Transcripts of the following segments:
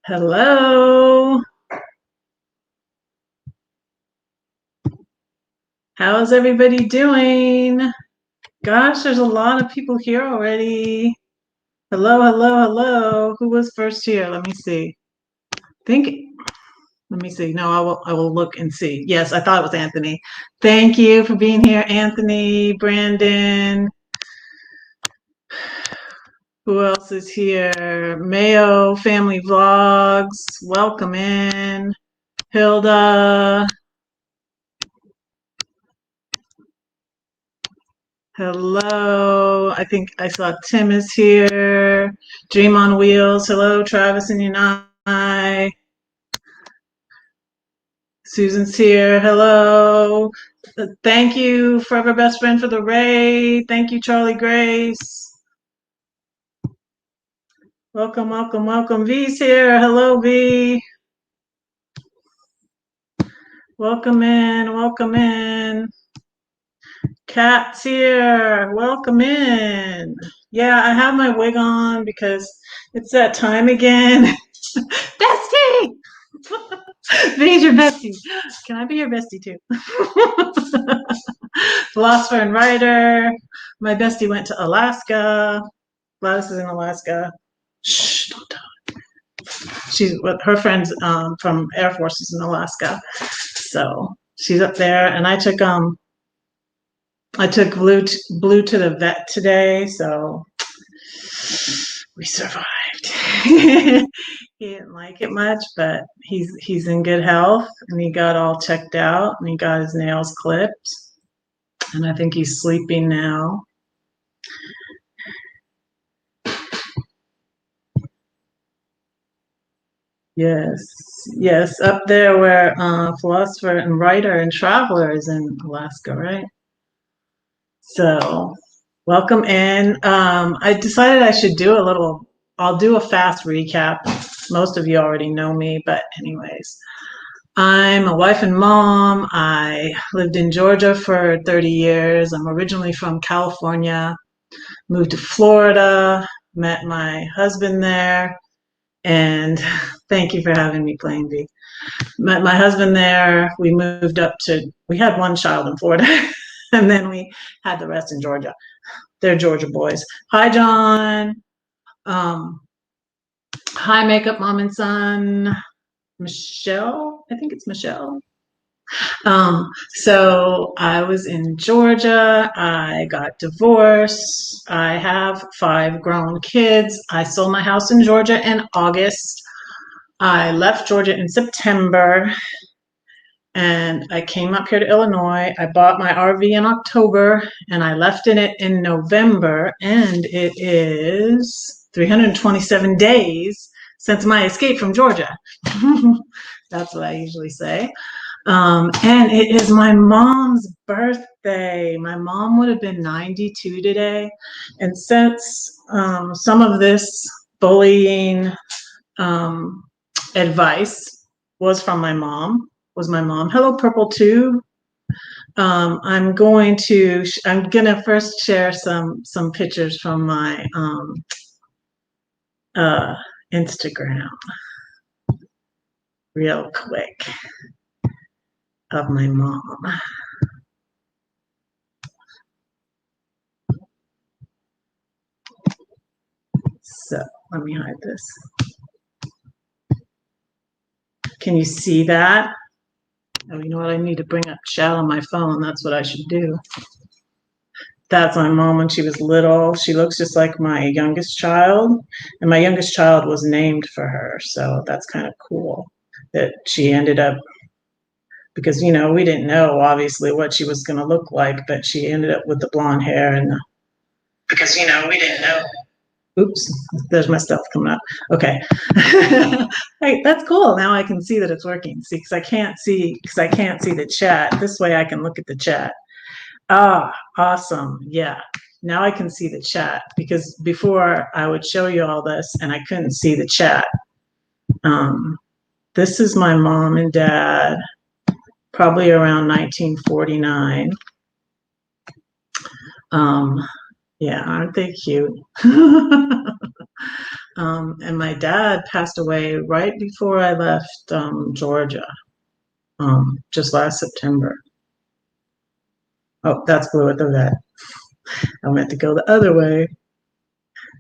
Hello. How's everybody doing? Gosh, there's a lot of people here already. Hello, hello, hello. Who was first here? Let me see. Think, let me see. No, I will look and see. Yes, I thought it was Anthony. Thank you for being here, Anthony, Brandon. Who else is here? Mayo Family Vlogs. Welcome in. Hilda. Hello. I think I saw Tim is here. Dream on Wheels. Hello, Travis and Yanai. Susan's here. Hello. Thank you, Forever Best Friend, for the raid. Thank you, Charlie Grace. Welcome, welcome, welcome. V's here. Hello, V. Welcome in, welcome in. Kat's here. Welcome in. Yeah, I have my wig on because it's that time again. Bestie! V's your bestie. Can I be your bestie too? Philosopher and writer. My bestie went to Alaska. Gladys is in Alaska. Shh, don't tell. She's with her friends from Air Force is in Alaska. So she's up there, and I took Blue to the vet today, so we survived. He didn't like it much, but he's in good health, and he got all checked out, and he got his nails clipped, and I think he's sleeping now. Yes, yes, up there where philosopher and writer and traveler is in Alaska, right? So welcome in. I decided I should do I'll do a fast recap. Most of you already know me, but anyways, I'm a wife and mom. I lived in Georgia for 30 years. I'm originally from California, moved to Florida, met my husband there, and thank you for having me, Plain B. Met my husband there. We had one child in Florida, and then we had the rest in Georgia. They're Georgia boys. Hi, John. Hi, Makeup Mom and Son. Michelle, I think it's Michelle. So I was in Georgia. I got divorced. I have 5 grown kids. I sold my house in Georgia in August. I left Georgia in September, and I came up here to Illinois. I bought my RV in October, and I left in it in November, and it is 327 days since my escape from Georgia. That's what I usually say. And it is my mom's birthday. My mom would have been 92 today. And since some of this bullying advice was from my mom, Hello, Purple Tube. I'm gonna first share some pictures from my Instagram real quick of my mom. So let me hide this. Can you see that? Oh, you know what? I need to bring up chat on my phone. That's what I should do. That's my mom when she was little. She looks just like my youngest child, and my youngest child was named for her. So that's kind of cool that she ended up, because, you know, we didn't know obviously what she was going to look like, but she ended up with the blonde hair because, you know, we didn't know. Oops, there's my stuff coming up. Okay. Hey, that's cool. Now I can see that it's working. See, because I can't see the chat. This way I can look at the chat. Ah, awesome. Yeah. Now I can see the chat, because before I would show you all this and I couldn't see the chat. This is my mom and dad, probably around 1949. Yeah, aren't they cute? And my dad passed away right before I left Georgia, just last September. Oh, that's blue at the vet. I meant to go the other way.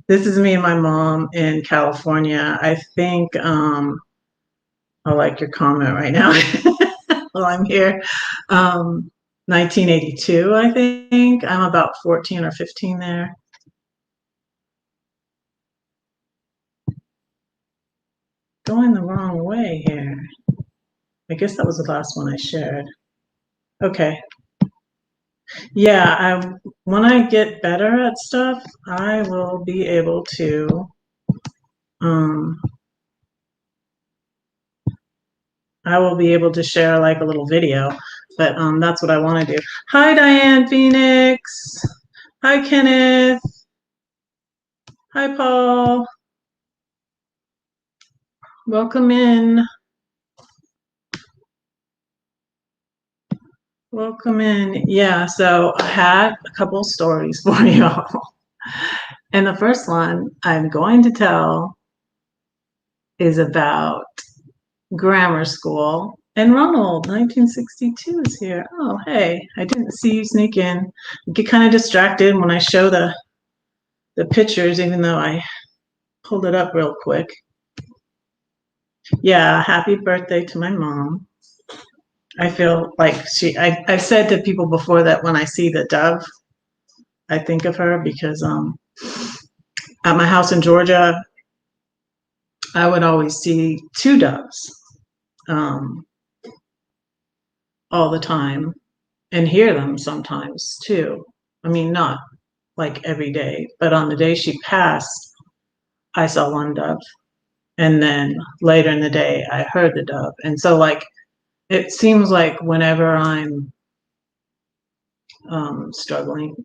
This is me and my mom in California. I think I like your comment right now while I'm here. 1982, I think. I'm about 14 or 15 there. Going the wrong way here. I guess that was the last one I shared. Okay. Yeah, when I get better at stuff, I will be able to share like a little video, but that's what I want to do. Hi, Diane Phoenix. Hi, Kenneth. Hi, Paul. Welcome in. Welcome in. Yeah, so I had a couple stories for y'all. And the first one I'm going to tell is about grammar school. And Ronald, 1962 is here. Oh, hey, I didn't see you sneak in. I get kind of distracted when I show the pictures, even though I pulled it up real quick. Yeah, happy birthday to my mom. I feel like I've said to people before that when I see the dove, I think of her because at my house in Georgia, I would always see two doves all the time and hear them sometimes too. I mean, not like every day, but on the day she passed, I saw one dove. And then later in the day, I heard the dove. And so, like, it seems like whenever I'm struggling,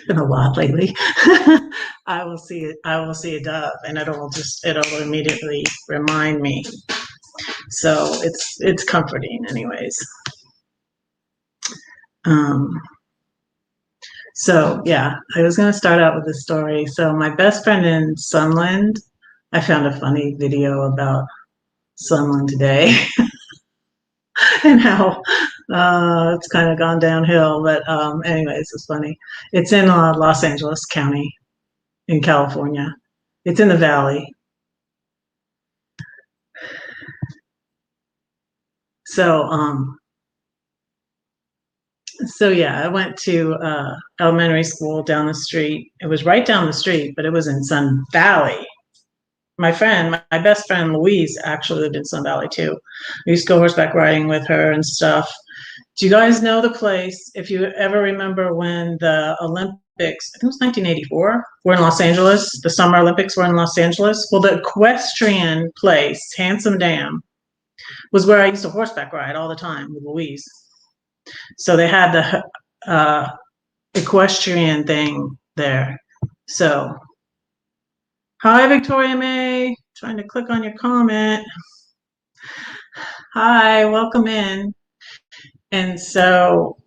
been a lot lately, I will see it. I will see a dove, and it'll immediately remind me. So it's comforting, anyways. So yeah, I was gonna start out with a story. So my best friend in Sunland, I found a funny video about Sunland today and how it's kind of gone downhill. But anyways, it's funny. It's in Los Angeles County in California. It's in the valley. So yeah, I went to elementary school down the street. It was right down the street, but it was in Sun Valley. My best friend Louise actually lived in Sun Valley too. I used to go horseback riding with her and stuff. Do you guys know the place? If you ever remember when the Olympics, I think it was 1984, were in Los Angeles, the Summer Olympics were in Los Angeles. Well, the equestrian place, Handsome Dam, was where I used to horseback ride all the time with Louise. So they had the equestrian thing there. So, hi, Victoria May. Trying to click on your comment. Hi, welcome in. And so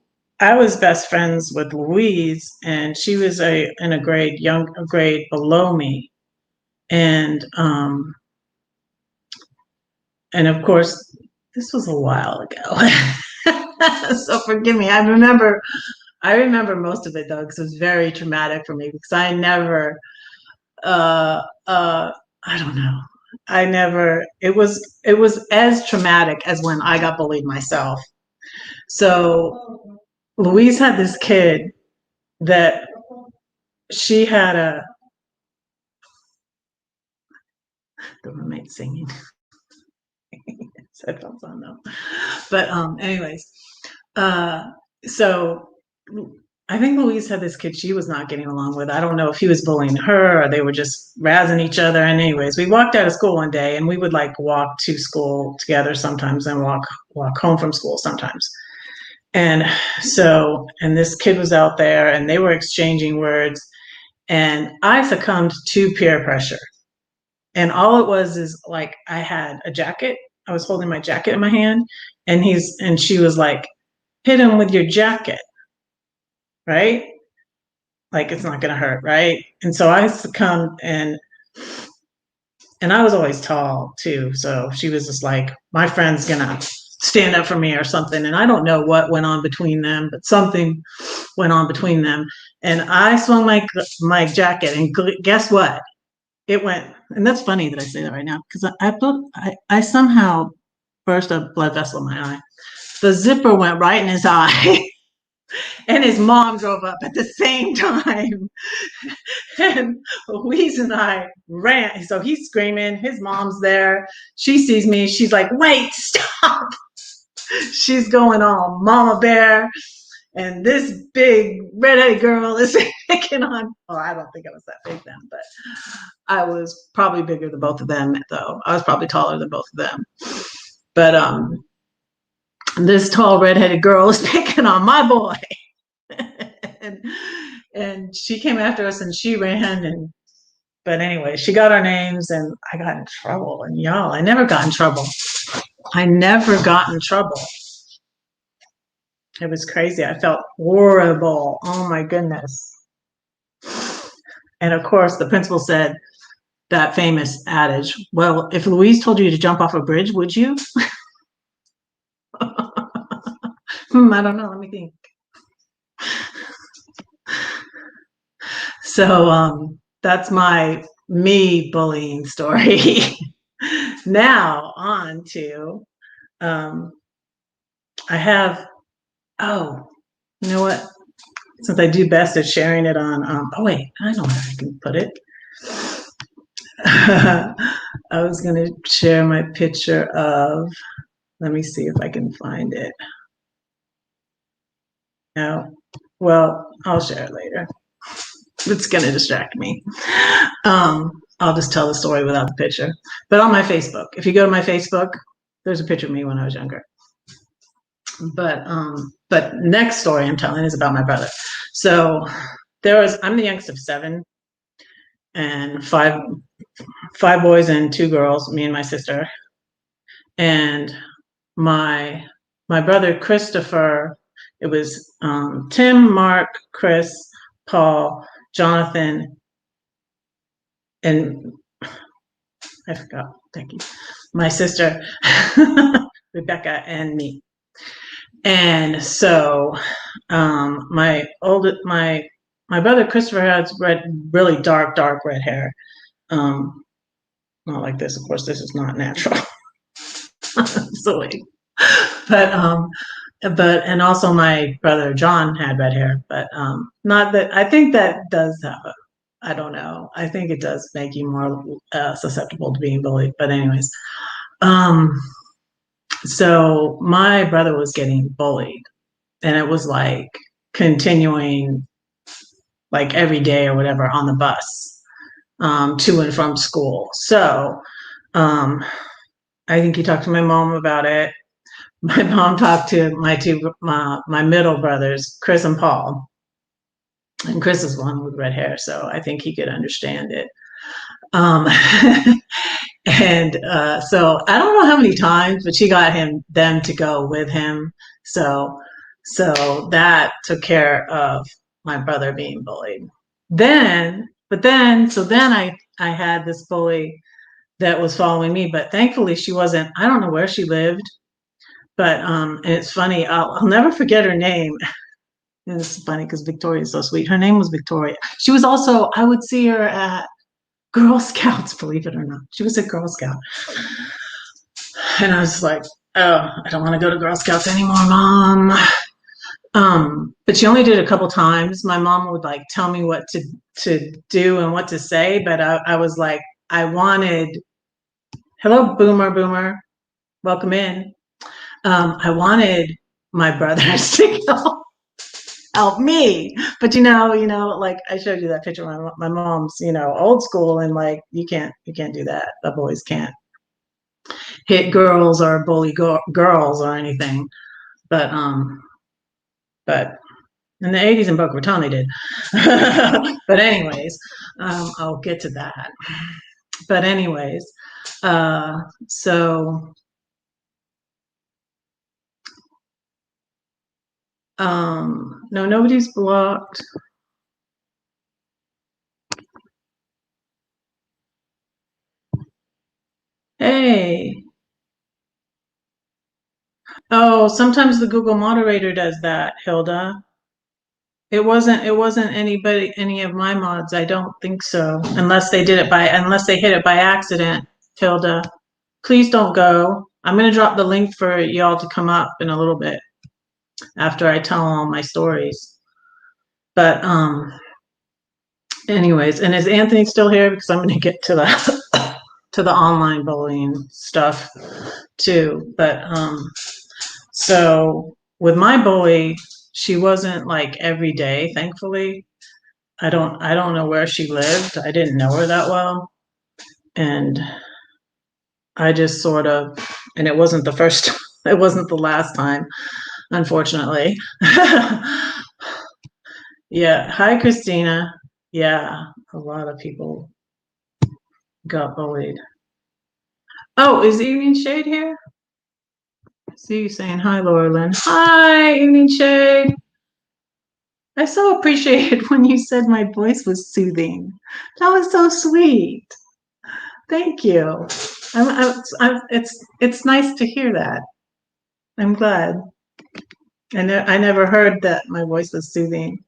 I was best friends with Louise, and she was in a grade below me. And of course, this was a while ago. So forgive me. I remember most of it though, because it was very traumatic for me because I never I don't know. It was as traumatic as when I got bullied myself. So Louise had this kid that she had the roommate singing. Headphones on though. But anyways, so I think Louise had this kid she was not getting along with. I don't know if he was bullying her or they were just razzing each other. And anyways, we walked out of school one day and we would like walk to school together sometimes and walk home from school sometimes. And this kid was out there and they were exchanging words and I succumbed to peer pressure. And all it was is like I had a jacket. I was holding my jacket in my hand and she was like, hit him with your jacket. Right? Like it's not gonna hurt, right? And so I succumbed and and I was always tall too. So she was just like, my friend's gonna stand up for me or something. And I don't know what went on between them, but something went on between them. And I swung my jacket, and guess what? It went, and that's funny that I say that right now, because I somehow burst a blood vessel in my eye. The zipper went right in his eye. And his mom drove up at the same time. And Louise and I ran. So he's screaming. His mom's there. She sees me. She's like, wait, stop. She's going all mama bear. And this big redheaded girl is picking on. Oh, I don't think I was that big then, but I was probably bigger than both of them, though. I was probably taller than both of them. But this tall redheaded girl is picking on my boy. and she came after us, and she ran, but anyway, she got our names, and I got in trouble. And y'all, I never got in trouble. It was crazy. I felt horrible. Oh my goodness. And of course, the principal said that famous adage, well, if Louise told you to jump off a bridge, would you? I don't know. Let me think. So that's me bullying story. Now on to, I have, oh, you know what? Since I do best at sharing it on, oh wait, I know where I can put it. I was going to share my picture of, let me see if I can find it. No, well, I'll share it later. It's going to distract me. I'll just tell the story without the picture. But on my Facebook, if you go to my Facebook, there's a picture of me when I was younger. But next story I'm telling is about my brother. So I'm the youngest of 7, and five boys and 2 girls, me and my sister. And my brother Christopher, it was Tim, Mark, Chris, Paul, Jonathan, and I forgot, thank you, my sister Rebecca, and me. And so my brother Christopher has really dark red hair. Not like this, of course. This is not natural. So, but and also my brother John had red hair, but not that. I think that does have I don't know. I think it does make you more susceptible to being bullied. But anyways, so my brother was getting bullied, and it was like continuing, like every day or whatever, on the bus to and from school. So I think he talked to my mom about it. My mom talked to my middle brothers, Chris and Paul. And Chris is one with red hair, so I think he could understand it. And so I don't know how many times, but she got them to go with him. So that took care of my brother being bullied. Then I had this bully that was following me, but thankfully she wasn't. I don't know where she lived, but and it's funny. I'll never forget her name. And it's funny because Victoria is so sweet. Her name was Victoria. She was also, I would see her at Girl Scouts, believe it or not. She was a Girl Scout. And I was like, oh, I don't want to go to Girl Scouts anymore, Mom. But she only did it a couple times. My mom would like tell me what to do and what to say, but I was like, I wanted, hello, Boomer, welcome in. I wanted my brothers to help me, but like I showed you that picture of my mom's, old school, and like you can't do that. The boys can't hit girls or bully girls or anything, but in the 80s in Boca Raton they did. But anyways, I'll get to that. But anyways, so no, nobody's blocked. Hey. Oh, sometimes the Google moderator does that, Hilda. It wasn't any of my mods. I don't think so. Unless they hit it by accident, Hilda. Please don't go. I'm gonna drop the link for y'all to come up in a little bit after I tell all my stories. But anyways, and is Anthony still here? Because I'm gonna get to the to the online bullying stuff too. But so with my bully, she wasn't like every day, thankfully. I don't know where she lived. I didn't know her that well. And I just sort of, and it wasn't the first, it wasn't the last time, unfortunately. Yeah. Hi, Christina. Yeah, a lot of people got bullied. Oh, is Evening Shade here? I see you saying hi, Laura Lynn. Hi, Evening Shade. I so appreciated when you said my voice was soothing. That was so sweet. Thank you. It's nice to hear that. I'm glad. I never heard that my voice was soothing.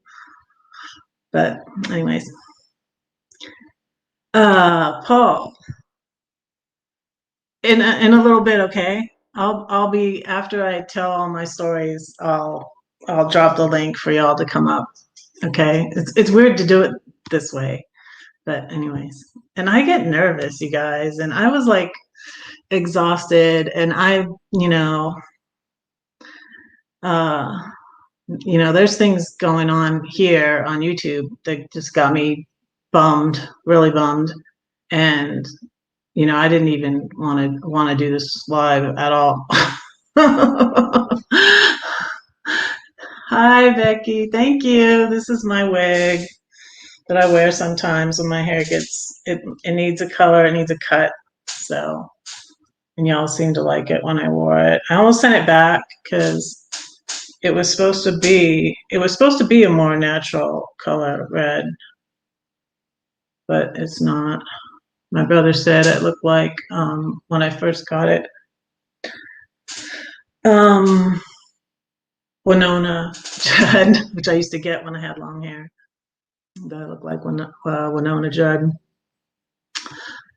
But anyways, Paul, in a little bit, okay? I'll be after I tell all my stories. I'll drop the link for y'all to come up. Okay, it's weird to do it this way, but anyways, and I get nervous, you guys, and I was like exhausted, and uh, there's things going on here on YouTube that just got me bummed, really bummed, and I didn't even want to do this live at all. Hi, Becky. Thank you. This is my wig that I wear sometimes when my hair it needs a color, it needs a cut. So, and y'all seem to like it when I wore it. I almost sent it back because it was supposed to be a more natural color, red, but it's not. My brother said it looked like when I first got it. Winona Judd, which I used to get when I had long hair. That looked like Winona Judd.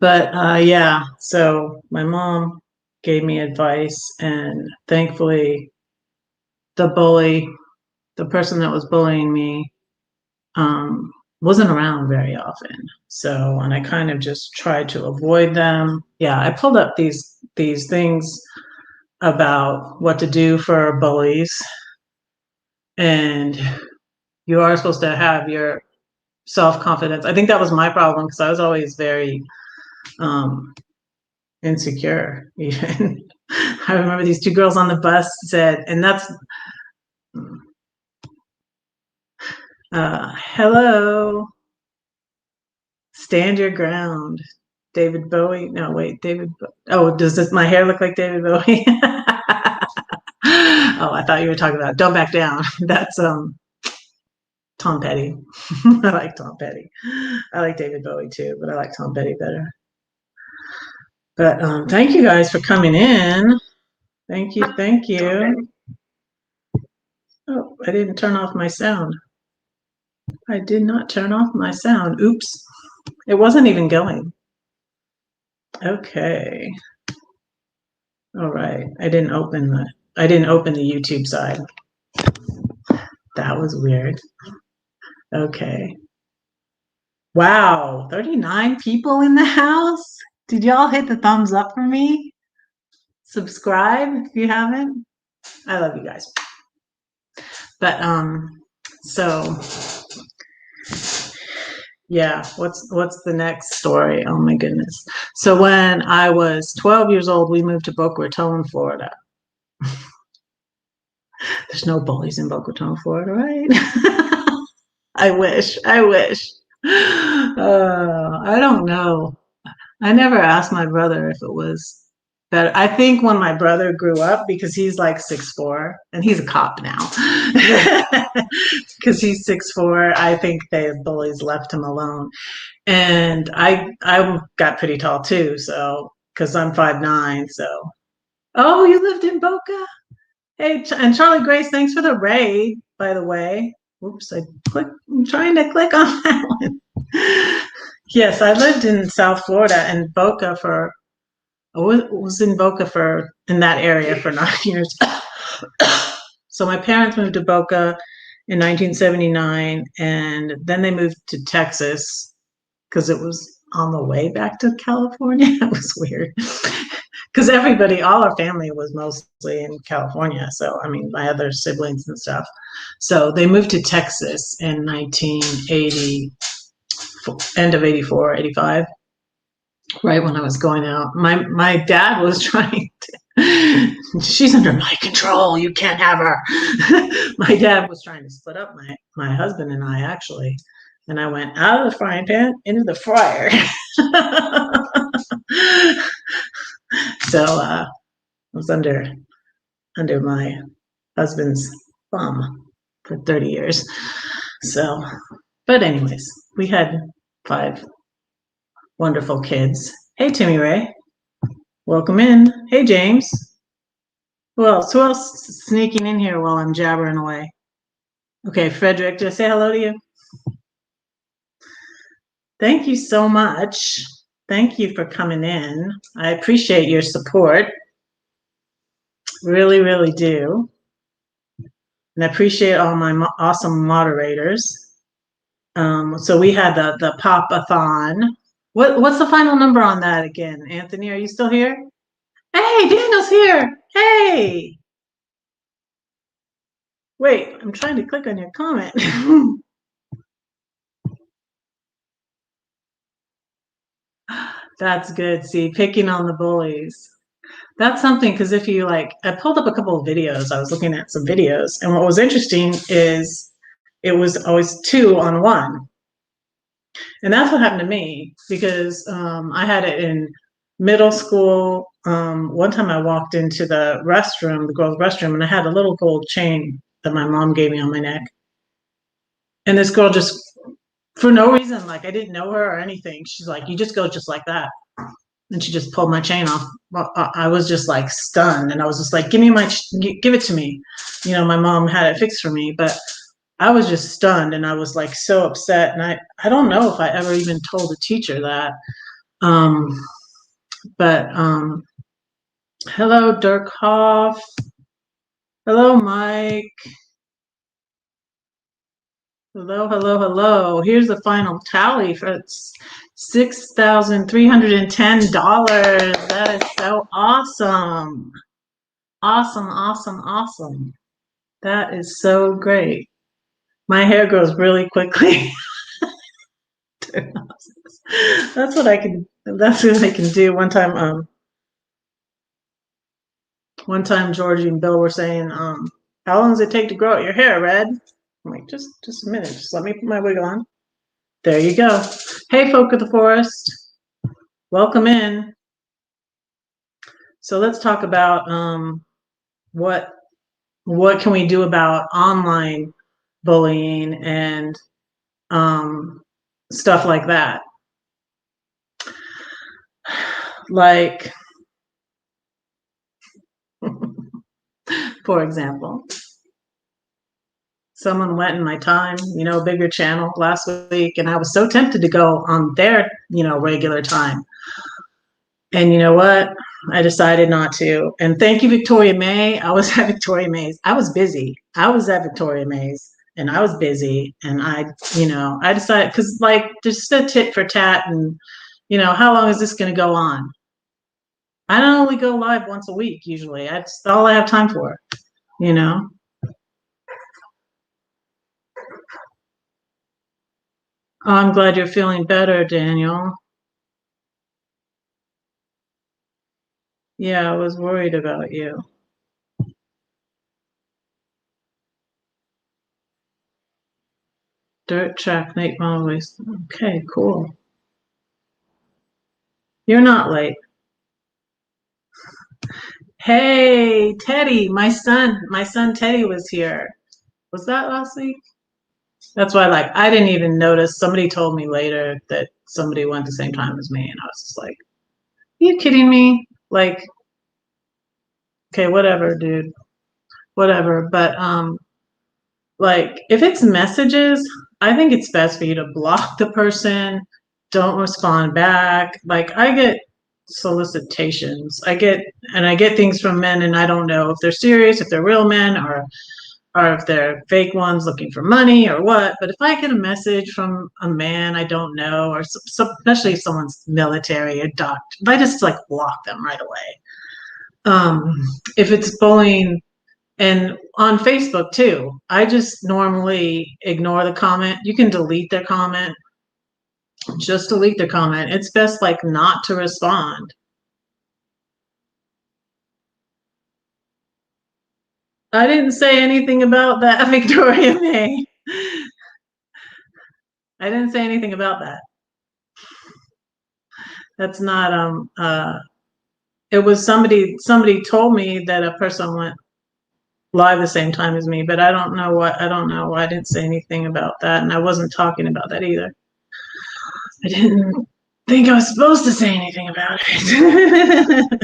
But yeah, so my mom gave me advice, and thankfully, the person that was bullying me, wasn't around very often. So, and I kind of just tried to avoid them. Yeah, I pulled up these things about what to do for bullies, and you are supposed to have your self-confidence. I think that was my problem because I was always very insecure. Even I remember these two girls on the bus said, and that's hello, stand your ground. David Bowie. No, wait, oh, does my hair look like David Bowie? Oh, I thought you were talking about Don't Back Down. That's Tom Petty. I like Tom Petty. I like David Bowie too, but I like Tom Petty better. But thank you guys for coming in. Thank you, thank you. Oh, I didn't turn off my sound. I did not turn off my sound. Oops. It wasn't even going. Okay. All right. I didn't open the YouTube side. That was weird. Okay. Wow, 39 people in the house. Did y'all hit the thumbs up for me? Subscribe if you haven't. I love you guys. But so yeah, what's the next story? Oh my goodness. So when I was 12 years old, we moved to Boca Raton, Florida. There's no bullies in Boca Raton, Florida, right? I wish. I don't know. I never asked my brother if it was better. I think when my brother grew up, because he's like 6'4", and he's a cop now, because he's 6'4", I think the bullies left him alone. And I got pretty tall too, so because I'm 5'9", so. Oh, you lived in Boca? Hey, and Charlie Grace, thanks for the raid, by the way. Oops, I'm trying to click on that one. Yes, I lived in South Florida and Boca for, I was in Boca for, in that area for 9 years. So my parents moved to Boca in 1979, and then they moved to Texas because it was on the way back to California. It was weird because all our family was mostly in California. So, I mean, my other siblings and stuff. So they moved to Texas in 1980, end of 84, 85, right when I was going out. My dad was trying to, she's under my control. You can't have her. My dad was trying to split up my husband and I, actually. And I went out of the frying pan into the fryer. So I was under my husband's thumb for 30 years. So, but anyways, we had 5 wonderful kids. Hey, Timmy Ray. Welcome in. Hey, James. Who else? Who else is sneaking in here while I'm jabbering away? Okay, Frederick, did I say hello to you? Thank you so much. Thank you for coming in. I appreciate your support. Really, really do. And I appreciate all my awesome moderators. So we had the pop-a-thon. What's the final number on that again? Anthony, are you still here? Hey, Daniel's here. Hey. Wait, I'm trying to click on your comment. That's good. See, picking on the bullies. That's something, because if you I pulled up a couple of videos. I was looking at some videos, and what was interesting is it was always 2 on 1. And that's what happened to me, because I had it in middle school. One time I walked into the restroom, the girls' restroom, and I had a little gold chain that my mom gave me on my neck. And this girl just, for no reason, I didn't know her or anything, she's like, you just go just like that. And she just pulled my chain off. I was just stunned, and I was just like, give it to me. My mom had it fixed for me, but I was just stunned, and I was so upset. And I don't know if I ever even told the teacher that. But hello, Dirk Hoff. Hello, Mike. Hello, hello, hello. Here's the final tally for $6,310. That is so awesome. Awesome, awesome, awesome. That is so great. My hair grows really quickly. That's what I can do. One time Georgie and Bill were saying, how long does it take to grow out your hair, Red? I'm like, just a minute. Just let me put my wig on. There you go. Hey, folk of the forest. Welcome in. So let's talk about what can we do about online bullying and stuff like that. For example, someone went in my time, bigger channel last week, and I was so tempted to go on their, regular time. And you know what? I decided not to. And thank you, Victoria May. I was at Victoria May's. I was busy. I was at Victoria May's, and I was busy. And I decided, because just a tit for tat, and how long is this going to go on? I don't only go live once a week usually. That's all I have time for. Oh, I'm glad you're feeling better, Daniel. Yeah, I was worried about you. Dirt track, Nate Mulways. Okay, cool. You're not late. Hey, Teddy, my son Teddy was here. Was that last week? That's why, I didn't even notice. Somebody told me later that somebody went the same time as me, and I was just like, you kidding me? Like, okay, whatever, dude. Whatever. But like if it's messages, I think it's best for you to block the person, don't respond back. Like I get solicitations. I get things from men and I don't know if they're serious, if they're real men or if they're fake ones looking for money or what. But if I get a message from a man I don't know, or especially if someone's military or doctor, I just like block them right away. If it's bullying, and on Facebook too, I just normally ignore the comment. You can delete their comment. Just delete the comment. It's best like not to respond. I didn't say anything about that, Victoria May. I didn't say anything about that. That's not it was somebody told me that a person went live the same time as me, but I don't know why I didn't say anything about that, and I wasn't talking about that either. I didn't think I was supposed to say anything about it.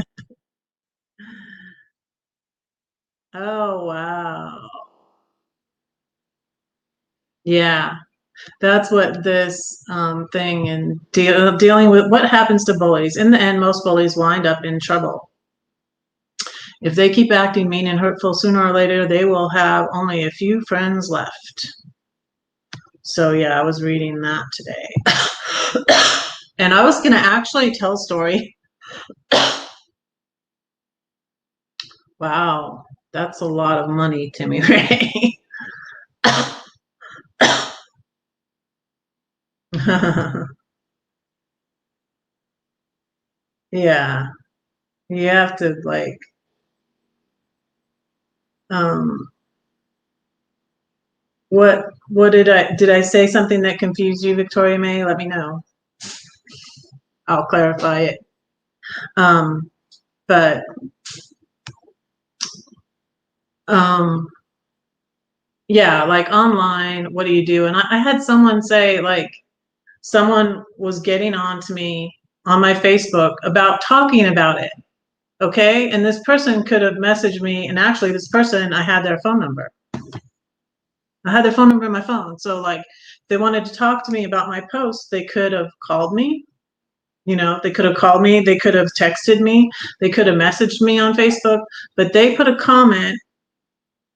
Oh wow. Yeah, that's what this thing and dealing with what happens to bullies. In the end, most bullies wind up in trouble. If they keep acting mean and hurtful, sooner or later they will have only a few friends left. So yeah, I was reading that today. And I was gonna actually tell a story. Wow, that's a lot of money, Timmy Ray. Yeah, you have to like um what did I say something that confused you, Victoria May? Let me know. I'll clarify it. Um but um yeah, like online, what do you do? And I had someone say like someone was getting on to me on my Facebook about talking about it. Okay. And this person could have messaged me, and actually this person, I had their phone number. I had their phone number in my phone. So like if they wanted to talk to me about my post, they could have called me. You know, they could have called me, they could have texted me, they could have messaged me on Facebook, but they put a comment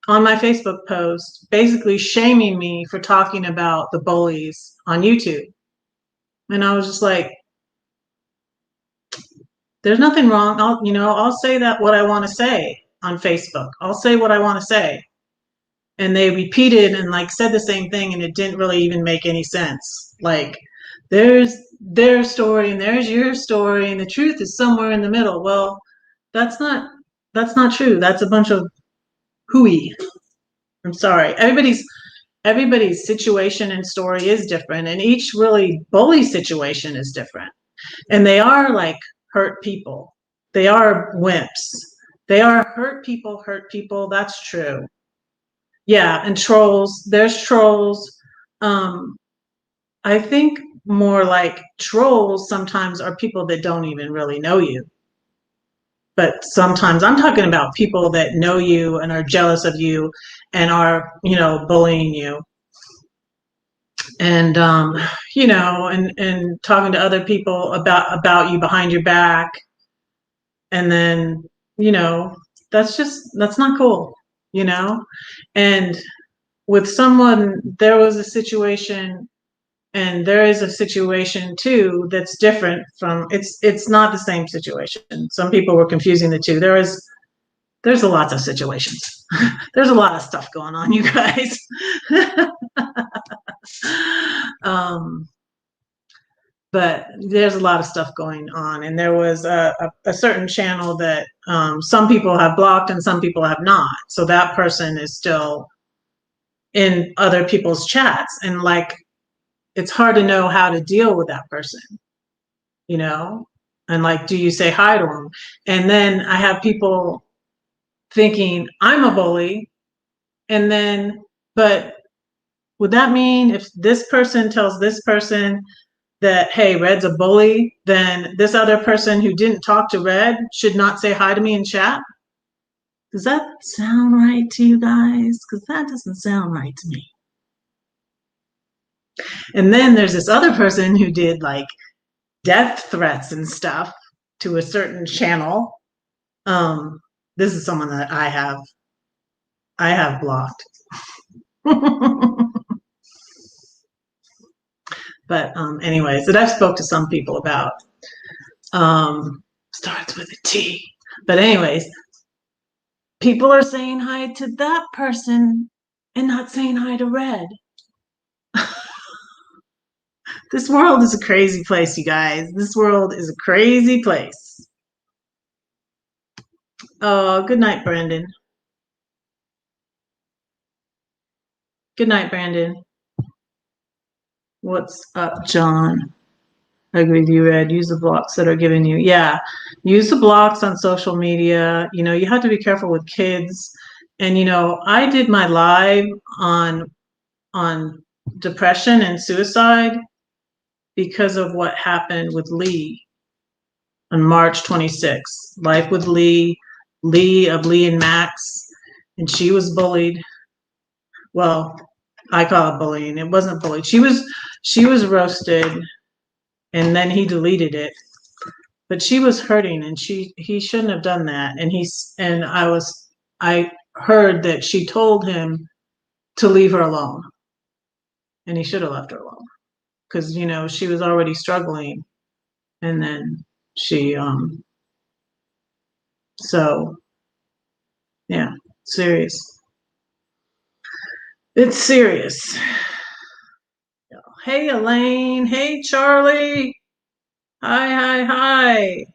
on my Facebook post basically shaming me for talking about the bullies on YouTube. And I was just like, there's nothing wrong. I'll say that what I want to say on Facebook. I'll say what I want to say. And they repeated and like said the same thing, and it didn't really even make any sense. Like there's their story and there's your story and the truth is somewhere in the middle. Well, that's not true. That's a bunch of hooey. I'm sorry. Everybody's situation and story is different, and each really bully situation is different. And they are like hurt people. They are wimps. They are hurt people. That's true. Yeah, and trolls. There's trolls. Um, I think more like trolls sometimes are people that don't even really know you. But sometimes I'm talking about people that know you and are jealous of you and are, bullying you. And and talking to other people about you behind your back. And then, that's not cool, you know? And with someone, there was a situation, and there is a situation too that's different from it's not the same situation. Some people were confusing the two. There's a lot of situations. There's a lot of stuff going on, you guys. um but there's a lot of stuff going on, and there was a certain channel that some people have blocked and some people have not, so that person is still in other people's chats, and like it's hard to know how to deal with that person, you know and like, do you say hi to them? And then I have people thinking I'm a bully, and then but would that mean if this person tells this person that, hey, Red's a bully, then this other person who didn't talk to Red should not say hi to me in chat? Does that sound right to you guys? Because that doesn't sound right to me. And then there's this other person who did like death threats and stuff to a certain channel. This is someone that I have blocked. But anyways, that I've spoke to some people about. Starts with a T. But anyways, people are saying hi to that person and not saying hi to Red. This world is a crazy place, you guys. This world is a crazy place. Oh, good night, Brandon. Good night, Brandon. What's up, John? I agree with you, Red. Use the blocks that are given you. Yeah, use the blocks on social media. You know, you have to be careful with kids. And, you know, I did my live on depression and suicide because of what happened with Lee on March 26th. Life with Lee of Lee and Max, and she was bullied. Well, I call it bullying. It wasn't bullied. She was roasted, and then he deleted it. But she was hurting, and he shouldn't have done that. And I heard that she told him to leave her alone, and he should have left her alone because, you know, she was already struggling, and then she so yeah, serious. It's serious. Hey, Elaine. Hey, Charlie. Hi.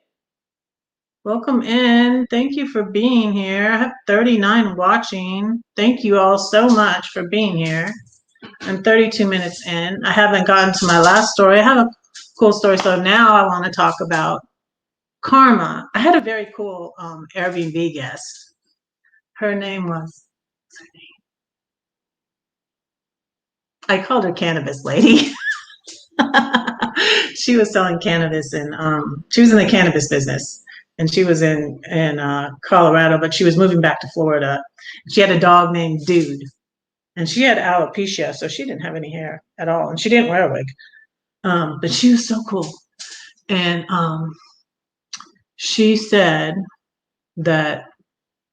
Welcome in. Thank you for being here. I have 39 watching. Thank you all so much for being here. I'm 32 minutes in. I haven't gotten to my last story. I have a cool story. So now I want to talk about karma. I had a very cool Airbnb guest. Her name was, I called her Cannabis Lady. She was selling cannabis, and she was in the cannabis business, and she was in Colorado, but she was moving back to Florida. She had a dog named Dude, and she had alopecia, so she didn't have any hair at all, and she didn't wear a wig. But she was so cool, and she said that.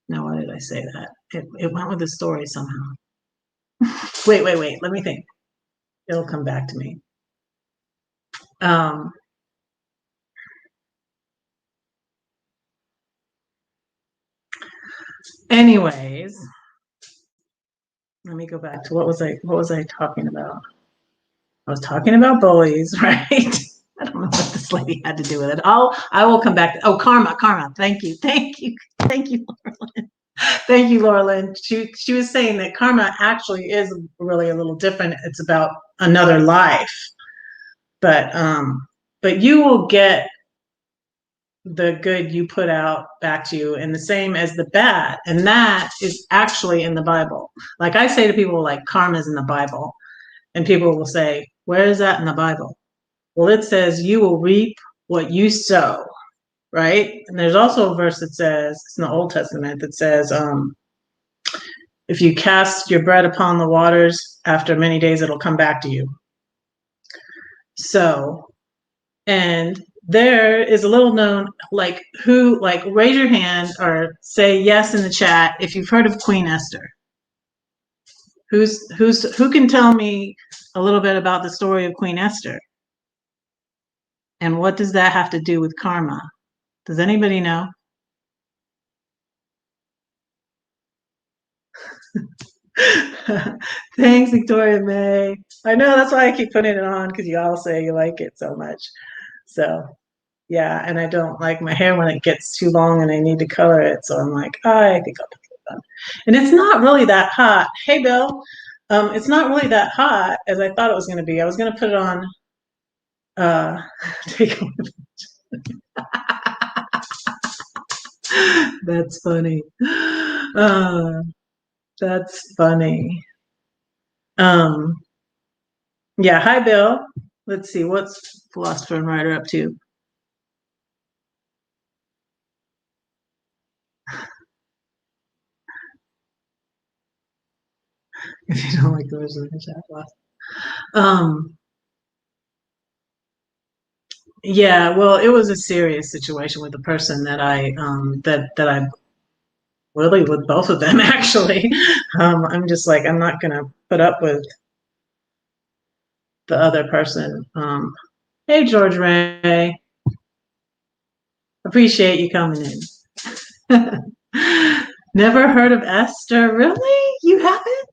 Now, why did I say that? It went with the story somehow. Wait. Let me think. It'll come back to me. Anyways, let me go back to what was I talking about? I was talking about bullies, right? I don't know what this lady had to do with it. I will come back. Karma. Thank you, Laura. Thank you, Laura Lynn. She was saying that karma actually is really a little different. It's about another life, but you will get the good you put out back to you, and the same as the bad, and that is actually in the Bible. Like I say to people, like karma is in the Bible, and people will say, "Where is that in the Bible?" Well, it says you will reap what you sow, right? And there's also a verse that says, it's in the Old Testament, that says, if you cast your bread upon the waters, after many days it'll come back to you. So, and there is a little known, like raise your hand or say yes in the chat if you've heard of Queen Esther. Who can tell me a little bit about the story of Queen Esther? And what does that have to do with karma? Does anybody know? Thanks, Victoria May. I know, that's why I keep putting it on, because you all say you like it so much. So yeah, and I don't like my hair when it gets too long and I need to color it. So I'm like, I think I'll put it on. And it's not really that hot. Hey, Bill. It's not really that hot as I thought it was going to be. I was going to put it on. Take a That's funny. That's funny. Yeah. Hi, Bill. Let's see, what's Philosopher and Writer up to? If you don't like the version of the chat box. Yeah, well, it was a serious situation with the person that I really with both of them actually. I'm just like, I'm not gonna put up with the other person. Hey, George Ray, appreciate you coming in. Never heard of Esther? Really? You haven't?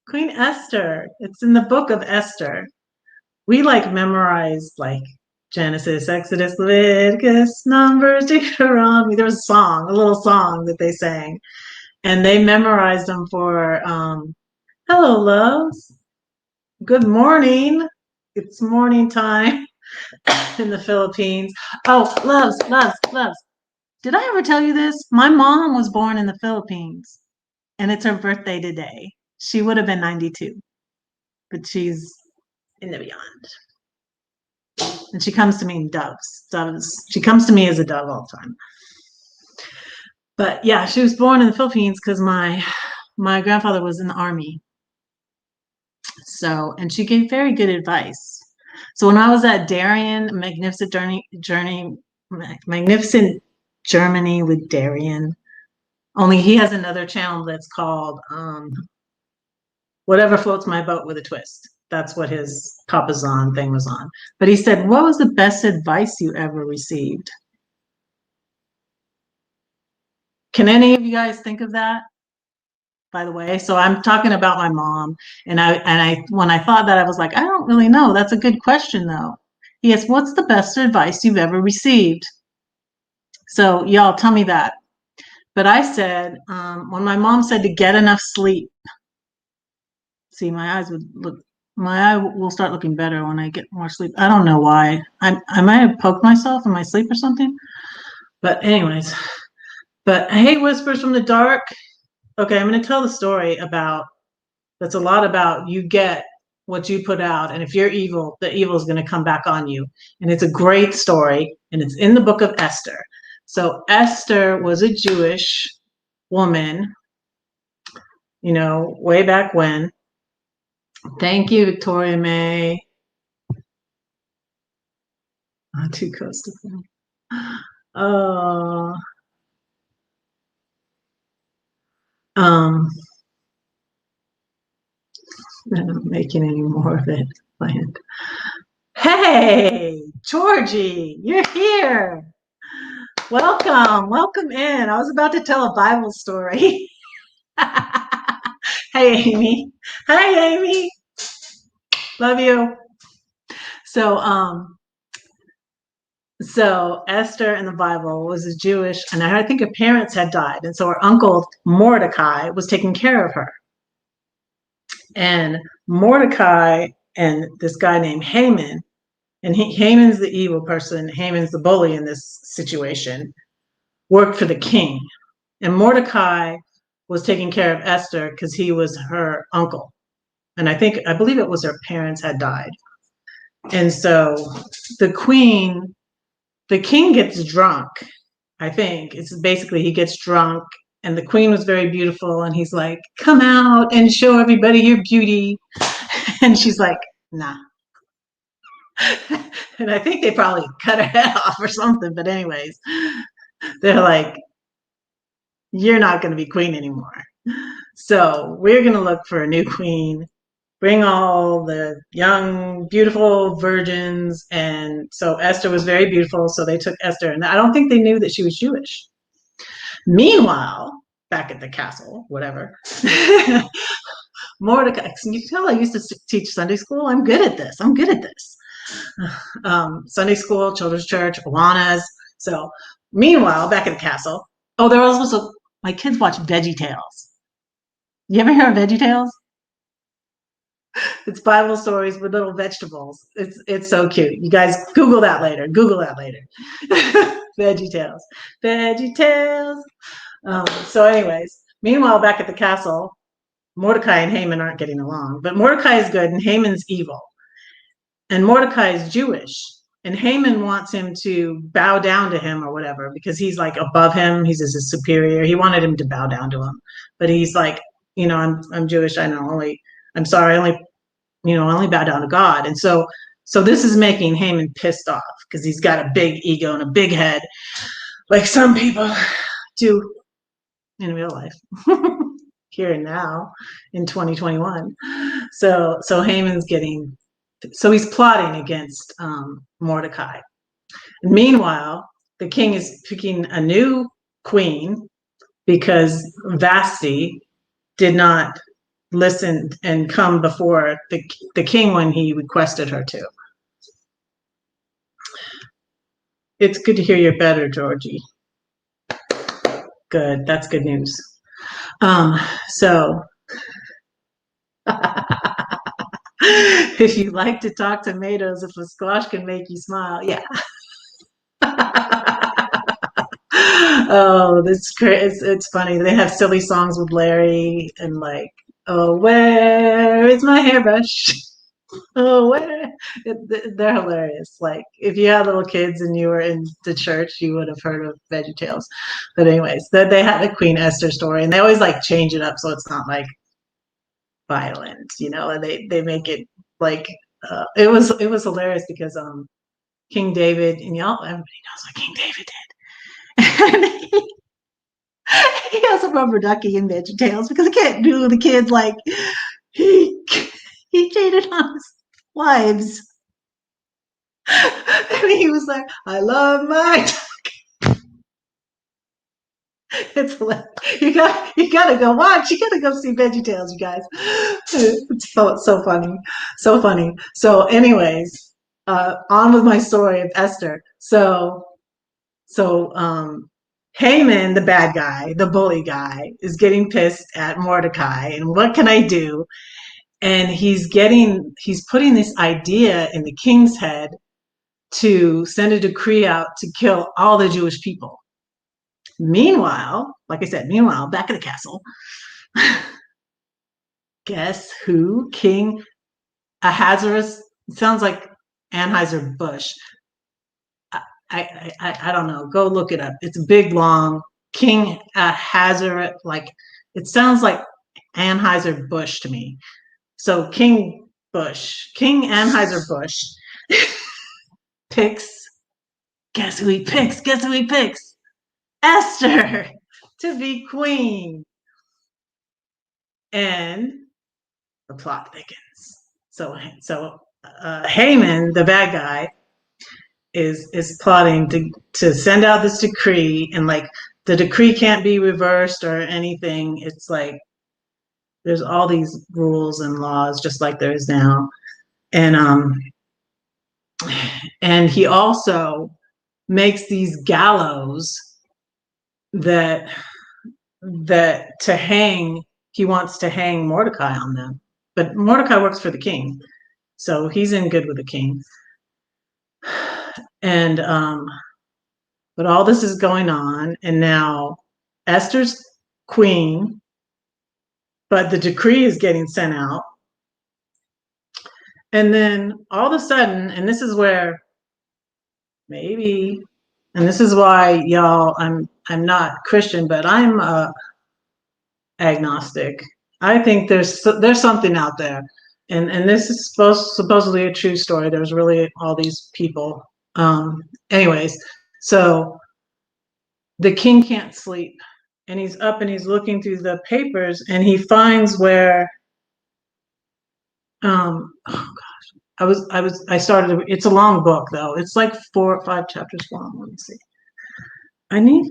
Queen Esther. It's in the book of Esther. We like memorized like Genesis, Exodus, Leviticus, Numbers, Deuteronomy. There was a song, a little song that they sang, and they memorized them for hello, loves. Good morning. It's morning time in the Philippines. Oh, loves, loves, loves. Did I ever tell you this? My mom was born in the Philippines, and it's her birthday today. She would have been 92, but she's in the beyond. And she comes to me in doves. She comes to me as a dove all the time. But yeah, she was born in the Philippines because my grandfather was in the army. So, and she gave very good advice. So when I was at Darien, Magnificent Germany with Darien, only he has another channel that's called Whatever Floats My Boat with a Twist. That's what his Papazon thing was on. But he said, what was the best advice you ever received? Can any of you guys think of that? By the way, so I'm talking about my mom, and I when I thought that, I was like, I don't really know. That's a good question though. Yes, what's the best advice you've ever received? So y'all tell me that. But I said, when my mom said to get enough sleep. See, my eyes would look. My eye will start looking better when I get more sleep. I don't know why. I might have poked myself in my sleep or something. But anyways, but hey, whispers from the dark. Okay, I'm going to tell the story about. That's a lot about you get what you put out, and if you're evil, the evil is going to come back on you. And it's a great story, and it's in the book of Esther. So Esther was a Jewish woman, you know, way back when. Thank you, Victoria May. Not too close to them. Um, I'm not making any more of it planned. Hey, Georgie, you're here. Welcome, welcome in. I was about to tell a Bible story. Hey, Amy. Hi, Amy. Love you. So Esther in the Bible was a Jewish, and I think her parents had died, and so her uncle Mordecai was taking care of her. And Mordecai and this guy named Haman, and Haman's the evil person, Haman's the bully in this situation, worked for the king. And Mordecai was taking care of Esther because he was her uncle. And I believe it was her parents had died. And so the king gets drunk. I think it's basically he gets drunk, and the queen was very beautiful, and he's like, come out and show everybody your beauty. And she's like, nah. And I think they probably cut her head off or something. But anyways, they're like, you're not going to be queen anymore. So we're going to look for a new queen, bring all the young, beautiful virgins. And so Esther was very beautiful. So they took Esther, and I don't think they knew that she was Jewish. Meanwhile, back at the castle, whatever, Mordecai, you can tell I used to teach Sunday school. I'm good at this. Sunday school, children's church, Awanas. So meanwhile, back at the castle, oh, there was also, my kids watch Veggie Tales. You ever hear of Veggie Tales? It's Bible stories with little vegetables. It's so cute. You guys Google that later. Veggie Tales. Veggie Tales. So anyways, meanwhile, back at the castle, Mordecai and Haman aren't getting along, but Mordecai is good and Haman's evil. and Mordecai is Jewish. And Haman wants him to bow down to him or whatever, because he's like above him. He's his superior. He wanted him to bow down to him. But he's like, I'm Jewish. I know I'm sorry. I only bow down to God. And so this is making Haman pissed off because he's got a big ego and a big head, like some people do in real life here and now in 2021. So Haman's so he's plotting against Mordecai. Meanwhile, the king is picking a new queen because Vashti did not listen and come before the king when he requested her to. It's good to hear you're better, Georgie. Good. That's good news. So if you like to talk tomatoes, if a squash can make you smile, yeah. Oh, that's great. It's funny. They have silly songs with Larry and like, oh, where is my hairbrush? Oh, where? They're hilarious. Like, if you had little kids and you were in the church, you would have heard of VeggieTales. But anyways, they had a Queen Esther story, and they always like change it up so it's not like violent, and they make it like it was hilarious because King David, and everybody knows what King David did. He has a rubber ducky in VeggieTales because he can't do the kids like he cheated on his wives. And he was like, I love my it's you gotta go watch. You gotta go see VeggieTales, you guys. It's so funny. So funny. So anyways, on with my story of Esther. So Haman, the bad guy, the bully guy, is getting pissed at Mordecai, and what can I do? And he's putting this idea in the king's head to send a decree out to kill all the Jewish people. Meanwhile, like I said, back at the castle, guess who? King Ahasuerus. Sounds like Anheuser-Busch. I don't know. Go look it up. It's big, long. King Ahasuerus. Like, it sounds like Anheuser-Busch to me. So King Anheuser-Busch picks. Guess who he picks? Esther to be queen. And the plot thickens. So Haman, the bad guy, is plotting to send out this decree, and like the decree can't be reversed or anything. It's like there's all these rules and laws just like there is now. And he also makes these gallows that to hang. He wants to hang Mordecai on them, but Mordecai works for the king, so he's in good with the king. And but all this is going on, and now Esther's queen, but the decree is getting sent out. And then all of a sudden, and this is where maybe, and this is why, y'all, I'm not Christian, but I'm agnostic. I think there's something out there, and this is supposedly a true story. There's really all these people. Anyways, so the king can't sleep, and he's up and he's looking through the papers, and he finds where oh gosh, I started. It's a long book though. It's like 4 or 5 chapters long. Let me see. I need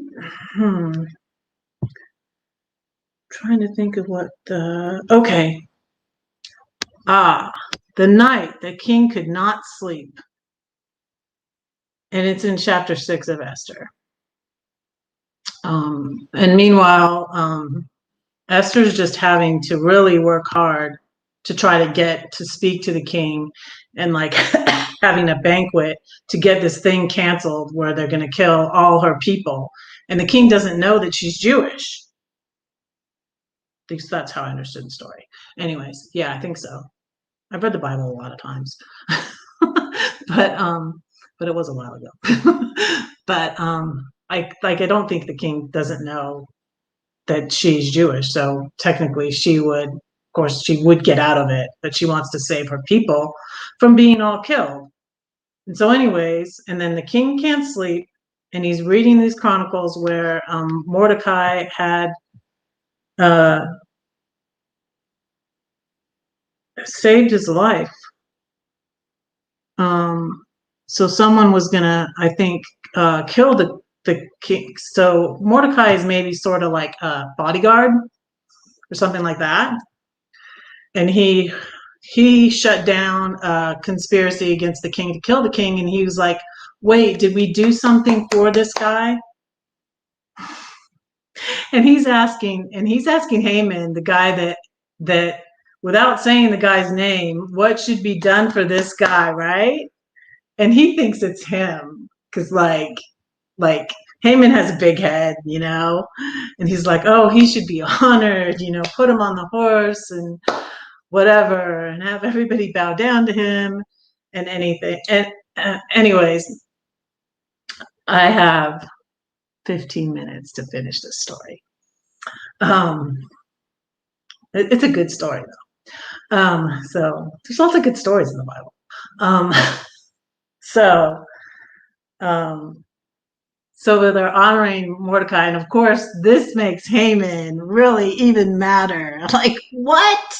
trying to think of what the okay. The night the king could not sleep. And it's in chapter 6 of Esther. And meanwhile, Esther's just having to really work hard to try to get to speak to the king, and like having a banquet to get this thing canceled where they're going to kill all her people. And the king doesn't know that she's Jewish. At least that's how I understood the story. Anyways, yeah, I think so. I've read the Bible a lot of times. but it was a while ago. But I don't think the king doesn't know that she's Jewish. So technically she would, of course, she would get out of it, but she wants to save her people from being all killed. And so anyways, and then the king can't sleep, and he's reading these chronicles where Mordecai had saved his life. So someone was gonna, I think, kill the king. So Mordecai is maybe sort of like a bodyguard or something like that. And he shut down a conspiracy against the king to kill the king. And he was like, wait, did we do something for this guy? And he's asking Haman, the guy that without saying the guy's name, what should be done for this guy, right? And he thinks it's him because like Haman has a big head, you know, and he's like, oh, he should be honored, you know, put him on the horse and whatever, and have everybody bow down to him and anything. And anyways, I have 15 minutes to finish this story. It's a good story though. So there's lots of good stories in the Bible. So they're honoring Mordecai, and of course, this makes Haman really even madder. Like, what?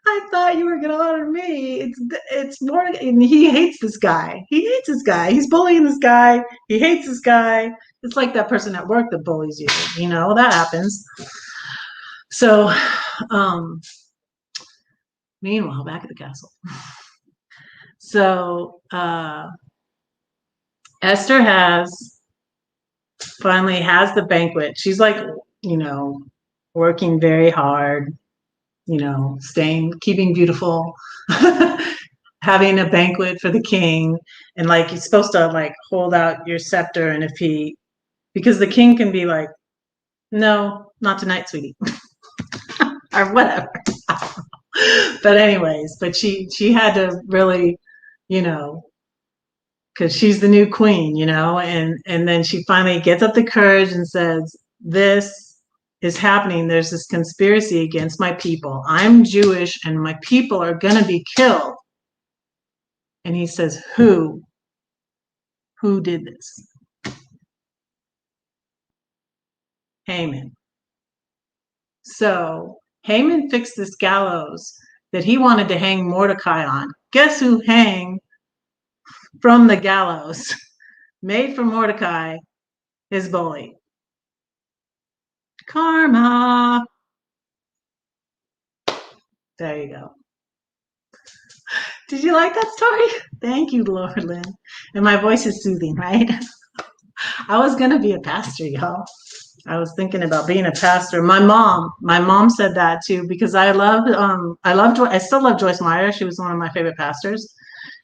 I thought you were going to honor me. It's Mordecai, and he hates this guy. He's bullying this guy. He hates this guy. It's like that person at work that bullies you. You know, that happens. So, meanwhile, back at the castle. So, Esther finally has the banquet. She's like, you know, working very hard, you know, keeping beautiful, having a banquet for the king. And like, you're supposed to like hold out your scepter. And because the king can be like, no, not tonight, sweetie, or whatever. But anyways, she had to really, you know, because she's the new queen, you know, and then she finally gets up the courage and says, this is happening. There's this conspiracy against my people. I'm Jewish and my people are going to be killed. And he says, who did this? Haman. So Haman fixed this gallows that he wanted to hang Mordecai on. Guess who hung from the gallows made for Mordecai? His bully. Karma. There you go. Did you like that story? Thank you, Lord Lynn. And my voice is soothing, right? I was going to be a pastor, y'all. I was thinking about being a pastor. My mom said that too, because I still love Joyce Meyer. She was one of my favorite pastors.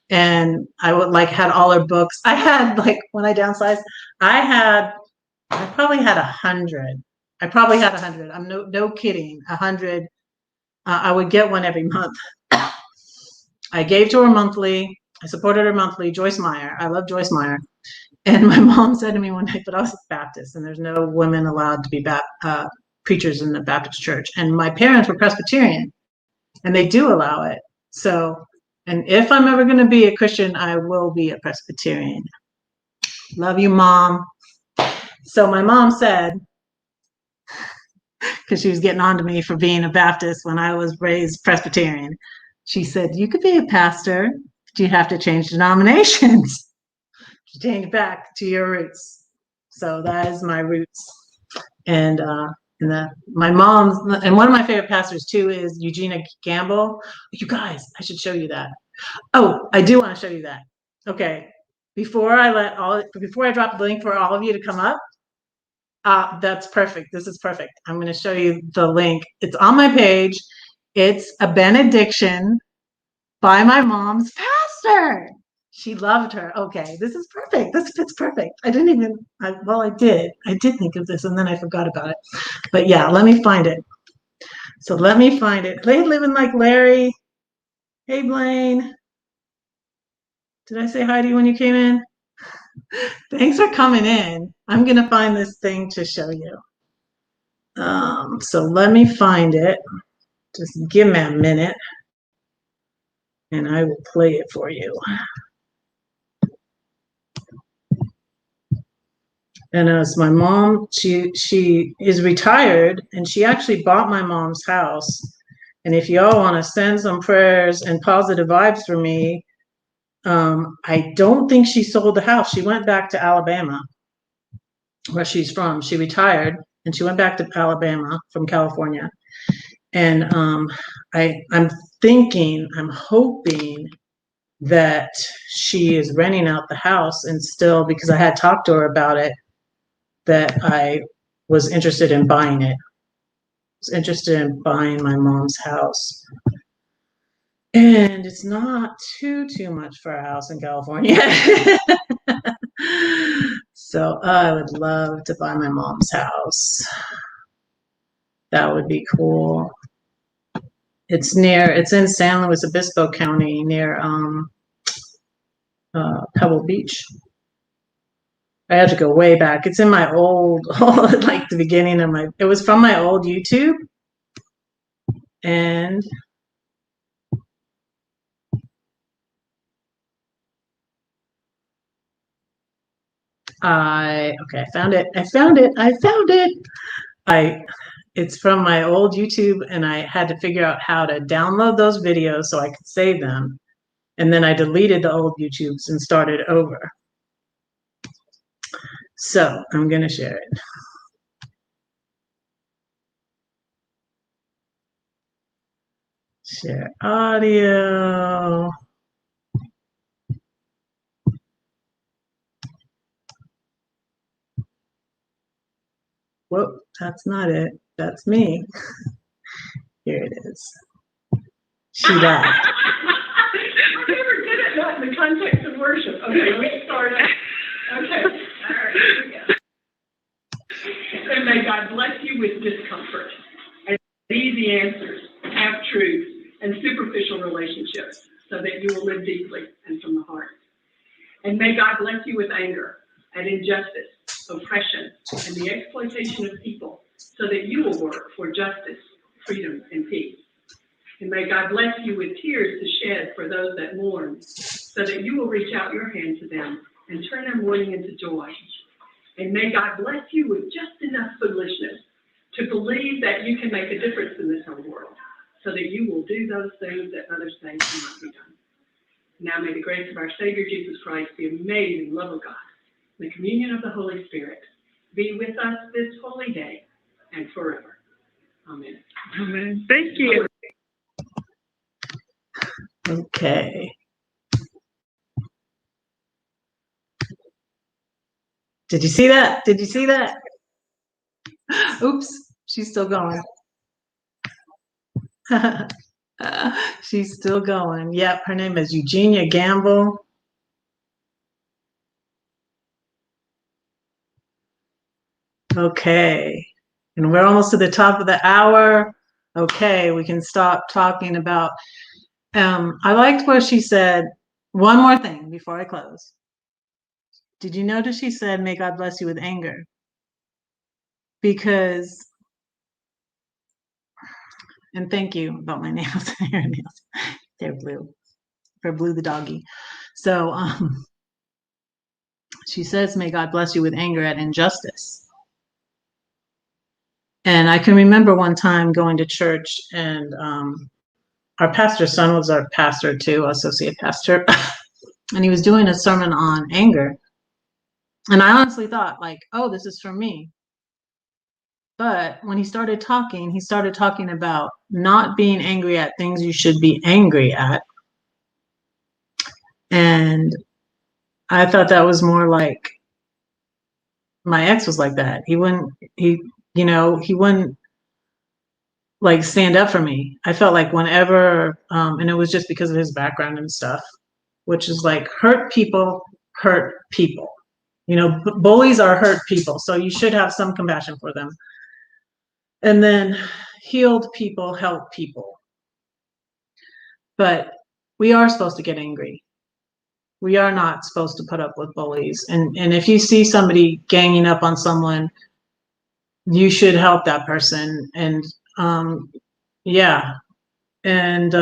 And I would had all her books. I had when I downsized, I probably had 100. I'm no kidding. 100. I would get one every month. I gave to her monthly. I supported her monthly. Joyce Meyer. I love Joyce Meyer. And my mom said to me one night, but I was Baptist, and there's no women allowed to be preachers in the Baptist church. And my parents were Presbyterian, and they do allow it. So, and if I'm ever going to be a Christian, I will be a Presbyterian. Love you, Mom. So my mom said, because she was getting on to me for being a Baptist when I was raised Presbyterian, she said, you could be a pastor, but you have to change denominations. Change back to your roots. So that is my roots. And my mom's, and one of my favorite pastors too is Eugenia Gamble. You guys, I should show you that. Oh, I do want to show you that. Okay. Before I drop the link for all of you to come up, that's perfect. This is perfect. I'm going to show you the link. It's on my page. It's a benediction by my mom's pastor. She loved her. Okay, this is perfect. This fits perfect. I did. I did think of this and then I forgot about it. But yeah, let me find it. So let me find it. Living like Larry. Hey, Blaine. Did I say hi to you when you came in? Thanks for coming in. I'm going to find this thing to show you. So let me find it. Just give me a minute and I will play it for you. And as my mom, she is retired and she actually bought my mom's house. And if y'all want to send some prayers and positive vibes for me, I don't think she sold the house. She went back to Alabama, where she's from. She retired and she went back to Alabama from California. And I'm hoping that she is renting out the house, and still, because I had talked to her about it, that I was interested in buying it. I was interested in buying my mom's house. And it's not too much for a house in California. So I would love to buy my mom's house. That would be cool. It's in San Luis Obispo County, near Pebble Beach. I had to go way back. It's in my old, like the beginning of it was from my old YouTube. And I found it. It's from my old YouTube, and I had to figure out how to download those videos so I could save them. And then I deleted the old YouTubes and started over. So I'm going to share it. Share audio. Whoop, that's not it. That's me. Here it is. She died. We were good at that in the context of worship. Okay, we started. Okay, all right, here we go. And may God bless you with discomfort and easy answers, half-truths, and superficial relationships, so that you will live deeply and from the heart. And may God bless you with anger and injustice, oppression, and the exploitation of people, so that you will work for justice, freedom, and peace. And may God bless you with tears to shed for those that mourn, so that you will reach out your hand to them and turn their mourning into joy. And may God bless you with just enough foolishness to believe that you can make a difference in this whole world, so that you will do those things that others say cannot be done. Now may the grace of our Savior Jesus Christ, the amazing love of God, the communion of the Holy Spirit be with us this holy day and forever. Amen. Amen. Thank you. Okay. Did you see that? Did you see that? Oops, she's still going. She's still going. Yep, her name is Eugenia Gamble. Okay, and we're almost to the top of the hour. Okay, we can stop talking about, I liked where she said, one more thing before I close. Did you notice she said, may God bless you with anger? Because, and thank you about my nails, your nails, they're blue, for Blue the doggy. So she says, may God bless you with anger at injustice. And I can remember one time going to church, and our pastor's son was our pastor too, associate pastor, and he was doing a sermon on anger. And I honestly thought, like, oh, this is for me. But when he started talking about not being angry at things you should be angry at. And I thought that was more like, my ex was like that. He wouldn't like stand up for me. I felt like whenever, and it was just because of his background and stuff, which is like, hurt people. You know, bullies are hurt people, so you should have some compassion for them. And then healed people help people. But we are supposed to get angry. We are not supposed to put up with bullies. And if you see somebody ganging up on someone, you should help that person. And yeah. And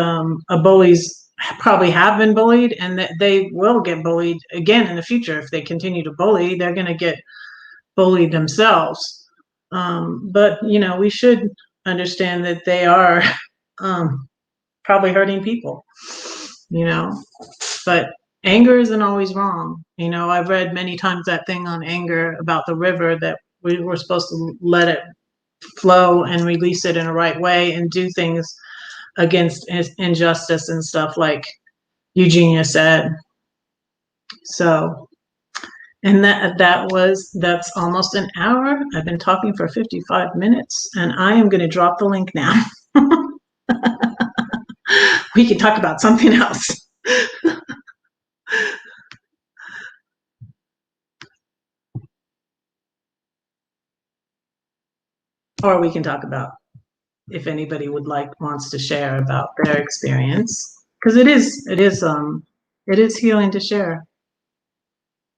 bullies probably have been bullied, and they will get bullied again in the future. If they continue to bully, they're going to get bullied themselves. But, you know, we should understand that they are probably hurting people, you know, but anger isn't always wrong. You know, I've read many times that thing on anger about the river, that we were supposed to let it flow and release it in a right way and do things against injustice and stuff, like Eugenia said. So, and that's almost an hour. I've been talking for 55 minutes, and I am going to drop the link now. We can talk about something else. Or we can talk about, if anybody wants to share about their experience, because it is healing to share,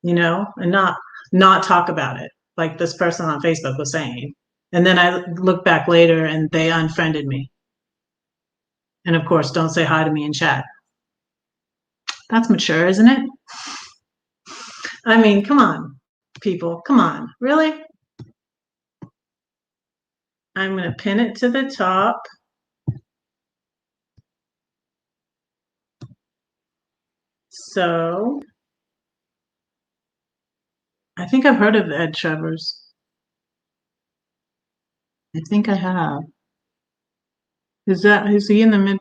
you know, and not talk about it, like this person on Facebook was saying. And then I look back later and they unfriended me. And of course, don't say hi to me in chat. That's mature, isn't it? I mean, come on, people, come on, really? I'm going to pin it to the top. So I think I've heard of Ed Travers. I think I have. Is he in the mid?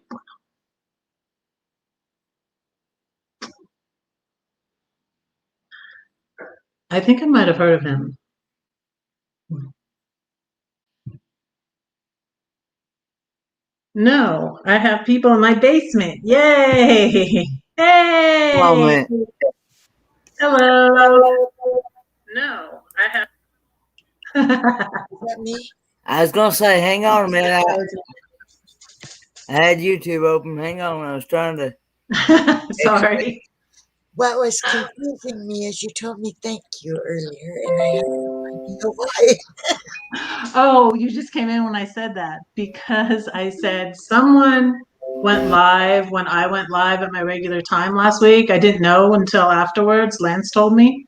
I think I might have heard of him. No, I have people in my basement. Yay! Hey! Moment. Hello. No, I have. Is that me? I was gonna say, hang on a minute. I had YouTube open. Hang on, I was trying to. Sorry. What was confusing me is you told me thank you earlier, and I had no idea why. Oh, you just came in when I said that, because I said someone went live when I went live at my regular time last week. I didn't know until afterwards. Lance told me.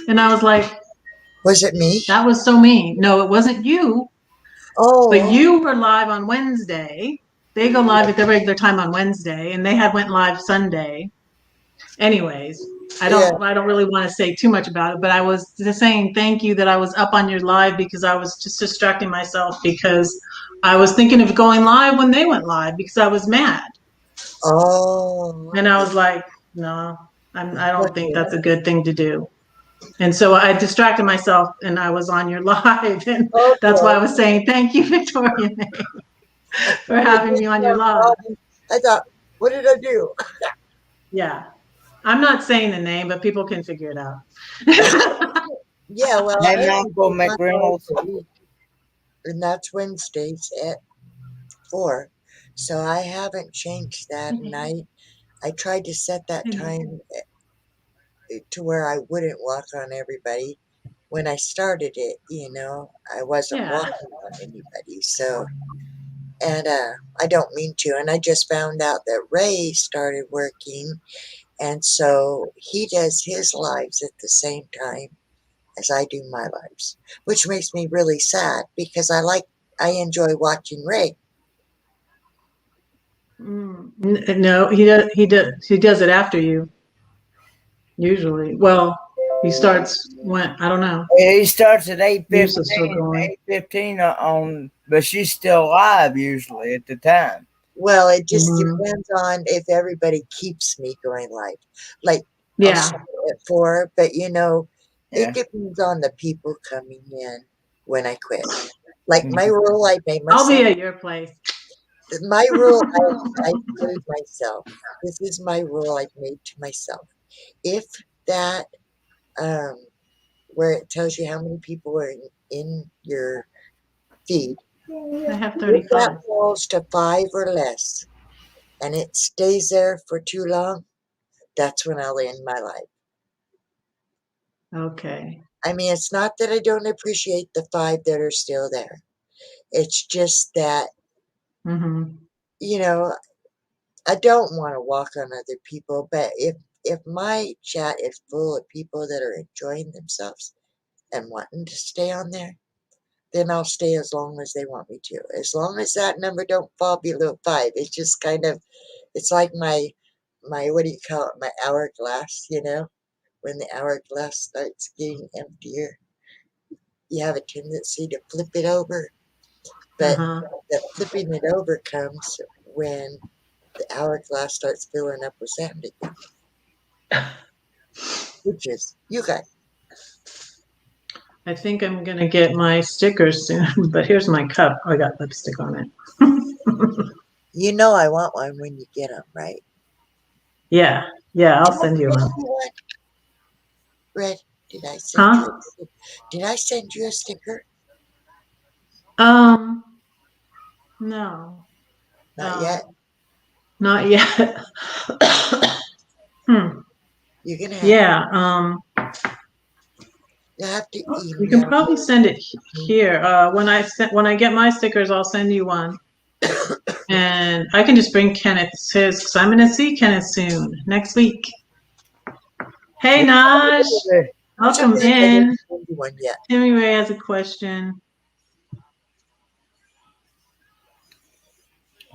And I was like, Was it me? that was so mean. No, it wasn't you. Oh. But you were live on Wednesday. They go live at their regular time on Wednesday, and they had went live Sunday. Anyways, I don't really want to say too much about it, but I was just saying thank you that I was up on your live, because I was just distracting myself, because I was thinking of going live when they went live, because I was mad. Oh. And I was like, no, I don't think that's a good thing to do. And so I distracted myself, and I was on your live, and that's why I was saying thank you, Victoria May, for having me on your live. I thought, what did I do? Yeah. I'm not saying the name, but people can figure it out. Yeah, well, Hey, Uncle McReynolds. And that's Wednesdays at 4. So I haven't changed that, and I tried to set that time to where I wouldn't walk on everybody. When I started it, you know, I wasn't walking on anybody. So, and I don't mean to. And I just found out that Ray started working, and so he does his lives at the same time as I do my lives, which makes me really sad, because I enjoy watching Ray. No, he does it after you, usually. Well, he starts when, I don't know. He starts at 8:15. 8:15 on, but she's still live usually at the time. Well, it just depends on if everybody keeps me going live. Like, I'll start at 4, but you know, it depends on the people coming in when I quit. Like my rule I made myself. I'll be at your place. My rule I made myself. This is my rule I made to myself. If that, where it tells you how many people are in your feed, I have 35. If that falls to 5 or less, and it stays there for too long, that's when I'll end my life. Okay. I mean, it's not that I don't appreciate the 5 that are still there. It's just that, Mm-hmm. you know, I don't want to walk on other people, but if my chat is full of people that are enjoying themselves and wanting to stay on there, then I'll stay as long as they want me to. As long as that number don't fall below 5. It's just kind of, it's like my what do you call it, my hourglass, you know? When the hourglass starts getting emptier, you have a tendency to flip it over. But Uh-huh. the flipping it over comes when the hourglass starts filling up with sand again. Which is you guys. I think I'm gonna get my stickers soon, but here's my cup. Oh, I got lipstick on it. You know I want one when you get them, right? Yeah, I'll send you one. Red, did I send Huh? you? Did I send you a sticker? No. Not yet. Not yet. You're gonna have. Yeah. You have to You can email. probably send it here. When I get my stickers, I'll send you one. And I can just bring Kenneth's his because I'm gonna see Kenneth soon next week. Hey Naj, welcome in. One yet. Timmy Ray has a question.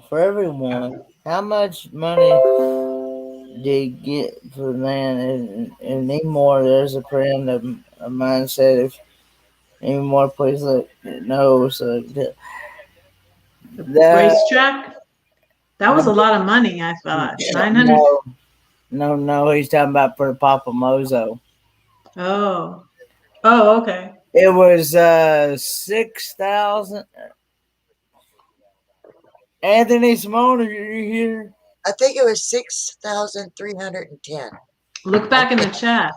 For everyone, how much money do you get for the man? And anymore, there's a friend of mine said, if any more, please let me know. So that Racetrack? That was a lot of money, I thought. 900. No, he's talking about for the Papa Mozo. Oh, okay. It was 6,000. Anthony Simone, are you here? I think it was 6,310. Look back in the chat.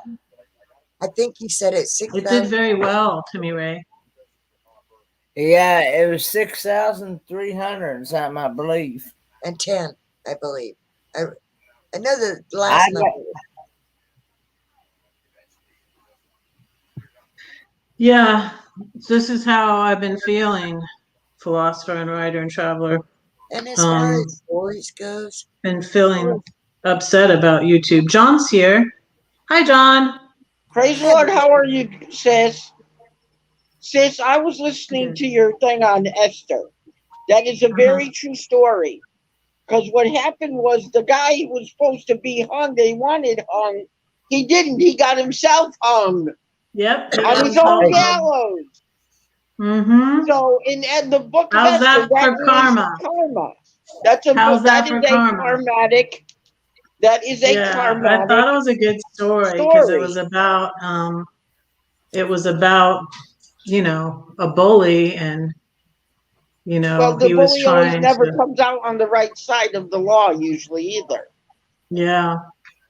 I think he said it 6,000. It did very well, Timmy Ray. Yeah, it was 6,300 and something, I believe. And 10, I believe. I know the last number. Yeah, this is how I've been feeling, philosopher and writer and traveler. And as far as Bullies goes, been feeling upset about YouTube. John's here. Hi, John. Praise the Lord. How are you, sis? Sis, I was listening to your thing on Esther. That is a very true story. Because what happened was the guy who was supposed to be hung, they wanted hung. He didn't. He got himself hung. Yep. On his own gallows. Mm-hmm. So in the book of How's Esther, that for karma? Karma. That's a How's that that is for a karma? karmatic. That is a karmatic. I thought it was a good story because it was about you know, a bully, and you know, well, the he was bully always trying never to, comes out on the right side of the law usually either. yeah.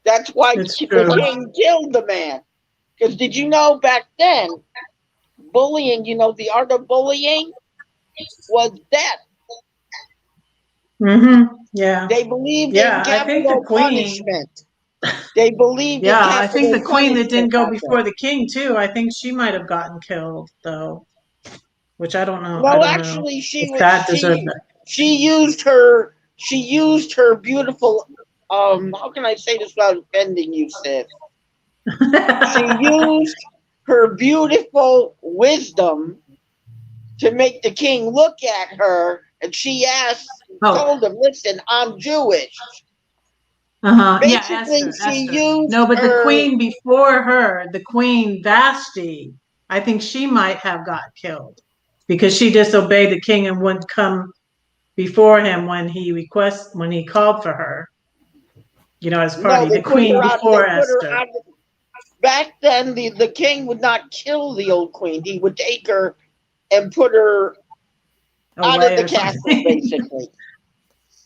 That's why It's the true. king killed the man. Because did you know back then, bullying, you know, the art of bullying was death. Mm-hmm. Yeah. They believed in I think the capital queen. punishment. They believed in capital I think the queen that didn't go punishment. before the king too. I think she might have gotten killed though, which I don't know. No, actually, she used her beautiful. How can I say this without offending you, Sis? She used her beautiful wisdom to make the king look at her, and she told him, "Listen, I'm Jewish." Basically, Esther. used but the queen before her, the Queen Vashti, I think she might have got killed because she disobeyed the king and wouldn't come before him when he called for her. You know, as party. The queen before Esther. Back then, the king would not kill the old queen. He would take her and put her out of the castle, basically.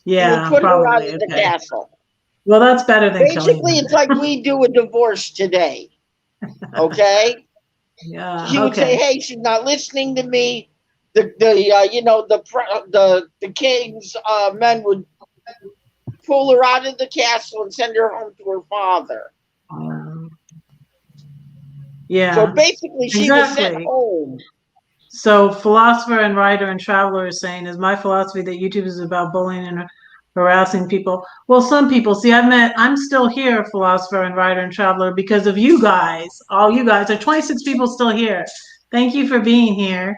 Yeah, he would put probably. her out of the castle. Well, that's better than basically, it's like we do a divorce today. Okay? Yeah. She would say, "Hey, she's not listening to me." The king's men would pull her out of the castle and send her home to her father. Yeah. So basically, she was sent home. So philosopher and writer and traveler is saying, is my philosophy that YouTube is about bullying and harassing people? Well, some people, see, I'm still here, philosopher and writer and traveler, because of you guys. All you guys. There are 26 people still here. Thank you for being here.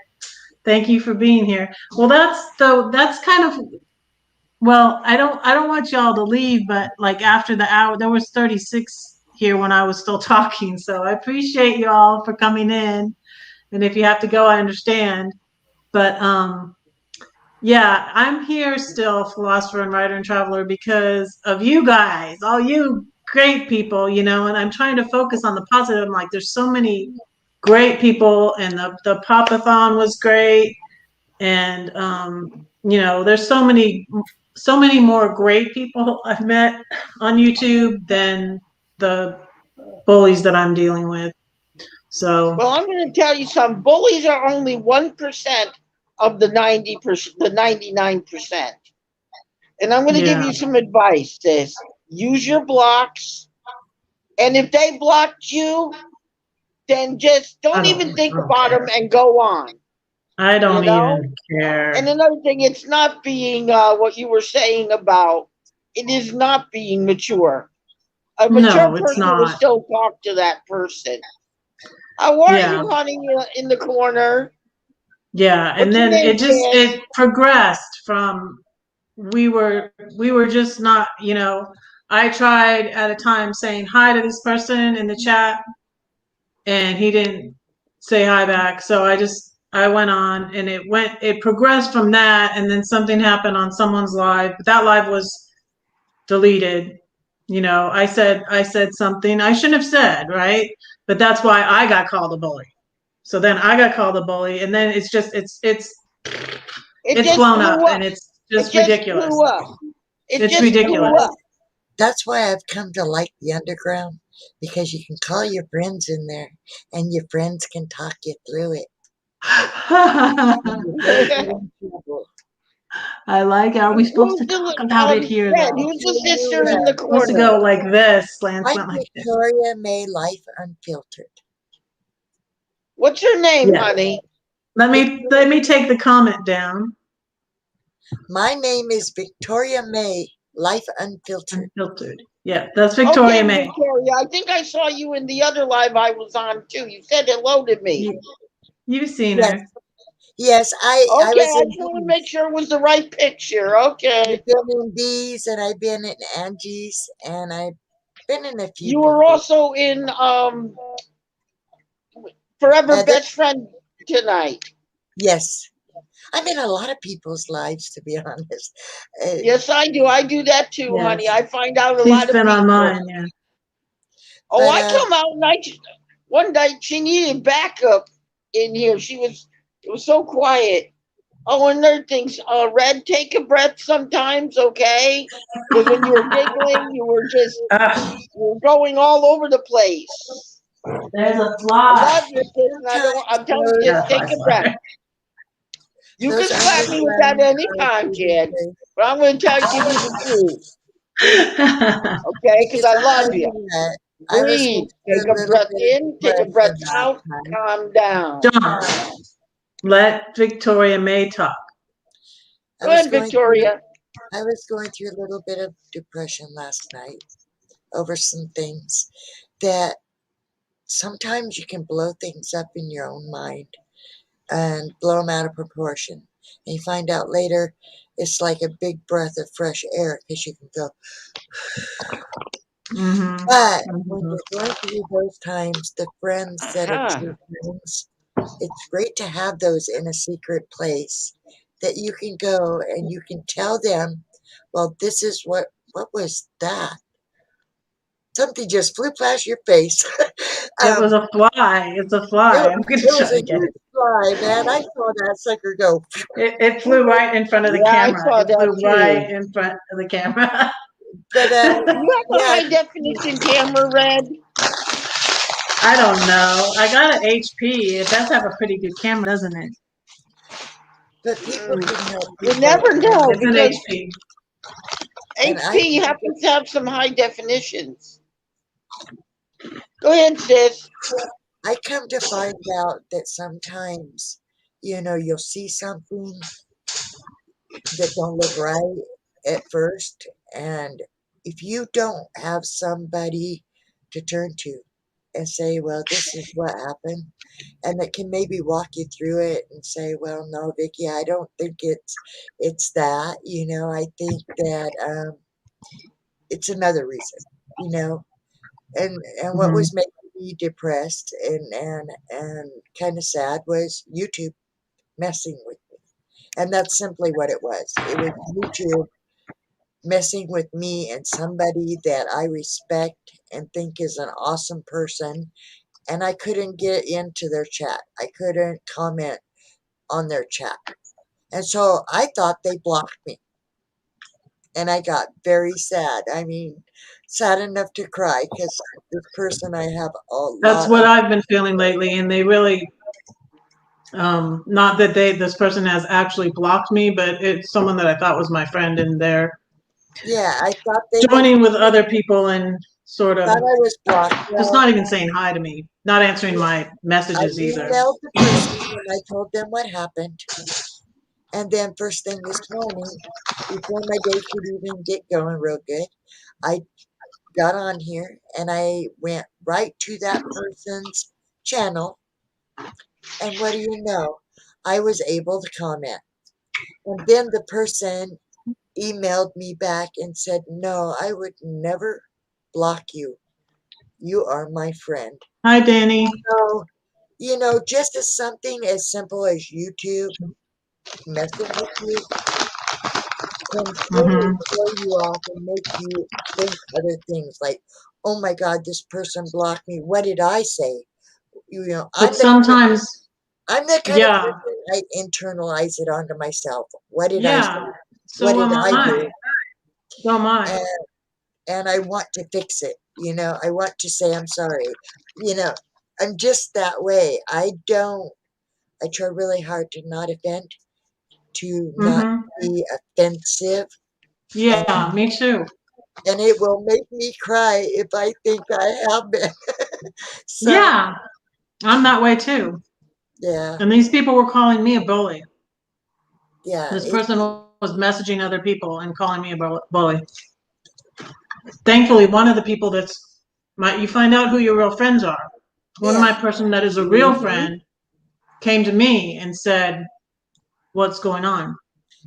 Thank you for being here. Well, that's kind of, well, I don't want y'all to leave, but like after the hour, there was 36 here when I was still talking. So I appreciate y'all for coming in. And if you have to go, I understand. But yeah, I'm here still, philosopher and writer and traveler, because of you guys, all you great people, you know, and I'm trying to focus on the positive. I'm like, there's so many great people, and the Pop-a-thon was great. And you know, there's so many more great people I've met on YouTube than the bullies that I'm dealing with. So, well, I'm going to tell you something. Bullies are only 1% of the 90%, the 99%. And I'm going to give you some advice. Sis. Use your blocks, and if they blocked you, then just don't even think about them and go on. I don't even care. And another thing, it's not being what you were saying about. It is not being mature. A mature person will still talk to that person. How are you, honey, in the corner? Yeah, and then it progressed from we were just not, you know, I tried at a time saying hi to this person in the chat, and he didn't say hi back. So I went on, and it progressed from that, and then something happened on someone's live, but that live was deleted. You know, I said something I shouldn't have said, right? But that's why I got called a bully. So then I got called a bully, and then it's blown up, and it's just ridiculous. It's ridiculous. That's why I've come to like the underground, because you can call your friends in there, and your friends can talk you through it. I like it. Are we supposed to talk about it here, though? Who's the sister in the corner? Supposed to go like this, Lance, Like not like this. Victoria May Life Unfiltered. What's your name, honey? Let me take the comment down. My name is Victoria May Life Unfiltered. Unfiltered. Yeah, that's Victoria May. Victoria, I think I saw you in the other live I was on too. You said hello to me. You've seen her. Yes, I was. I just want to make sure it was the right picture. Okay. I've been in Bees, and I've been in Angie's, and I've been in a few. You were also in Forever Best Friend tonight. Yes. I'm in a lot of people's lives, to be honest. Yes, I do. I do that too, honey. I find out a lot of people. On mine, yeah. Oh, I come out and one night she needed backup in here. It was so quiet. Oh, and other things. Red, take a breath sometimes, okay? Because when you were giggling, you were just you were going all over the place. There's a fly. I'm telling you, just take a breath. You can slap me with that anytime, Jen. But I'm going to tell you the truth. Okay? Because I love you. Breathe. Take a breath in, take a breath out, calm down. John, let Victoria May talk. Go ahead, Victoria. I was going through a little bit of depression last night over some things that sometimes you can blow things up in your own mind and blow them out of proportion. And you find out later it's like a big breath of fresh air, because you can go. But when you're going through those times, the friends that are true friends, it's great to have those in a secret place that you can go and you can tell them, well, this is what was that? Something just flew past your face. It was a fly. It's a fly. It was a huge fly, man. I saw that sucker go. It flew right in front of the camera. I saw that flew right in front of the camera. But you have a high definition camera, Red? I don't know. I got an HP. It does have a pretty good camera, doesn't it? But people can help. You never know. It's an HP. And HP happens to have some high definitions. Go ahead, sis. I come to find out that sometimes, you'll see something that don't look right at first, and if you don't have somebody to turn to and say, well, this is what happened, and that can maybe walk you through it and say, well, no, Vicky, I don't think it's that, I think that it's another reason, and what was making me depressed and kind of sad was YouTube messing with me. And that's simply what it was. It was YouTube messing with me and somebody that I respect and think is an awesome person. And I couldn't get into their chat. I couldn't comment on their chat. And so I thought they blocked me. And I got very sad. I mean, sad enough to cry because this person I have a lot. That's what I've been feeling lately. And they really, not that this person has actually blocked me, but it's someone that I thought was my friend, and they're I thought they joining with other people and sort of thought I was blocked. just not even saying hi to me, not answering my messages either. I emailed the person and I told them what happened. And then first thing this morning, before my day could even get going real good, I got on here and I went right to that person's channel. And what do you know? I was able to comment. And then the person emailed me back and said, no, I would never block you. You are my friend. Hi, Danny. So, just as something as simple as YouTube messing with you can totally throw you off and make you think other things like, oh my God, this person blocked me. What did I say? But sometimes I'm the kind of person I internalize it onto myself. What did I say? So what did I do? So am I. And I want to fix it. I want to say I'm sorry. I'm just that way. I try really hard to not offend, to not be offensive. Yeah, me too. And it will make me cry if I think I have been. So, yeah, I'm that way too. Yeah. And these people were calling me a bully. Yeah. This person was messaging other people and calling me a bully. Thankfully, one of the people you find out who your real friends are. One of my person that is a real friend came to me and said, what's going on?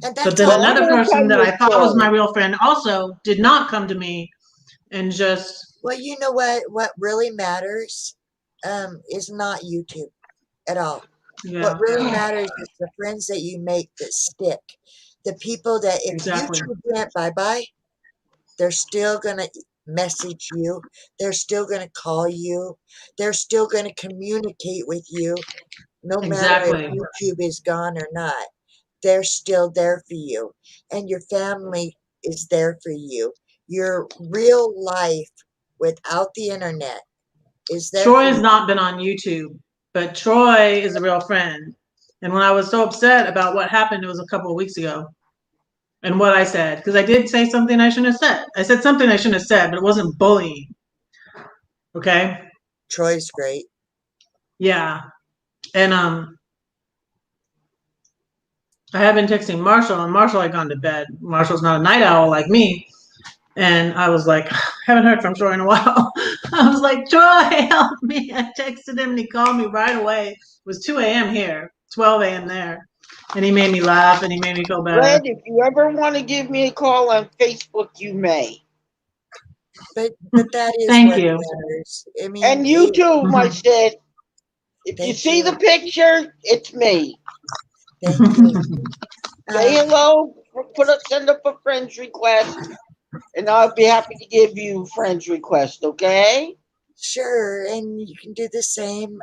But then another person that I thought was my real friend also did not come to me and just... Well, you know what really matters is not YouTube at all. Yeah. What really matters is the friends that you make that stick. The people that if YouTube went bye-bye, they're still going to message you. They're still going to call you. They're still going to communicate with you no matter if YouTube is gone or not. They're still there for you. And your family is there for you. Your real life without the internet is there. Troy has not been on YouTube, but Troy is a real friend. And when I was so upset about what happened, it was a couple of weeks ago. And what I said, because I did say something I shouldn't have said. I said something I shouldn't have said, but it wasn't bullying. Okay? Troy's great. Yeah. And I have been texting Marshall, and Marshall had gone to bed. Marshall's not a night owl like me. And I was like, haven't heard from Troy in a while. I was like, Troy, help me. I texted him and he called me right away. It was 2 a.m. here, 12 a.m. there. And he made me laugh and he made me feel better. Red, if you ever want to give me a call on Facebook, you may. But that is Thank you. Matters. I mean, and you too, my sis. If you see the picture, it's me. Thank you. Say hello, send up a friend's request, and I'll be happy to give you friend's request, okay? Sure, and you can do the same.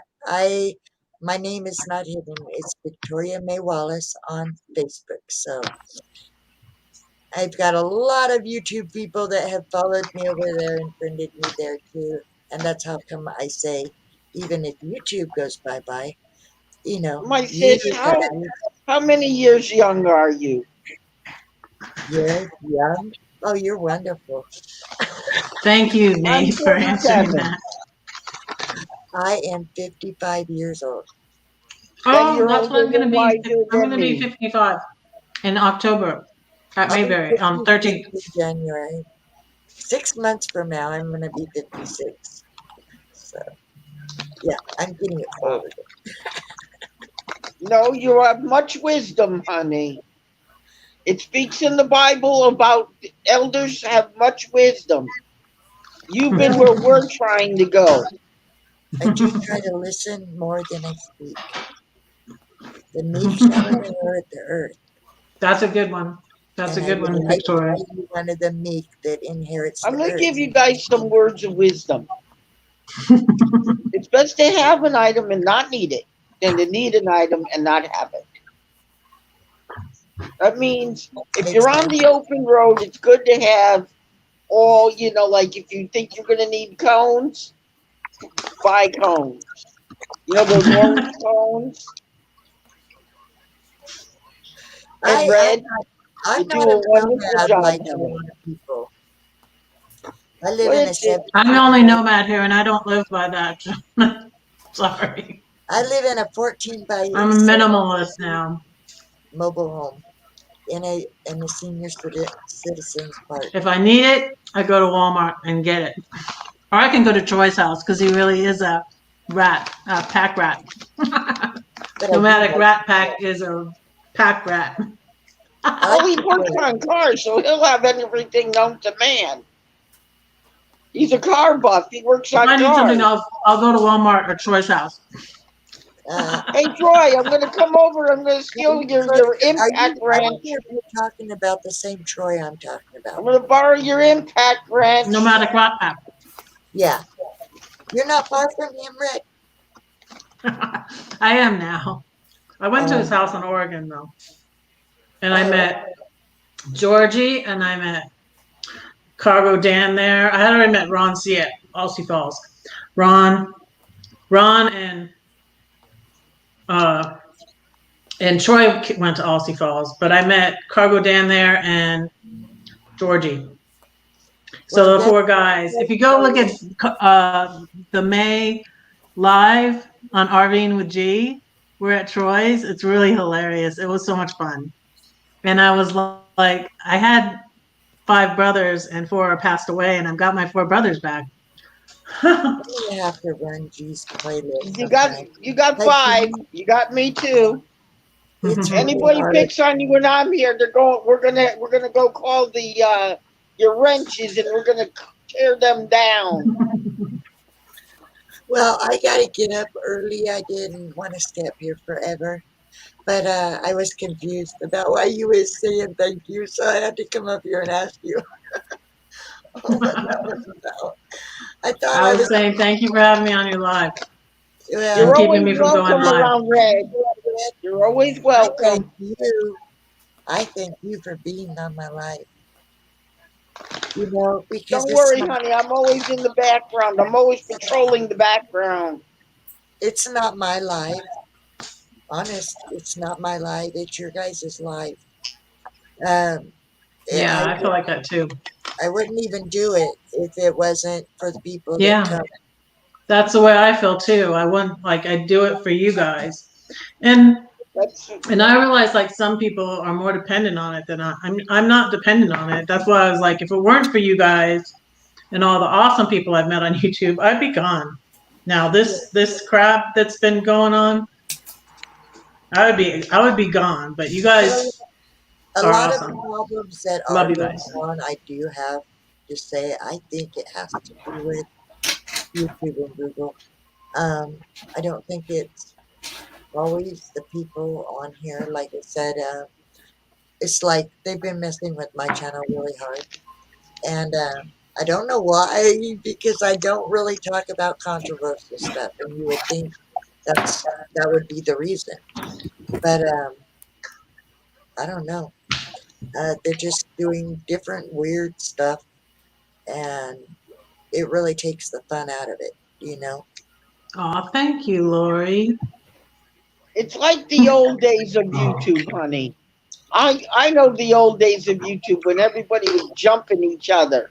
My name is not hidden. It's Victoria May Wallace on Facebook. So I've got a lot of YouTube people that have followed me over there and friended me there too. And that's how come I say, even if YouTube goes bye-bye, My sis, how many years young are you? Years young? Oh, you're wonderful. Thank you, I'm Nate, for answering 47. that. I am 55 years old. Then Oh, you're that's what older I'm gonna and be. wiser I'm than gonna be me. 55 in October at I'll be Mayberry on 56 13th. in January. 6 months from now, I'm going to be 56. So, yeah, I'm getting older. No, you have much wisdom, honey. It speaks in the Bible about elders have much wisdom. You've been where we're trying to go. I do try to listen more than I speak. The meek shall inherit the earth. That's a good one. That's a And I good would one, like to Victoria. be one of the meek that inherits I'm the going to earth. give you guys some words of wisdom. It's best to have an item and not need it than to need an item and not have it. That means if you're on the open road, it's good to have all, like if you think you're going to need cones, buy cones. You know those orange cones? And red? I'm You do not a a wonderful nomad job, like a honey. lot of people. I live Well, in a it's it. 70. I'm the only nomad here, and I don't live by that. Sorry. I live in a 14 by I'm a 7 minimalist now. mobile home in a senior citizens park. If I need it, I go to Walmart and get it. Or I can go to Troy's house because he really is a rat, a pack rat. But I do Nomadic like Rat Pack is a pack rat. Well, he works on cars, so he'll have everything known to man. He's a car buff. He works If on I need something, cars. I'll go to Walmart or Troy's house. Hey, Troy, I'm going to come over. I'm going to steal your impact I wrench. wonder if you're talking about the same Troy I'm talking about. I'm going to borrow your impact wrench. Nomadic Rat Pack. Yeah. You're not far from him, Rick. I am now. I went to his house in Oregon though, and I met Georgie and I met Cargo Dan there. I had already met Ron C at Aussie Falls. Ron, and Troy went to Aussie Falls, but I met Cargo Dan there and Georgie. So the four guys. If you go look at the May live on RVing with G, we're at Troy's. It's really hilarious. It was so much fun. And I was like, I had 5 brothers and 4 passed away, and I've got my 4 brothers back. You have to run G's playlist. You got 5. You got me too. Anybody picks on you when I'm here, we're gonna go call your wrenches and we're gonna tear them down. Well, I gotta get up early. I didn't want to stay up here forever. But I was confused about why you were saying thank you, so I had to come up here and ask you what that was about. I was saying thank you for having me on your live. Well, and keeping me from going live. Around Red. You're always welcome. I thank you for being on my life. You know, because don't worry, honey. I'm always in the background. I'm always patrolling the background. It's not my life. Honest, it's not my life. It's your guys' life. Yeah, I feel like that too. I wouldn't even do it if it wasn't for the people Yeah. that come. That's the way I feel too. I wouldn't I'd do it for you guys. And I realize like some people are more dependent on it than I'm not dependent on it. That's why I was like, if it weren't for you guys and all the awesome people I've met on YouTube, I'd be gone. Now this crap that's been going on, I would be gone. But you guys a are lot awesome. of the problems that Love are you going guys. on, I do have to say, I think it has to do with YouTube and Google. I don't think it's always the people on here. Like I said, it's like they've been messing with my channel really hard. And I don't know why, because I don't really talk about controversial stuff. And you would think that would be the reason. But I don't know. They're just doing different weird stuff. And it really takes the fun out of it, you know? Oh, thank you, Lori. It's like the old days of YouTube, honey. I know the old days of YouTube when everybody was jumping each other.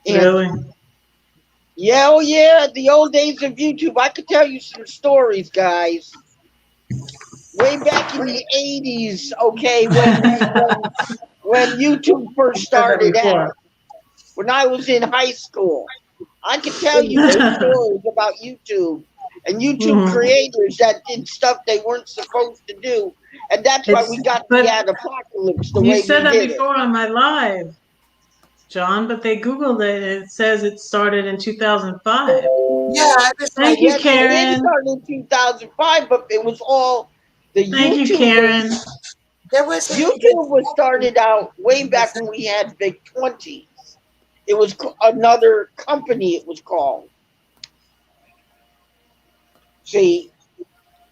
And Really? yeah, oh yeah, the old days of YouTube. I could tell you some stories, guys. Way back in the 80s, okay, when YouTube first You said that started before. out, when I was in high school, I could tell you some stories about YouTube and YouTube Mhm. creators that did stuff they weren't supposed to do. And that's why we got the ad apocalypse the You way said we that did before on my live, John, but they Googled it and it says it started in 2005. Yeah, I was Thank like, you, Yes, it did Karen. start in 2005, but it was all the Thank you, YouTube Karen. there wasn't even YouTube was started out way back when we had Big 20s. It was another company, it was called. See,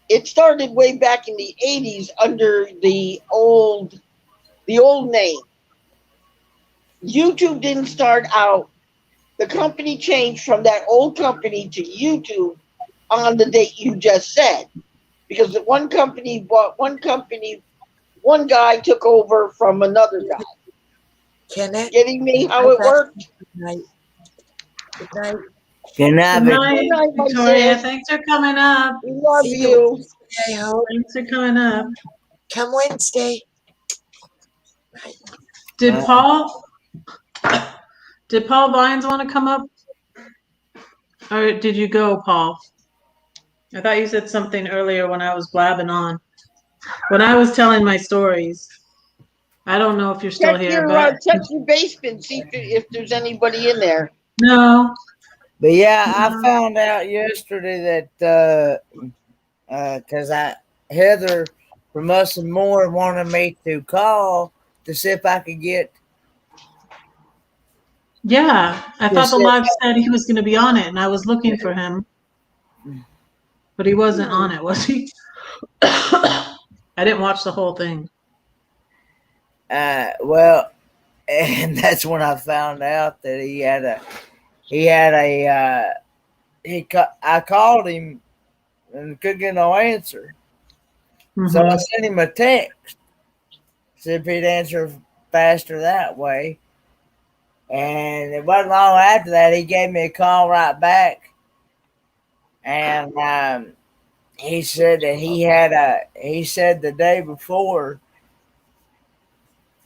it started way back in the 80s under the old name. YouTube didn't start out. The company changed from that old company to YouTube on the date you just said. Because the one company bought one company, one guy took over from another guy. Kenneth. Getting me how it worked? Good night. Good night. Good night, Good night, Good night, my Victoria. sis. Thanks for coming up. We love See you. Wednesday, I hope. Thanks for coming up. Come Wednesday. Did Paul Vines want to come up? Or did you go, Paul? I thought you said something earlier when I was blabbing on. When I was telling my stories. I don't know if you're still here, but Check your basement, see if there's anybody in there. no. But yeah, I found out yesterday that because Heather from Us and More wanted me to call to see if I could get. Yeah, I thought the Yes, live said he was going to be on it, and I was looking for him, but he wasn't on it, was he? I didn't watch the whole thing. Well, and that's when I found out that I called him and couldn't get no answer. So I sent him a text, see if he'd answer faster that way. And it wasn't long after that he gave me a call right back, and he said that he said the day before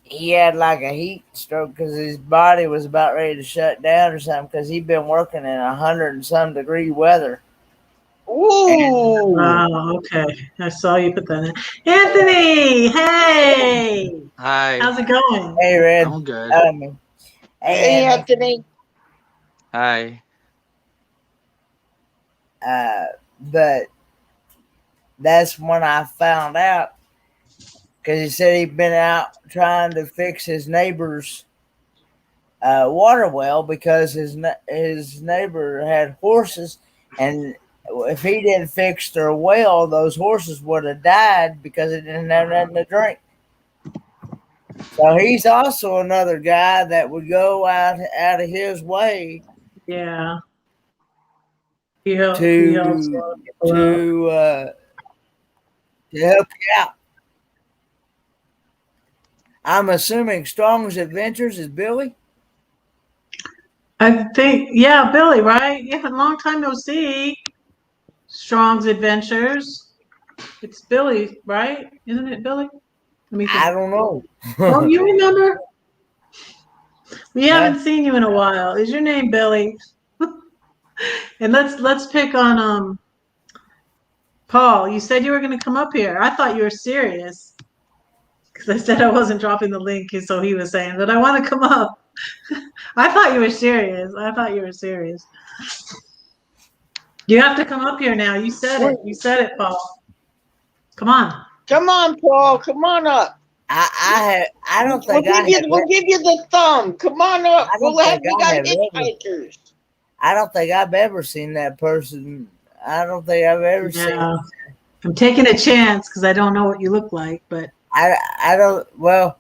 he had like a heat stroke because his body was about ready to shut down or something because he'd been working in 100 and some degree weather. Ooh. Oh, okay. I saw you put that in. Anthony, hey. Hi. How's it going? Hey, Red. I'm good. Hey, Anthony. Hi. But that's when I found out because he said he'd been out trying to fix his neighbor's water well because his neighbor had horses, and if he didn't fix their well, those horses would have died because they didn't have nothing to drink. So he's also another guy that would go out of his way. Yeah. He helps to a lot of people out. to help you out. I'm assuming Strong's Adventures is Billy. I think, yeah, Billy, right? Yeah, long time no see. Strong's Adventures. It's Billy, right? Isn't it Billy? Let me think. I don't know. Oh, you remember? We Huh? haven't seen you in a while. Is your name Billy? And let's pick on Paul. You said you were going to come up here. I thought you were serious because I said I wasn't dropping the link, so he was saying that I want to come up. I thought you were serious. You have to come up here now. You said it. You said it, Paul. Come on. Come on, Paul. Come on up. I don't think we'll give you the thumb. Come on up. We'll have you guys hitchhikers. I don't think I've ever seen that person. I don't think I've ever seen. I'm taking a chance because I don't know what you look like, but I don't. Well,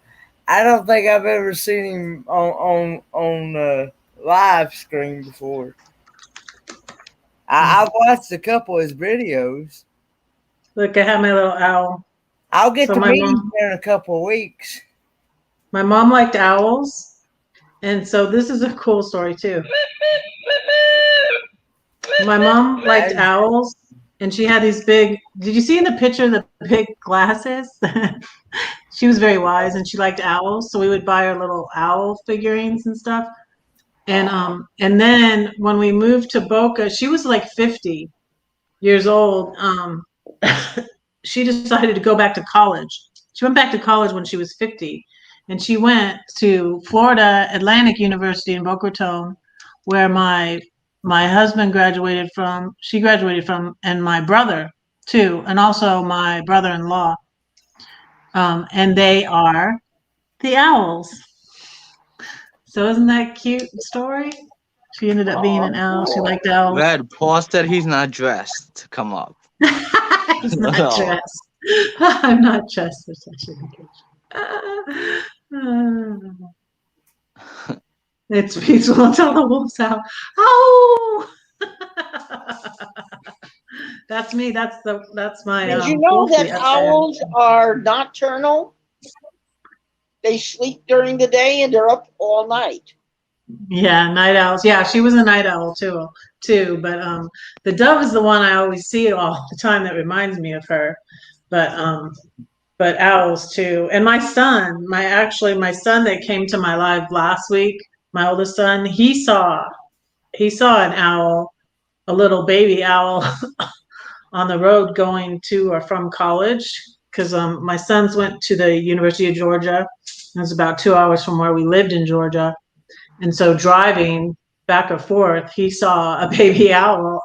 I don't think I've ever seen him on live screen before. I've watched a couple of his videos. Look, I have my little owl. I'll get So to my meet him mom, here in a couple of weeks. my mom liked owls, and so this is a cool story too. My mom liked owls, and she had these big. Did you see in the picture the big glasses? She was very wise, and she liked owls, so we would buy her little owl figurines and stuff. And then when we moved to Boca, she was like 50 years old. She decided to go back to college. She went back to college when she was 50, and she went to Florida Atlantic University in Boca Raton, where my husband graduated from. She graduated from, and my brother too, and also my brother-in-law. And they are the owls. So isn't that a cute story? She ended up being an owl. She liked owls. Red posted he's not dressed to come up. He's not dressed. I'm not dressed for such an occasion. It's peaceful until the wolves out. Oh! That's me. That's my. Did you know Wolfie that up owls are nocturnal? They sleep during the day and they're up all night. Yeah, night owls. Yeah, she was a night owl too. But the dove is the one I always see all the time that reminds me of her. But owls too. And my son, my son that came to my live last week, my oldest son, he saw an owl, a little baby owl on the road going to or from college, because my sons went to the University of Georgia. It was about 2 hours from where we lived in Georgia. And so driving back and forth, he saw a baby owl,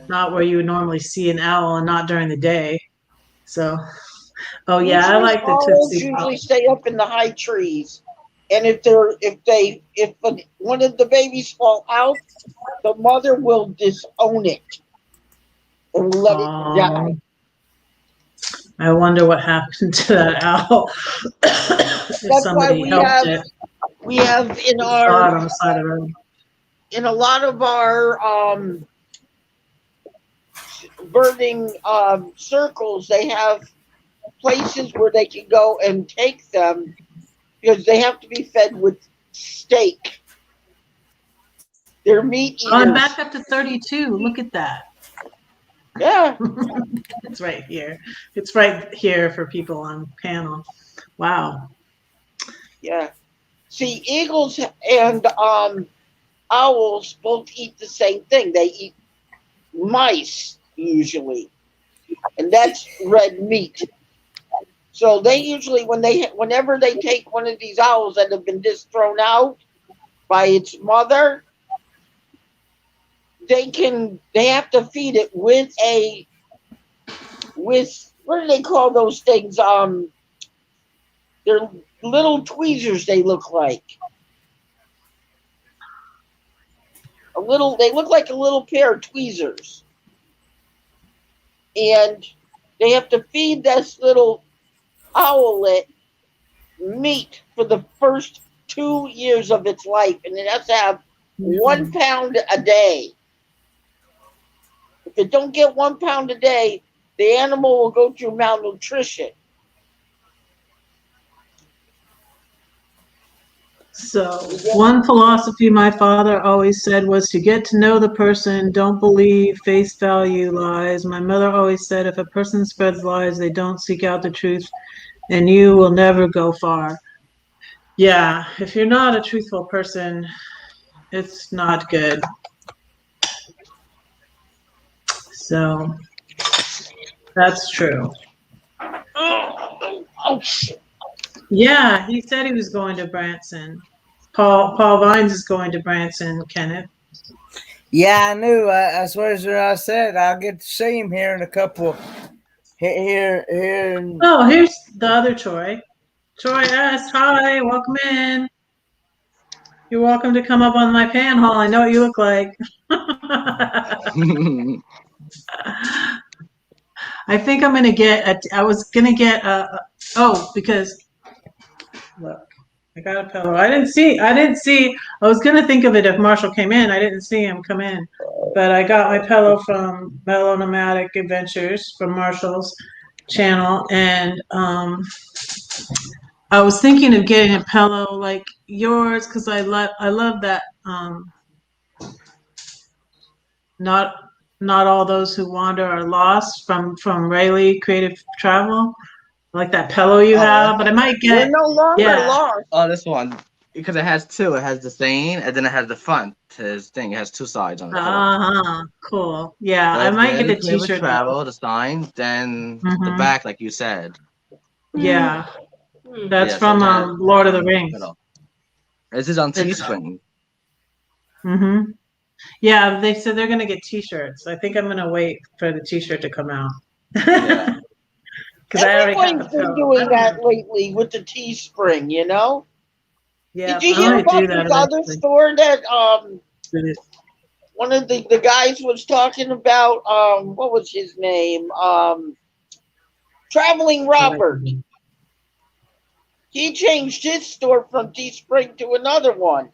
not where you would normally see an owl, and not during the day. So, oh yeah, I like the owls tipsy. usually stay up in the high trees, and if one of the babies fall out, the mother will disown it and let it die. I wonder what happened to that owl. That's why we have in our on the side of the road. In a lot of our birding circles, they have places where they can go and take them because they have to be fed with steak. They're meat eaters. I'm back up to 32. Look at that. Yeah. It's right here. It's right here for people on panel. Wow. Yeah. See, eagles and owls both eat the same thing. They eat mice usually, and that's red meat. So they usually, whenever they take one of these owls that have been just thrown out by its mother, they have to feed it with what do they call those things? They're little tweezers. They look like they look like a little pair of tweezers, and they have to feed this little owlet meat for the first 2 years of its life, and it has to have 1 pound a day. If it don't get 1 pound a day, the animal will go through malnutrition. So one philosophy my father always said was to get to know the person, don't believe face value lies. My mother always said if a person spreads lies, they don't seek out the truth, and you will never go far. Yeah, if you're not a truthful person, it's not good. So that's true. Oh shit. Yeah, he said he was going to Branson. Paul Vines is going to Branson, Kenneth. Yeah, I knew. I swear to I said I'll get to see him here in a couple. Here. Oh, here's the other Troy. Troy S. Hi, welcome in. You're welcome to come up on my panel. I know what you look like. I think I'm gonna get. I was gonna get. Because look, I got a pillow. I didn't see. I was gonna think of it if Marshall came in. I didn't see him come in, but I got my pillow from Mellow Nomadic Adventures from Marshall's, channel, and I was thinking of getting a pillow like yours because I love that not all those who wander are lost from Rayleigh Creative Travel. I like that pillow you have, but I might We're get no longer yeah. lost. Oh, this one. Because it has two. It has the saying, and then it has the front. His thing. It has two sides on the pillow. Cool. Yeah, So I it's might get the Rayleigh Creative T-shirt though. Travel, the sign, then the Mhm. back, like you said. Yeah, that's Yeah, so from that Lord of the Rings. pillow. This is on It's Teespring. Yeah, they said they're gonna get T-shirts. I think I'm gonna wait for the T-shirt to come out. Yeah. Because I already have Everybody's the been pillow. doing that lately with the Teespring, you know? Yeah, Did you I hear might about do this that other eventually. store that one of the guys was talking about? What was his name? Traveling Robert. He changed his store from Teespring to another one.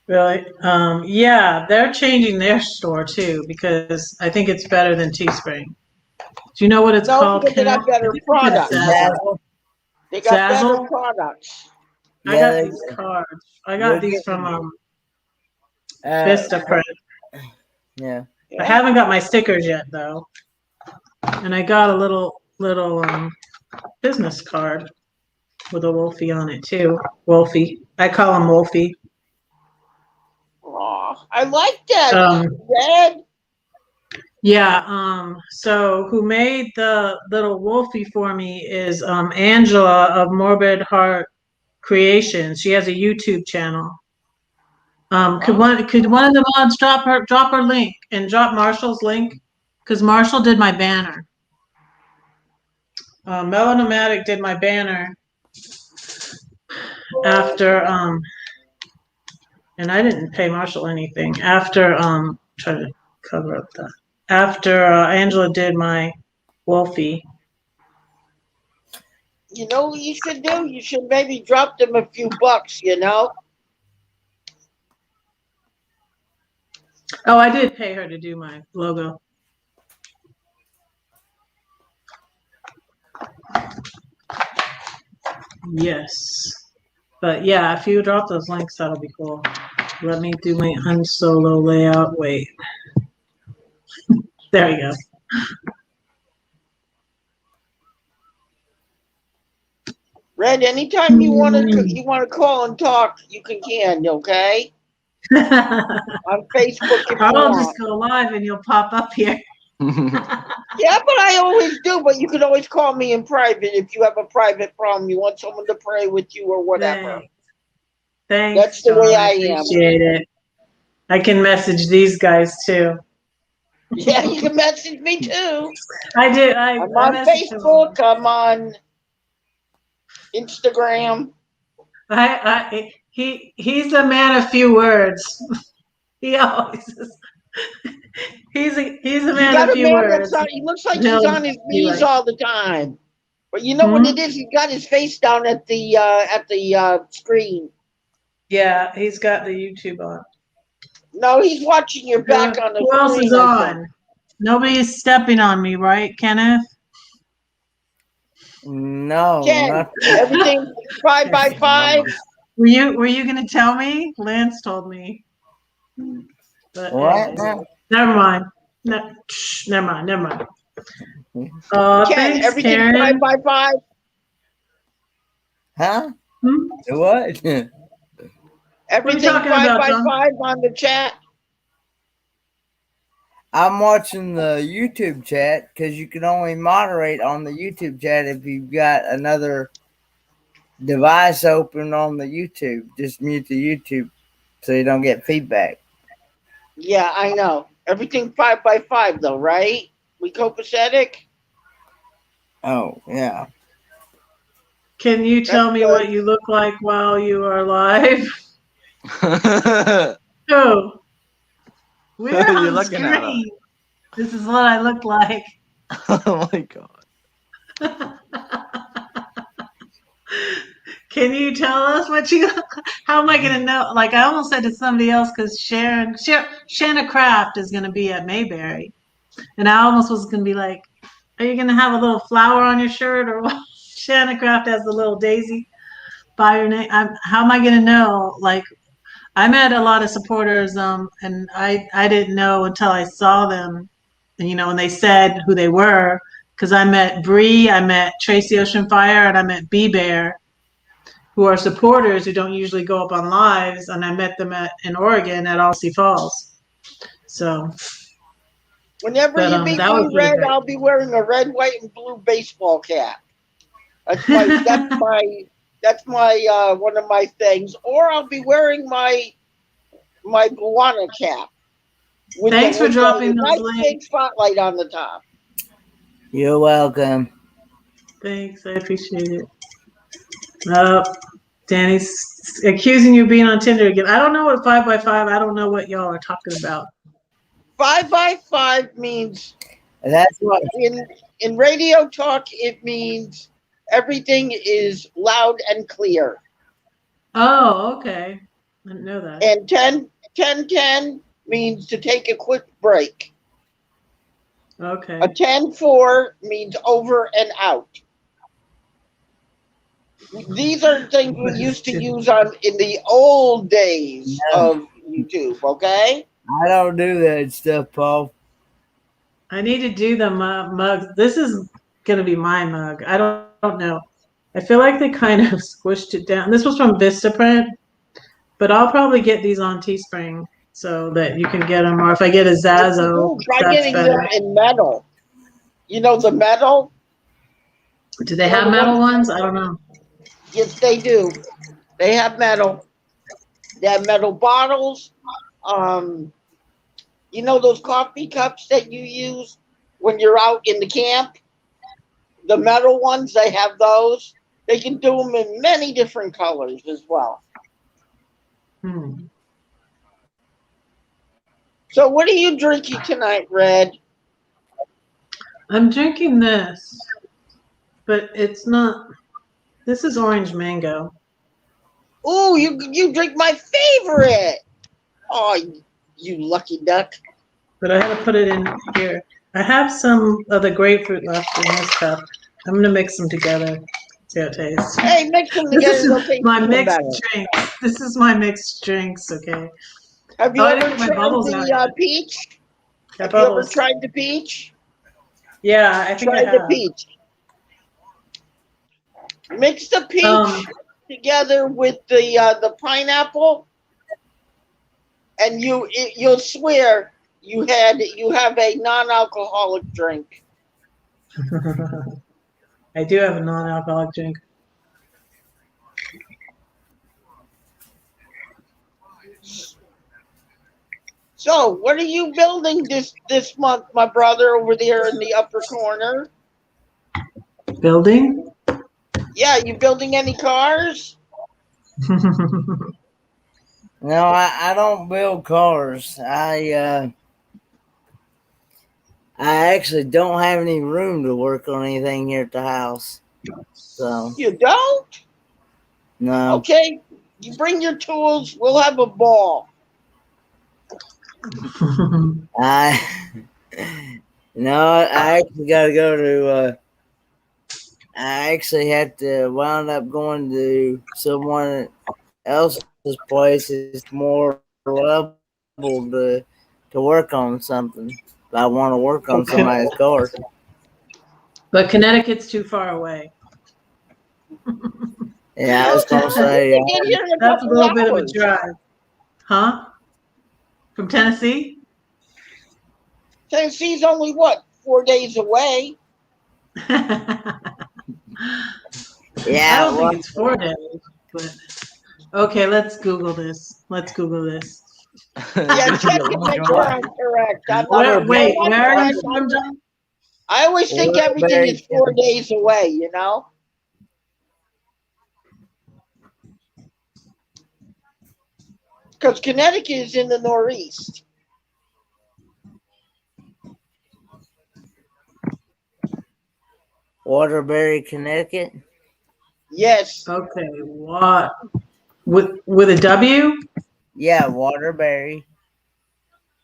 Really? Yeah, they're changing their store too because I think it's better than Teespring. Do you know what it's No, called, because they Kenneth? got better I think it's products. Zazzle. They got better Zazzle? products. I Yeah, got these cards. I got We're these getting, from Vista Print. yeah. I haven't got my stickers yet though, and I got a little business card with a Wolfie on it too. Wolfie, I call him Wolfie. Oh, I like that, Um, Red. Yeah, so who made the little Wolfie for me is Angela of Morbid Heart Creations. She has a YouTube channel. Could one of the mods drop her link and drop Marshall's link? Because Marshall did my banner. Melanomatic did my banner after and I didn't pay Marshall anything after try to cover up that after Angela did my Wolfie. You know what you should do? You should maybe drop them a few bucks, you know? Oh, I did pay her to do my logo. Yes. But yeah, if you drop those links, that'll be cool. Let me do my unsolo layout. Wait. There you go. Red, anytime you want to call and talk, you can, okay? On Facebook if you I'll want. just go live and you'll pop up here. Yeah, but I always do. But you can always call me in private if you have a private problem. You want someone to pray with you or whatever. Thanks. That's the way I am. Appreciate it. I can message these guys too. Yeah, you can message me too. I do. I'm on Facebook. I'm on Instagram. He's a man of few words. He always is. He's a man of few words. He looks like he's on his knees all the time. But you know what it is? He's got his face down at the screen. Yeah, he's got the YouTube on. No, he's watching your back on the screen. Who else is on? Nobody's stepping on me, right, Kenneth? No, Ken, everything 5 by 5. Were you gonna tell me? Lance told me. But what? Never mind. No, never mind. Never mind. Ken, Thanks, everything Karen. 5 by 5. Huh? What? Everything 5 by 5 on the chat. I'm watching the YouTube chat because you can only moderate on the YouTube chat if you've got another device open on the YouTube. Just mute the YouTube so you don't get feedback. Yeah, I know. Everything 5 by 5 though, right? We copacetic? Oh, yeah. Can you tell me what you look like while you are live? Oh, we're on the screen. This is what I look like. Oh my god. Can you tell us what you? How am I gonna know? Like I almost said to somebody else because Shanna Craft is gonna be at Mayberry, and I almost was gonna be like, Are you gonna have a little flower on your shirt or what? Shannon Craft has the little daisy by your name. How am I gonna know? Like, I met a lot of supporters, and I didn't know until I saw them, and when they said who they were, because I met Bree, I met Tracy Ocean Fire, and I met B Bear, who are supporters who don't usually go up on lives, and I met them in Oregon at Aussie Falls. So. Whenever you meet That me, was really Red, great. I'll be wearing a red, white, and blue baseball cap. That's my one of my things. Or I'll be wearing my Buana cap. Thanks for dropping those nice links. big spotlight on the top. You're welcome. Thanks, I appreciate it. Danny's accusing you of being on Tinder again. I don't know what 5x5. I don't know what y'all are talking about. 5x5 means That's what. In radio talk, it means everything is loud and clear. Oh, okay. I didn't know that. And 10-10 means to take a quick break. Okay. A 10-4 means over and out. These are things we used to use in the old days of YouTube, okay? I don't do that stuff, Paul. I need to do the mugs. This is going to be my mug. I don't know. I feel like they kind of squished it down. This was from Vistaprint, but I'll probably get these on Teespring so that you can get them. Or if I get a Zazo, try that's getting better. them in metal. You know the metal? Do they have metal ones? I don't know. Yes, they do. They have metal. They have metal bottles. You know those coffee cups that you use when you're out in the camp? The metal ones, they have those. They can do them in many different colors as well. So what are you drinking tonight, Red? I'm drinking this, but it's not. This is orange mango. Ooh, you drink my favorite. Oh, you lucky duck. But I had to put it in here. I have some of the grapefruit left in this cup. I'm going to mix them together. See how it tastes. Hey, mix them together. This is my mixed drinks. This is my mixed drinks, okay? Have you ever tried the peach? Have you ever tried the peach? Yeah, I think I have. Try the peach. Mix the peach together with the pineapple, and you'll swear you have a non-alcoholic drink. I do have a non-alcoholic drink. So, what are you building this month, my brother, over there in the upper corner? Building? Yeah, you building any cars? No, I don't build cars. I actually don't have any room to work on anything here at the house. So you don't? No. Okay, you bring your tools. We'll have a ball. I actually got to go to. I actually had to wound up going to someone else's place. It's more level to work on something. I want to work on somebody's car. But Connecticut's too far away. Yeah, I was gonna say that's a little bit of a drive. Huh? From Tennessee? Tennessee's only what, 4 days away? Yeah, I don't think it's 4 days, but okay, let's Google this. Yeah, check it, make sure I'm correct. Wait, where are you from, John? I always think everything is 4 days away, you know? Because Connecticut is in the northeast. Waterbury, Connecticut? Yes. Okay, what? With a W? Yeah, Waterbury.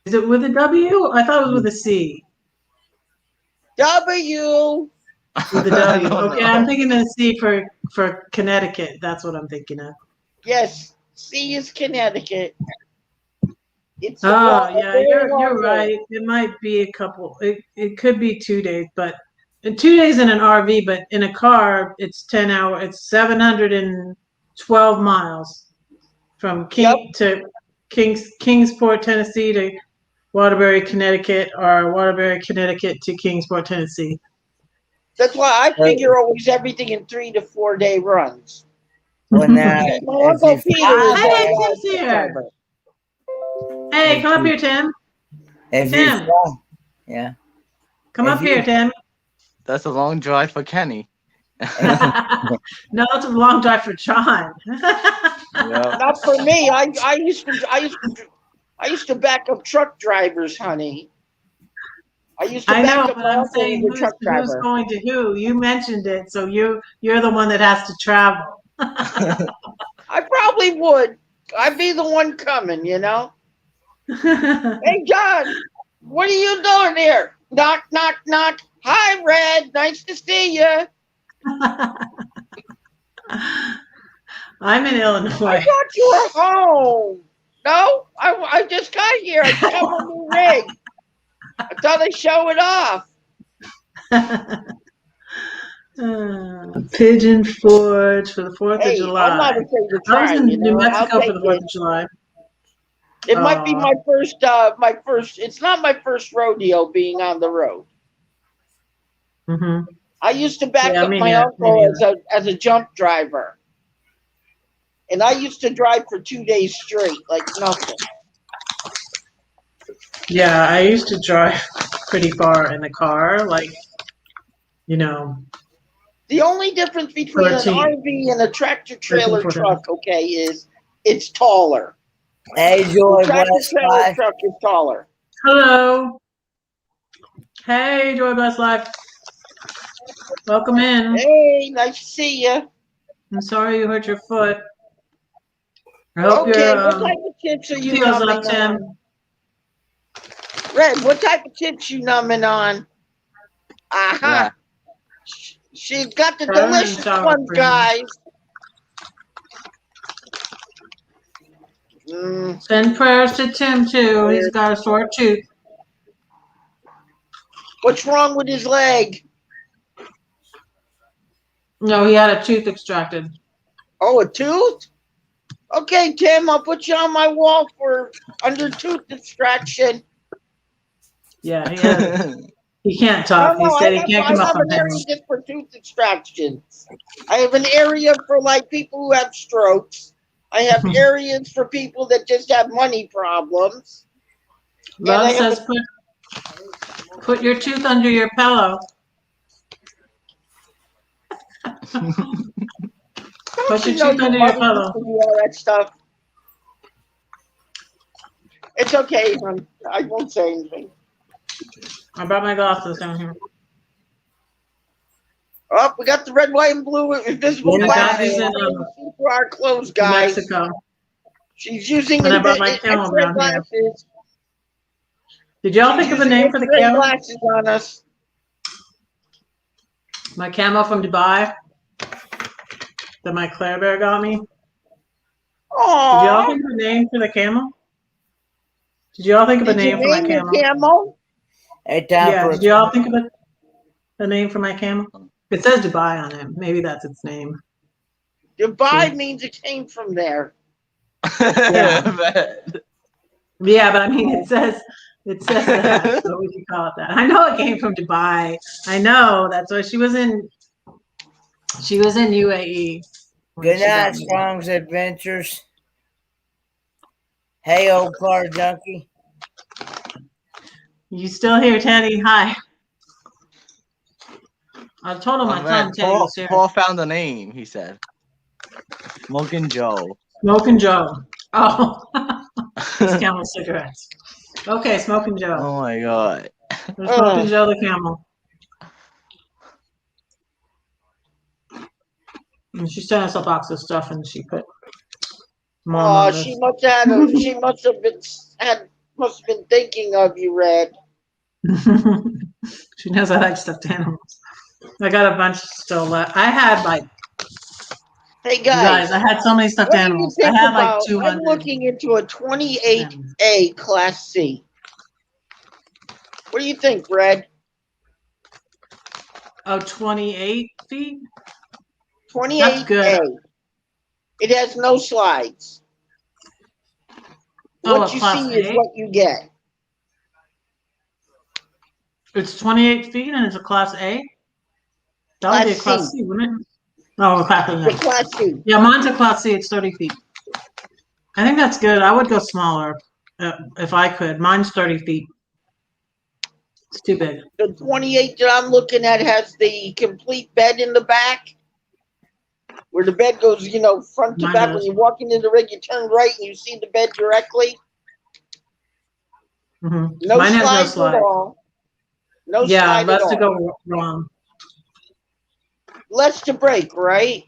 Is it with a W? I thought it was with a C. W. With the W. Okay, I'm thinking of C for Connecticut. That's what I'm thinking of. Yes, C is Connecticut. It's Oh, a yeah, very you're long right. road. It might be a couple. It could be 2 days, but 2 days in an RV, but in a car, it's 10 hours. It's 712 miles from Kingsport, Tennessee to Waterbury, Connecticut, or Waterbury, Connecticut to Kingsport, Tennessee. That's why I figure always everything in 3 to 4 day runs. Well, now, My Uncle Peter is Hey, a Tim's here. driver. Hey, come up here, Tim. if Tim. you fly, yeah. Come If up here, you- Tim. That's a long drive for Kenny. No, it's a long drive for John. Yeah. Not for me. I used to back up truck drivers, honey. I used to I back know, up but my I'm uncle saying who was a truck who's driver. going to who? You mentioned it, so you're the one that has to travel. I probably would. I'd be the one coming, you know. Hey, John, what are you doing here? Knock, knock, knock. Hi, Red. Nice to see you. I'm in I Illinois. thought you were home. No, I just got here. I just got my new rig. I thought I'd show it off. Pigeon Forge for the 4th of Hey, July. I'm not afraid to I try. was in You New know, I'll Mexico for take the 4th it. of July. It might be my first. It's not my first rodeo being on the road. Mm-hmm. I used to back Yeah, up me my neither, me uncle as a jump driver, and I used to drive for 2 days straight, like nothing. Yeah, I used to drive pretty far in the car, like, you know. The only difference between 13. an RV and a tractor trailer 13, 14. truck, okay, is it's taller. Hey, The Joy tractor West trailer Life. truck is taller. Hello. Hey, Joy Best Life. Welcome in. Hey, nice to see you. I'm sorry you hurt your foot. I hope Okay, your what type of chips are you feels numbing up, Tim. on? Red, what type of chips you numbing on? Aha. Yeah. She's got the Sour and delicious sour ones, cream. guys. Mm, Send prayers to Tim too. He's got a sore tooth. what's wrong with his leg? No, he had a tooth extracted. Oh, a tooth? Okay, Tim, I'll put you on my wall for under tooth extraction. Yeah, he has. He can't talk. He said he can't come I up have on an area panels. just for tooth extractions. I have an area for like people who have strokes. I have areas for people that just have money problems. Love says put your tooth under your pillow. Put your tooth under your pillow. All that stuff. It's okay, hon. I won't say anything. I brought my glasses down here. Oh, we got the red, white, and blue invisible Yeah, glasses that is for our clothes, guys. Mexico. She's using And I brought my camel X-ray down here. glasses. Did y'all think of a name for the camel? Glasses on us. My camel from Dubai that my Claire Bear got me. Aww. Did y'all think of a name for the camel? Did y'all think of a name for my camel? Camel? Yeah, did y'all think of a name for my camel? It says Dubai on it. Maybe that's its name. Dubai means it came from there. Yeah. Yeah, but I mean, it says that, so we can call it that. I know it came from Dubai. I know that's why she was in UAE. Good night, Strong's Adventures. Hey, old car junkie. You still here, Teddy? Hi. I told him my son Teddy was here. Paul found the name, he said. Smoking Joe. Smoking Joe. Oh. It's Camel cigarettes. Okay, Smoking Joe. Oh my god. There's Smoking Joe the camel. And she sent us a box of stuff and she put Mom. Oh, she must have been thinking of you, Red. She knows I like stuffed animals. I got a bunch still left. I had like, Hey you guys, guys, I had so many stuffed what do you animals. I think had like about? 200. I'm looking into a 28A Class C. What do you think, Red? Oh, 28 feet? 28A. That's good. It has no slides. Oh, What a you Class see is A? what you get. It's 28 feet and it's a Class A? That would be a Class Class C. C, wouldn't it? Oh, a Class The A. Class C. Yeah, mine's a Class C. It's 30 feet. I think that's good. I would go smaller if I could. Mine's 30 feet. It's too big. The 28 that I'm looking at has the complete bed in the back, where the bed goes, you know, front to Mine back. does. When you walk into the rig, you turn right and you see the bed directly. Mm-hmm. No Mine has no slides slide. at all. No Yeah, slide at let's to all. go wrong. Let's to break, right?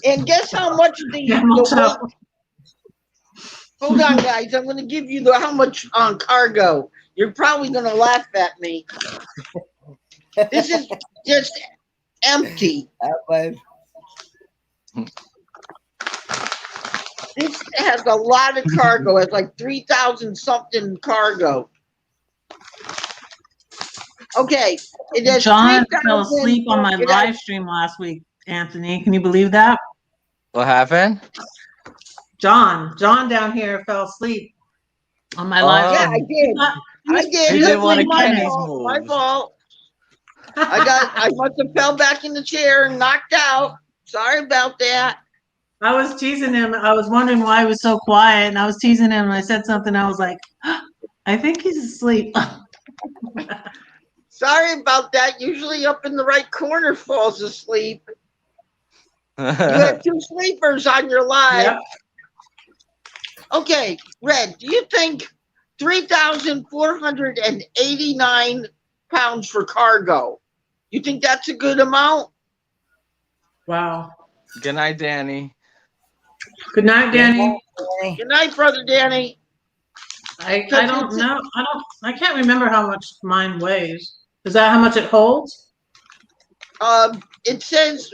And guess how much Yeah, the Motel. weight. Hold on, guys. I'm going to give you the how much on cargo. You're probably going to laugh at me. This is just empty. This has a lot of cargo. It's like 3,000 something cargo. Okay, it has John 3,000. fell asleep on my live stream last week, Anthony. Can you believe that? What happened? John down here fell asleep on my Oh. live Yeah, stream. I did. I did. He did one of My Kenny's fault. My moves. fault. I must have fell back in the chair and knocked out. Sorry about that. I was teasing him. I was wondering why he was so quiet, and I was teasing him, and I said something. I was like, I think he's asleep. Sorry about that. Usually up in the right corner falls asleep. You have two sleepers on your live. Yep. Okay, Red, do you think 3,489 pounds for cargo? You think that's a good amount? Wow. Good night, Danny. Good night, Danny. Good night, brother Danny. I don't know. I can't remember how much mine weighs. Is that how much it holds? It says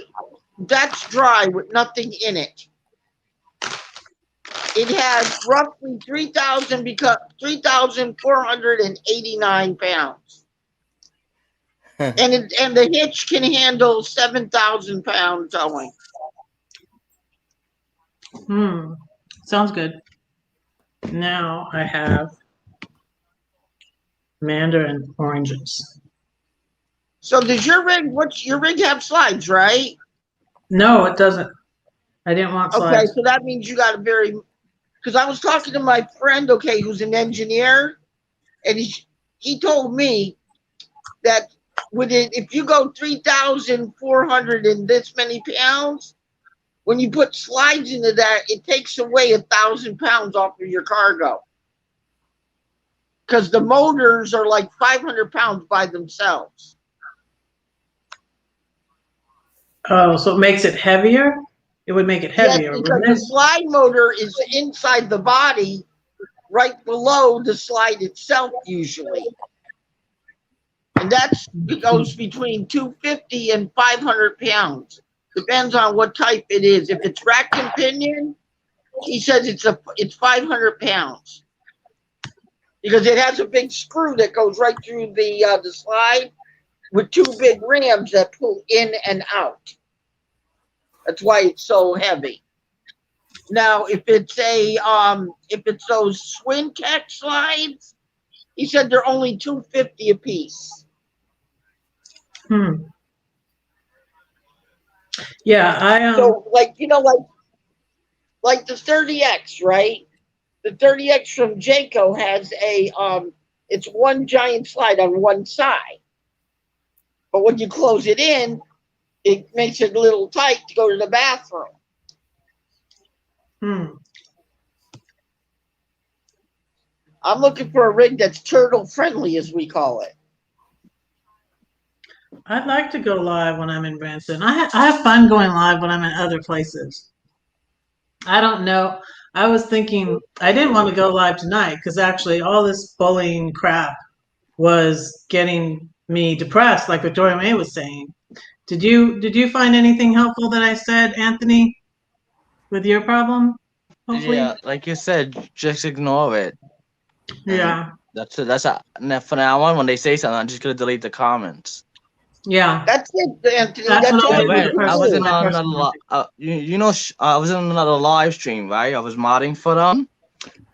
that's dry with nothing in it. It has roughly 3,489 pounds. And the hitch can handle 7,000 pounds towing. Sounds good. Now I have mandarin oranges. So does your rig? What's your rig have slides, right? No, it doesn't. I didn't want slides. Okay, so that means you got a very. Because I was talking to my friend, okay, who's an engineer, and he told me that if you go 3,400 and this many pounds, when you put slides into that, it takes away 1,000 pounds off of your cargo. Because the motors are like 500 pounds by themselves. Oh, so it makes it heavier? It would make it heavier. Yes, because the slide motor is inside the body, right below the slide itself usually. And it goes between 250 and 500 pounds. Depends on what type it is. If it's rack and pinion, he says it's 500 pounds. Because it has a big screw that goes right through the slide with two big rams that pull in and out. That's why it's so heavy. Now, if it's those Swintech slides, he said they're only $250 a piece. Yeah, So like the 30X, right? The 30X from Jayco has it's one giant slide on one side. But when you close it in, it makes it a little tight to go to the bathroom. I'm looking for a rig that's turtle friendly, as we call it. I'd like to go live when I'm in Branson. I have fun going live when I'm in other places. I don't know. I was thinking I didn't want to go live tonight because actually all this bullying crap was getting me depressed, like Victoria May was saying. Did you find anything helpful that I said, Anthony, with your problem? Hopefully. Yeah, like you said, just ignore it. Yeah. That's it. For now on, when they say something, I'm just gonna delete the comments. Yeah. That's it, Anthony. That's what all I you did with do. the person. I was in my another I was in another live stream, right? I was modding for them,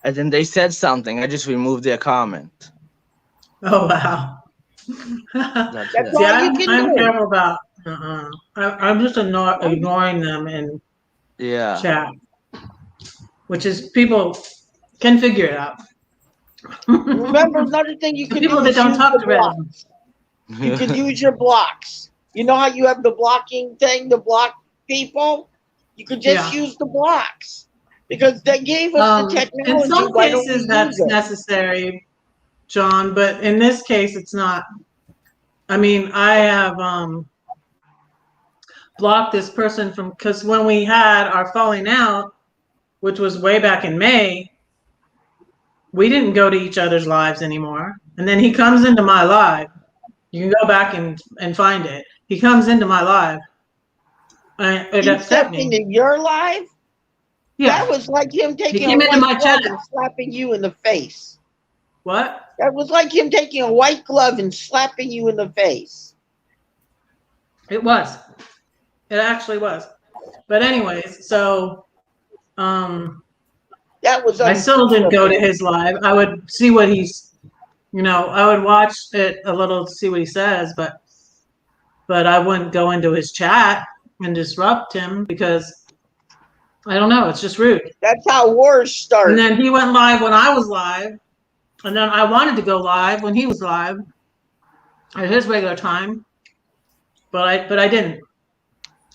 and then they said something. I just removed their comment. Oh wow. That's That's it. See, all you can I'm do. careful about. I'm just ignoring them in Yeah. chat, which is people can figure it out. Remember, another thing you The can people do that is don't use talk the to Reddit. blocks. You can use your blocks. You know how you have the blocking thing to block people? You could just use the blocks. Because they gave us the technology. In some Why don't we cases, use that's it? necessary, John, but in this case, it's not. I mean, I have blocked this person from, because when we had our falling out, which was way back in May, we didn't go to each other's lives anymore. And then he comes into my live. You can go back and find it. He comes into my live. It He upset stepped me. into your life? Yeah. That was like him taking came a into my white glove chat. and slapping you in the face. What? That was like him taking a white glove and slapping you in the face. It was. It actually was. But anyways, so that was I still didn't go to his live. I would see what he's, I would watch it a little to see what he says, but I wouldn't go into his chat and disrupt him because I don't know, it's just rude. That's how wars start. And then he went live when I was live, and then I wanted to go live when he was live at his regular time, but I didn't.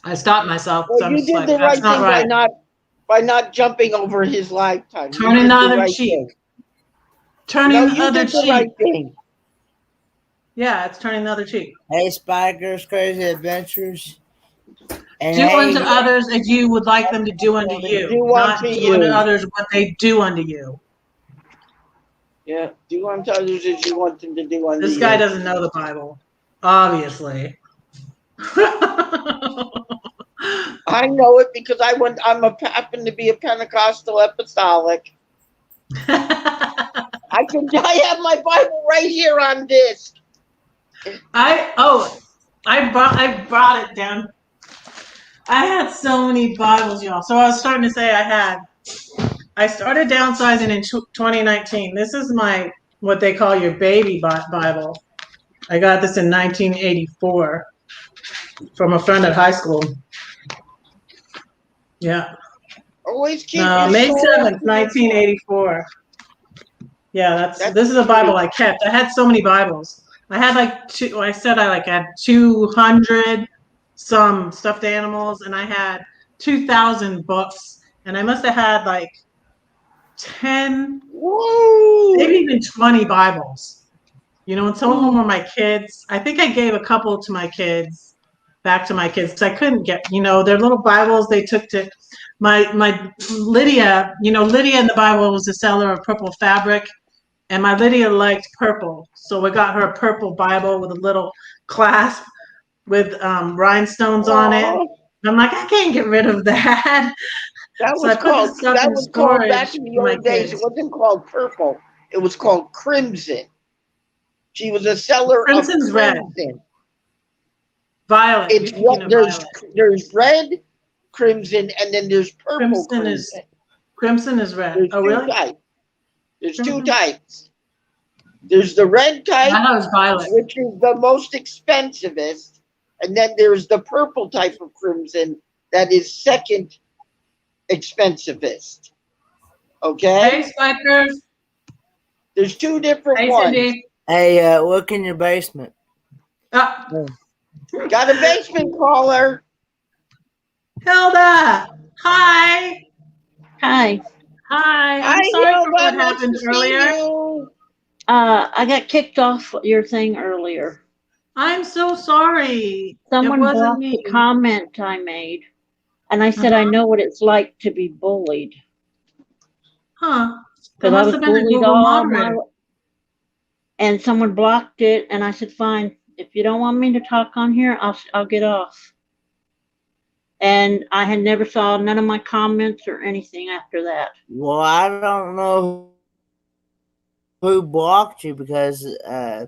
I stopped myself. Well, So I'm you just did like, the that's right not thing right. by not jumping over his lifetime. Turning the other cheek. Turning the other did the cheek. right thing. Yeah, it's turning the other cheek. Hey, Spikers, Crazy Adventures. And do unto others as you would like them to do unto you. Do not unto do unto you. others what they do unto you. Yeah, do unto others as you want them to do unto you. This guy doesn't know the Bible, obviously. I know it because I happen to be a Pentecostal apostolic. I have my Bible right here on disc. I brought it down. I had so many Bibles, y'all. So I was starting to say I started downsizing in 2019. This is what they call your baby Bible. I got this in 1984 from a friend at high school. Yeah. Always keep May 7th, 1984. Yeah, this is a Bible I kept. I had so many Bibles. I had I had 200 some stuffed animals, and I had 2,000 books, and I must have had like 10, maybe even 20 Bibles. And some of them were my kids. I think I gave a couple to my kids, back to my kids, because I couldn't get, their little Bibles they took to my Lydia. Lydia in the Bible was a seller of purple fabric. And my Lydia liked purple, so I got her a purple Bible with a little clasp with rhinestones on it. And I'm like, I can't get rid of that. That So was I put called. this stuff That in was called storage back in the for my old days. kids. It wasn't called purple. It was called crimson. She was a seller Crimson's of red. crimson. Violet. It's there's red, crimson, and then there's purple crimson. Crimson is red. There's really? Types. There's two types. There's the red type, which is the most expensivest, and then there's the purple type of crimson that is second expensivest. Okay? Hey, Spikers. There's two different ones. Cindy. Hey, look in your basement. Got a basement caller. Hilda. Hi. Hi. Hi. I'm sorry for what happened earlier. I got kicked off your thing earlier. I'm so sorry. Someone blocked the comment I made, and I said I know what it's like to be bullied. Huh. That Because I must was have been a bullied Google all my, moderator. and someone blocked it, and I said, fine, if you don't want me to talk on here, I'll get off. And I had never saw none of my comments or anything after that. Well, I don't know who blocked you because I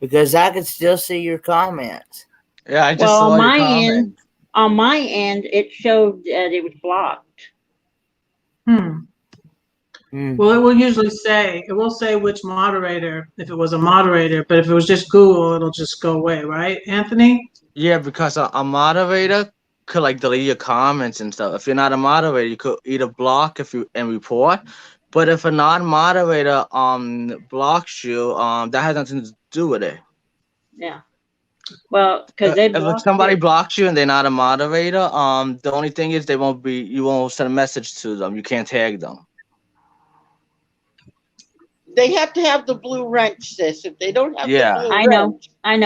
could still see your comments. Yeah, I just Well, saw your comment. on my end, it showed that it was blocked. Well, it will usually say, it will say which moderator, if it was a moderator, but if it was just Google, it'll just go away, right, Anthony? Yeah, because a moderator could like delete your comments and stuff. If you're not a moderator, you could either block and report. But if a non-moderator blocks you, that has nothing to do with it. Yeah. Well, because they If blocked somebody it. blocks you and they're not a moderator, the only thing is you won't send a message to them. You can't tag them. They have to have the blue wrench, sis. If they don't have the blue wrench. I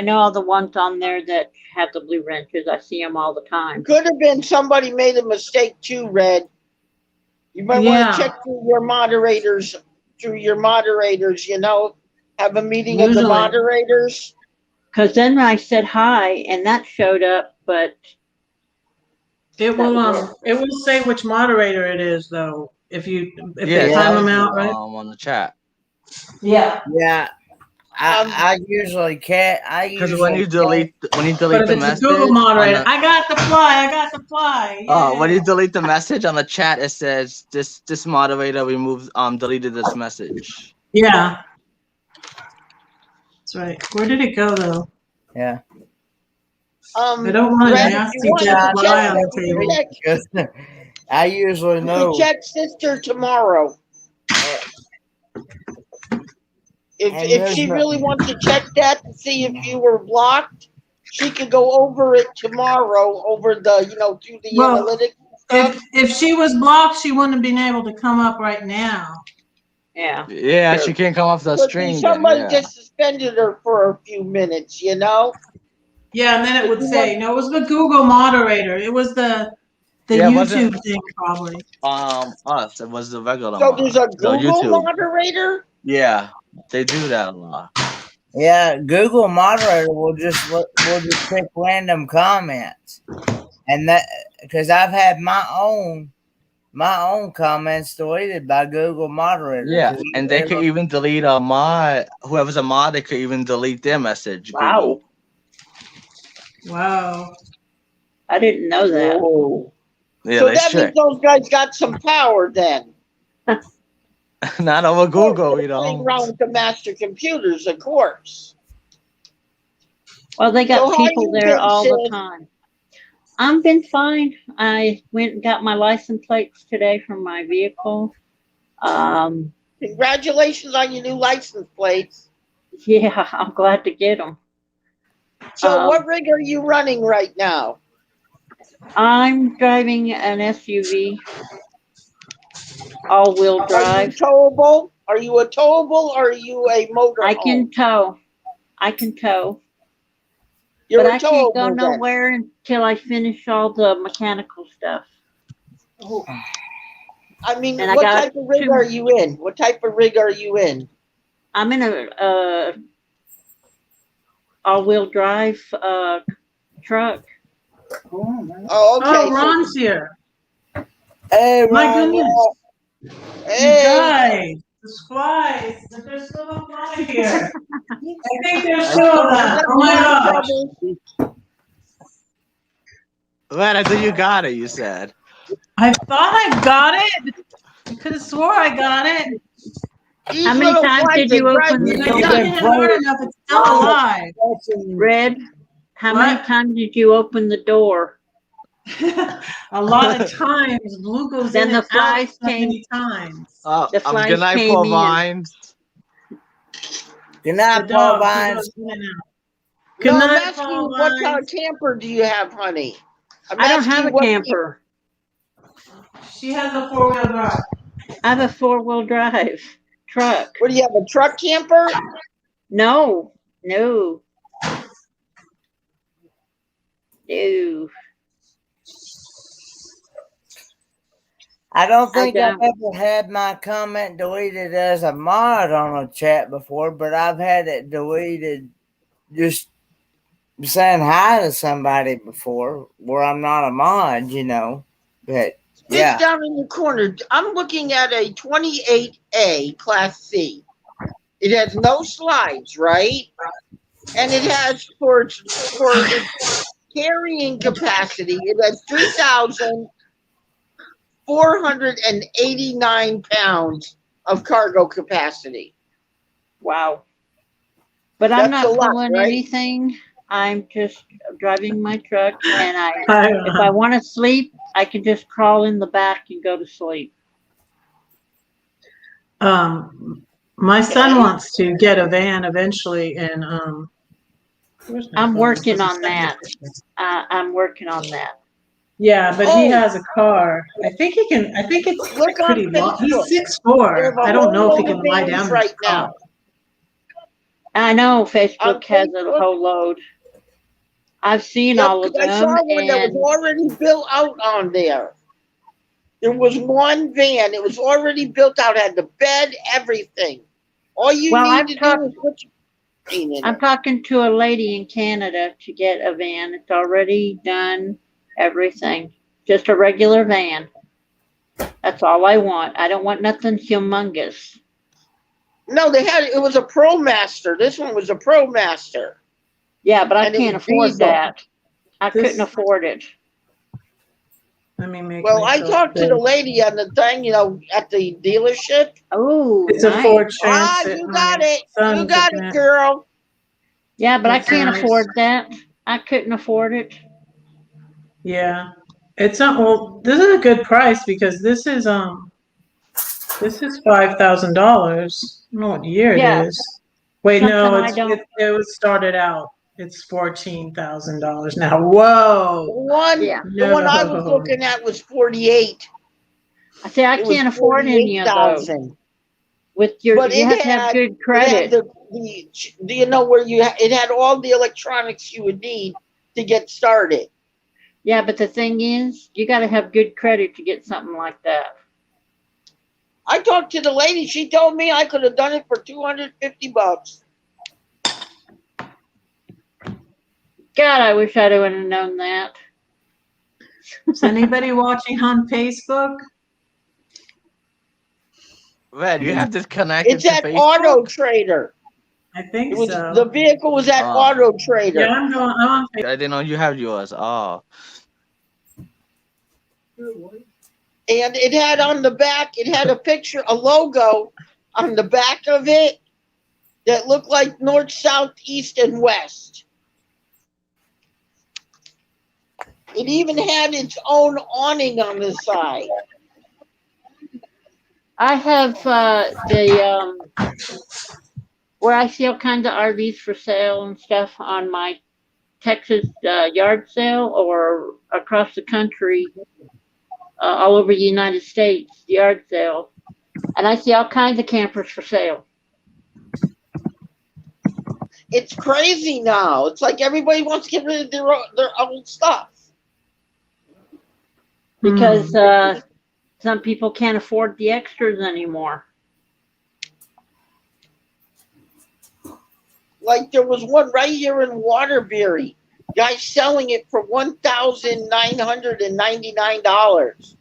know all the ones on there that have the blue wrenches. I see them all the time. Could have been somebody made a mistake too, Red. You might want to check through your moderators, you know, have a meeting of the moderators. Because then I said hi, and that showed up, but it will say which moderator it is, though. If they time them out, right? On the chat. Yeah. Yeah. I usually can't. Because when you delete but the if message, it's a Google moderator, I got the fly. Oh, when you delete the message on the chat, it says this moderator deleted this message. Yeah. That's right. Where did it go though? Yeah. I don't want a nasty dead fly on the table. I usually know. You can check sister tomorrow. If she really wants to check that to see if you were blocked, she could go over it tomorrow over the, through the analytics stuff. If she was blocked, she wouldn't have been able to come up right now. Yeah. Yeah, she can't come off the stream. Somebody just suspended her for a few minutes, you know? Yeah, and then it would say, no, it was the Google moderator. It was the YouTube thing, probably. Us. It was the regular. So there's a Google moderator? Yeah, they do that a lot. Yeah, Google moderator will just pick random comments, and that because I've had my own comments deleted by Google moderator. Yeah, and they could even delete a mod. Whoever's a mod, they could even delete their message. Wow. Wow. I didn't know that. Whoa. Yeah, so that means those guys got some power then. Not over Google, you know. Playing around with the master computers, of course. Well, they got people there all the time. I've been fine. I went and got my license plates today from my vehicle. Congratulations on your new license plates. Yeah, I'm glad to get them. So what rig are you running right now? I'm driving an SUV, all-wheel drive. Are you towable? Are you a towable or are you a motor? I can tow. You're but a I can't go then. nowhere until I finish all the mechanical stuff. Oh. I mean, and what type of rig are you in? What type of rig are you in? I'm in a all-wheel drive truck. Oh, okay. Oh, Ron's here. Hey, my Ron. goodness. Hey. You guys, there's flies. There's still a fly here. I think there's two of them. Oh my gosh. Well, I think you got it, you said. I thought I got it. I could have swore I got it. How many times did you open the door? It's still alive. Red, how many times did you open the door? A lot of times. Blue goes then in the and flies out so many times. The flies good night, Paul Vines. Good night, Paul Vines. Good night, Paul Vines. What kind of camper do you have, honey? I don't have a camper. She has a 4-wheel drive. I have a 4-wheel drive truck. What do you have, a truck camper? No. I don't think I've don't. ever had my comment deleted as a mod on a chat before, but I've had it deleted just saying hi to somebody before where I'm not a mod, you know. But yeah. It's down in the corner. I'm looking at a 28A Class C. It has no slides, right? And it has for its carrying capacity, it has 3,489 pounds of cargo capacity. Wow. But I'm That's a not lot, pulling right? anything. I'm just driving my truck, and if I want to sleep, I can just crawl in the back and go to sleep. My son wants to get a van eventually, and where's my I'm phone? working Because on that. I'm working on that. Yeah, but he has a car. I think he can. I think it's Look on pretty long. He's Facebook. 6'4". They have a I don't know if he whole can load of lie vans down in right his car. now. I know Facebook On has a Facebook? whole load. I've seen Yep, all of 'cause I them, saw one that was and already built out on there. There was one van. It was already built out, had the bed, everything. All you well, need to do is put your machine in I'm it. talking to a lady in Canada to get a van. It's already done, everything. Just a regular van. That's all I want. I don't want nothing humongous. No, it was a ProMaster. This one was a ProMaster. Yeah, but I And it can't was afford diesel. that. I couldn't afford it. Let me make. Well, I myself talked to the big. lady on the thing, you know, at the dealership. Oh, It's a nice. Ford Transit. You got My it. son's You got looking it, at. girl. Yeah, but I It's can't nice. afford that. I couldn't afford it. Yeah, it's not. Well, this is a good price because this is $5,000. I don't know what year it Yeah, is. Wait, something no, I don't. it was started out. It's $14,000 now. Whoa. Yeah. The one I was No. looking at was 48. I say I It was can't afford any of those. 48,000. With your, But you have to have good credit. It had do you know where it had all the electronics you would need to get started. Yeah, but the thing is, you got to have good credit to get something like that. I talked to the lady. She told me I could have done it for $250. God, I wish I'd have known that. Is anybody watching on Facebook? Man, you have this connected It's to at Facebook? Auto Trader. I think It was so. the vehicle was at Auto Trader. Yeah, I'm on Facebook. I didn't know you have yours. Oh. And it had on the back, it had a picture, a logo on the back of it that looked like north, south, east, and west. It even had its own awning on the side. I have where I see all kinds of RVs for sale and stuff on my Texas yard sale or across the country, all over the United States yard sale, and I see all kinds of campers for sale. It's crazy now. It's like everybody wants to get rid of their old stuff. Because some people can't afford the extras anymore. Like there was one right here in Waterbury. Guy selling it for $1,999.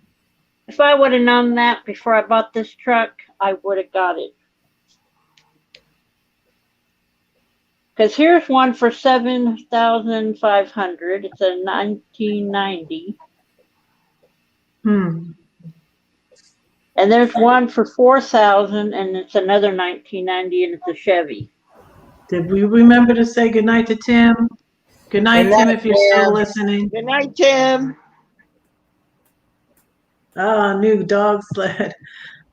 If I would have known that before I bought this truck, I would have got it. Because here's one for $7,500. It's a 1990. And there's one for $4,000, and it's another 1990, and it's a Chevy. Did we remember to say goodnight to Tim? Good night, Tim, if you're still listening. Good night, Tim. New dog sled.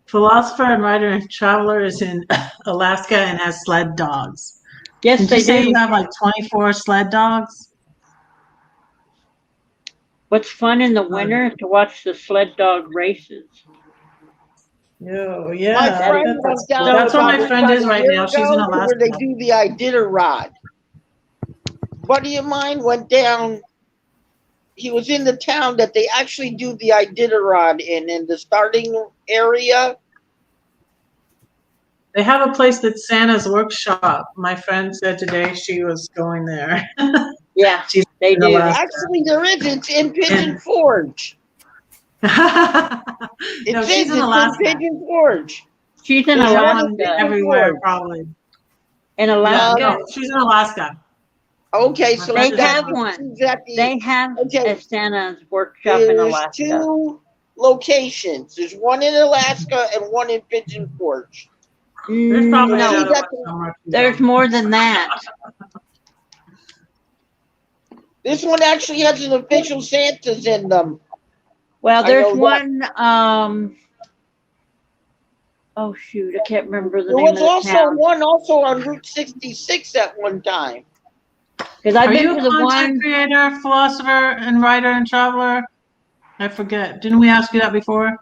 Philosopher and writer and traveler is in Alaska and has sled dogs. Yes, Did they you say do. you have like 24 sled dogs? What's fun in the winter is to watch the sled dog races. Oh, yeah. My friend went down. That's where my friend is right now. She's in Alaska. Where they do the Iditarod. Buddy of mine went down he was in the town that they actually do the Iditarod in the starting area. They have a place that's Santa's Workshop. My friend said today she was going there. Yeah, She's they in do. Alaska. Actually, there is. It's in Pigeon Forge. No, It she's says in it's Alaska. in Pigeon Forge. She's in There's one Alaska. Everywhere, probably. In Yeah, Alaska. no, she's in Alaska. Okay, so They she's at have the- one. she's at the- They have okay. a Santa's Workshop in There's Alaska. 2 locations. There's one in Alaska and one in Pigeon Forge. There's probably No, another one somewhere. there's more than that. This one actually has an official Santa's in them. Well, I there's know that. one, oh shoot, I can't remember the There name was of the also town. one also on Route 66 at one time. Because I've Are been you to a the content one, creator, philosopher, and writer and traveler? I forget. Didn't we ask you that before?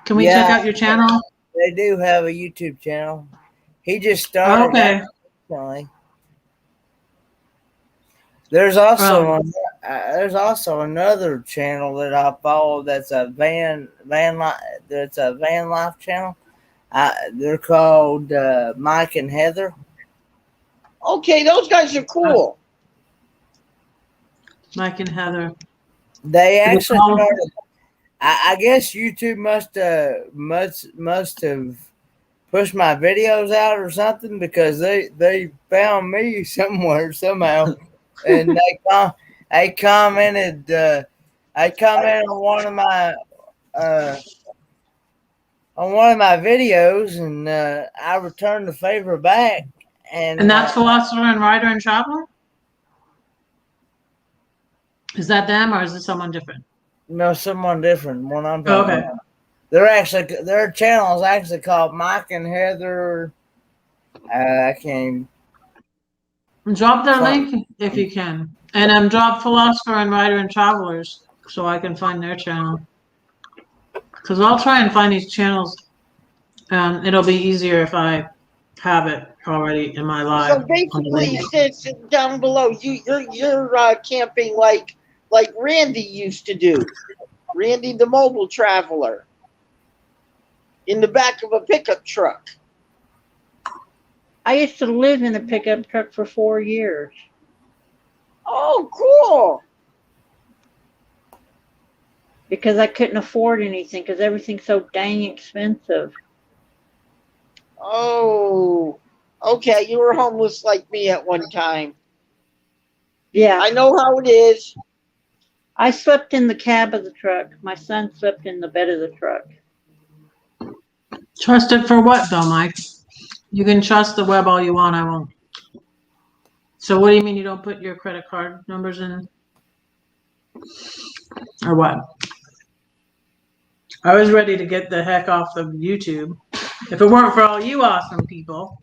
Can we check out your channel? They do have a YouTube channel. He just started. Okay. Recently. There's also another channel that I follow that's a van life channel. They're called Mike and Heather. Okay, those guys are cool. Mike and Heather. They Can we actually call them? started. I guess YouTube must have pushed my videos out or something, because they found me somewhere somehow, and they commented on one of my videos, and I returned the favor back. And that's philosopher and writer and traveler? Is that them or is it someone different? No, someone different. One I'm talking Okay. about. Their channel is actually called Mike and Heather. I can't. Drop their Sorry. link if you can. And drop philosopher and writer and travelers so I can find their channel. Because I'll try and find these channels. It'll be easier if I have it already in my live. So basically, sis, down below, you're camping like Randy used to do. Randy the mobile traveler. In the back of a pickup truck. I used to live in a pickup truck for 4 years. Oh, cool. Because I couldn't afford anything, because everything's so dang expensive. Oh, okay. You were homeless like me at one time. Yeah. I know how it is. I slept in the cab of the truck. My son slept in the bed of the truck. Trust it for what though, Mike? You can trust the web all you want, I won't. So what do you mean you don't put your credit card numbers in? Or what? I was ready to get the heck off of YouTube. If it weren't for all you awesome people.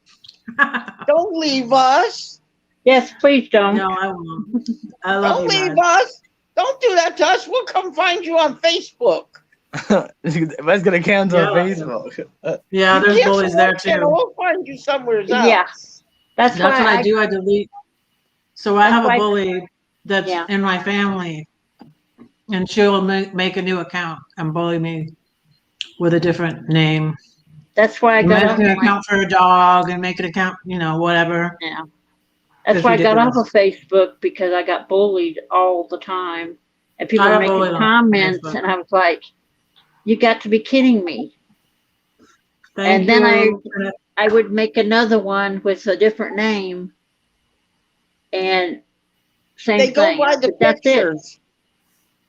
Don't leave us. Yes, please don't. No, I won't. I love Don't you leave guys. us. Don't do that to us. We'll come find you on Facebook. That's gonna cancel Yeah. Facebook. Yeah, there's Cancel bullies there our channel, too. We'll find you somewhere else. Yeah. That's what why I do. I delete. So I That's have a why- bully that's Yeah. in my family, and she'll make a new account and bully me with a different name. That's why I got Make off an my, account for a dog and make an account, whatever. yeah. That's It's why I got off ridiculous. of Facebook, because I got bullied all the time. And people I were got making bullied on comments, Facebook. and I was like, you got to be kidding me. Thank And then you. I would make another one with a different name, and same They go thing. by the But that's it. pictures.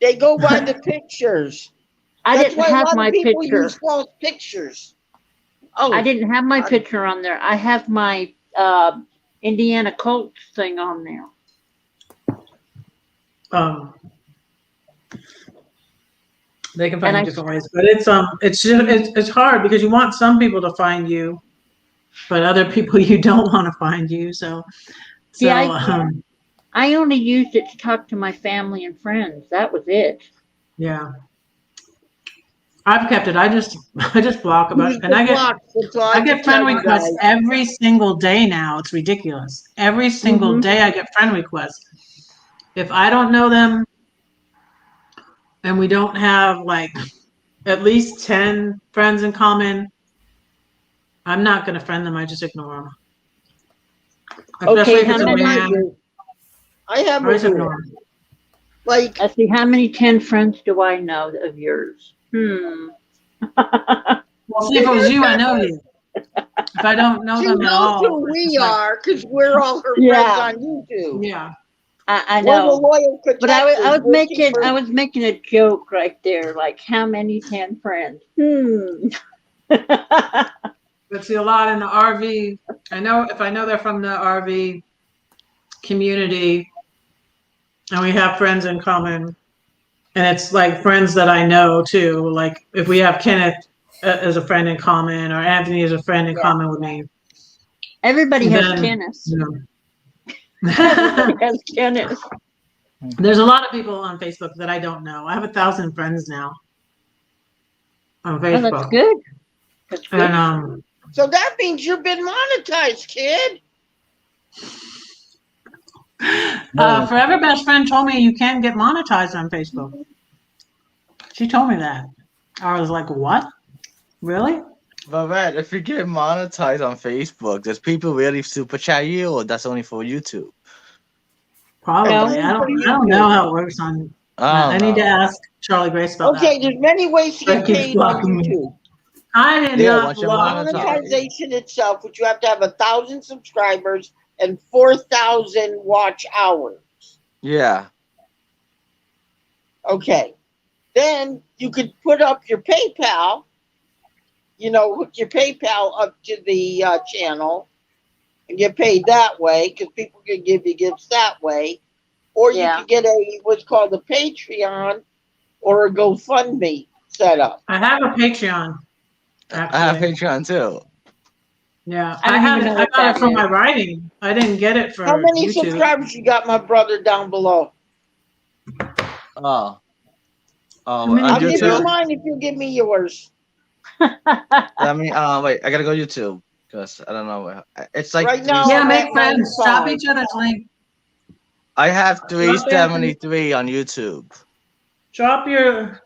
They go by the pictures. I That's didn't why a have lot my of people picture. use false pictures. Oh, I didn't have my picture on there. I have my Indiana Colts thing on there. They can find And you different ways, but it's hard because you want some people to find you, but other people you don't want to find you. So Yeah, I only used it to talk to my family and friends. That was it. yeah. I've kept it. I just block about it, and I get friend requests every single day now. It's ridiculous. Every single day I get friend requests. If I don't know them, and we don't have like at least 10 friends in common, I'm not going to friend them. I just ignore them. Especially if it's a man. I have I always a ignore rule. 'em. Like, Let's see, how many 10 friends do I know of yours? Well, see, if it was you, I know you. If I don't know she them at knows all, who it's we just like, are because we're all her Yeah. friends on YouTube. yeah. I We're the know. loyal protectors. But I was We'll keep her- making a joke right there, like how many 10 friends? But see, a lot in the RV. I know if I know they're from the RV community, and we have friends in common, and it's like friends that I know too. Like if we have Kenneth as a friend in common, or Anthony as a friend in common with me. Everybody has Then, Kenneth. you Everybody know. has Kenneth. There's a lot of people on Facebook that I don't know. I have 1,000 friends now on Oh, Facebook. that's good. That's good. And So that means you've been monetized, kid. Forever Best Friend told me you can get monetized on Facebook. She told me that. I was like, what? Really? But man, if you get monetized on Facebook, does people really super chat you, or that's only for YouTube? Probably. No. I don't know how it works on. I need to ask Charlie Grace about Okay, that. there's many ways to get Rick keeps paid on blocking me. YouTube. I did Yeah, not once you're block monetized. Charlie. Monetization itself, which you have to have 1,000 subscribers and 4,000 watch hours. Yeah. Okay. Then you could put up your PayPal, hook your PayPal up to the channel and get paid that way because people can give you gifts that way. Or you Yeah. could get what's called a Patreon or a GoFundMe set up. I have a Patreon. Actually. I have Patreon too. Yeah, I don't had even it. know I what got that it for is. my writing. I didn't get it for How many YouTube. subscribers you got, my brother, down below? Oh. How many On I'll give you YouTube. mine if you give me yours. Let me. Wait. I gotta go YouTube because I don't know. It's like Right now, Yeah, I'm make at friends. 95. Drop each other's link. I have 373 on YouTube. Drop your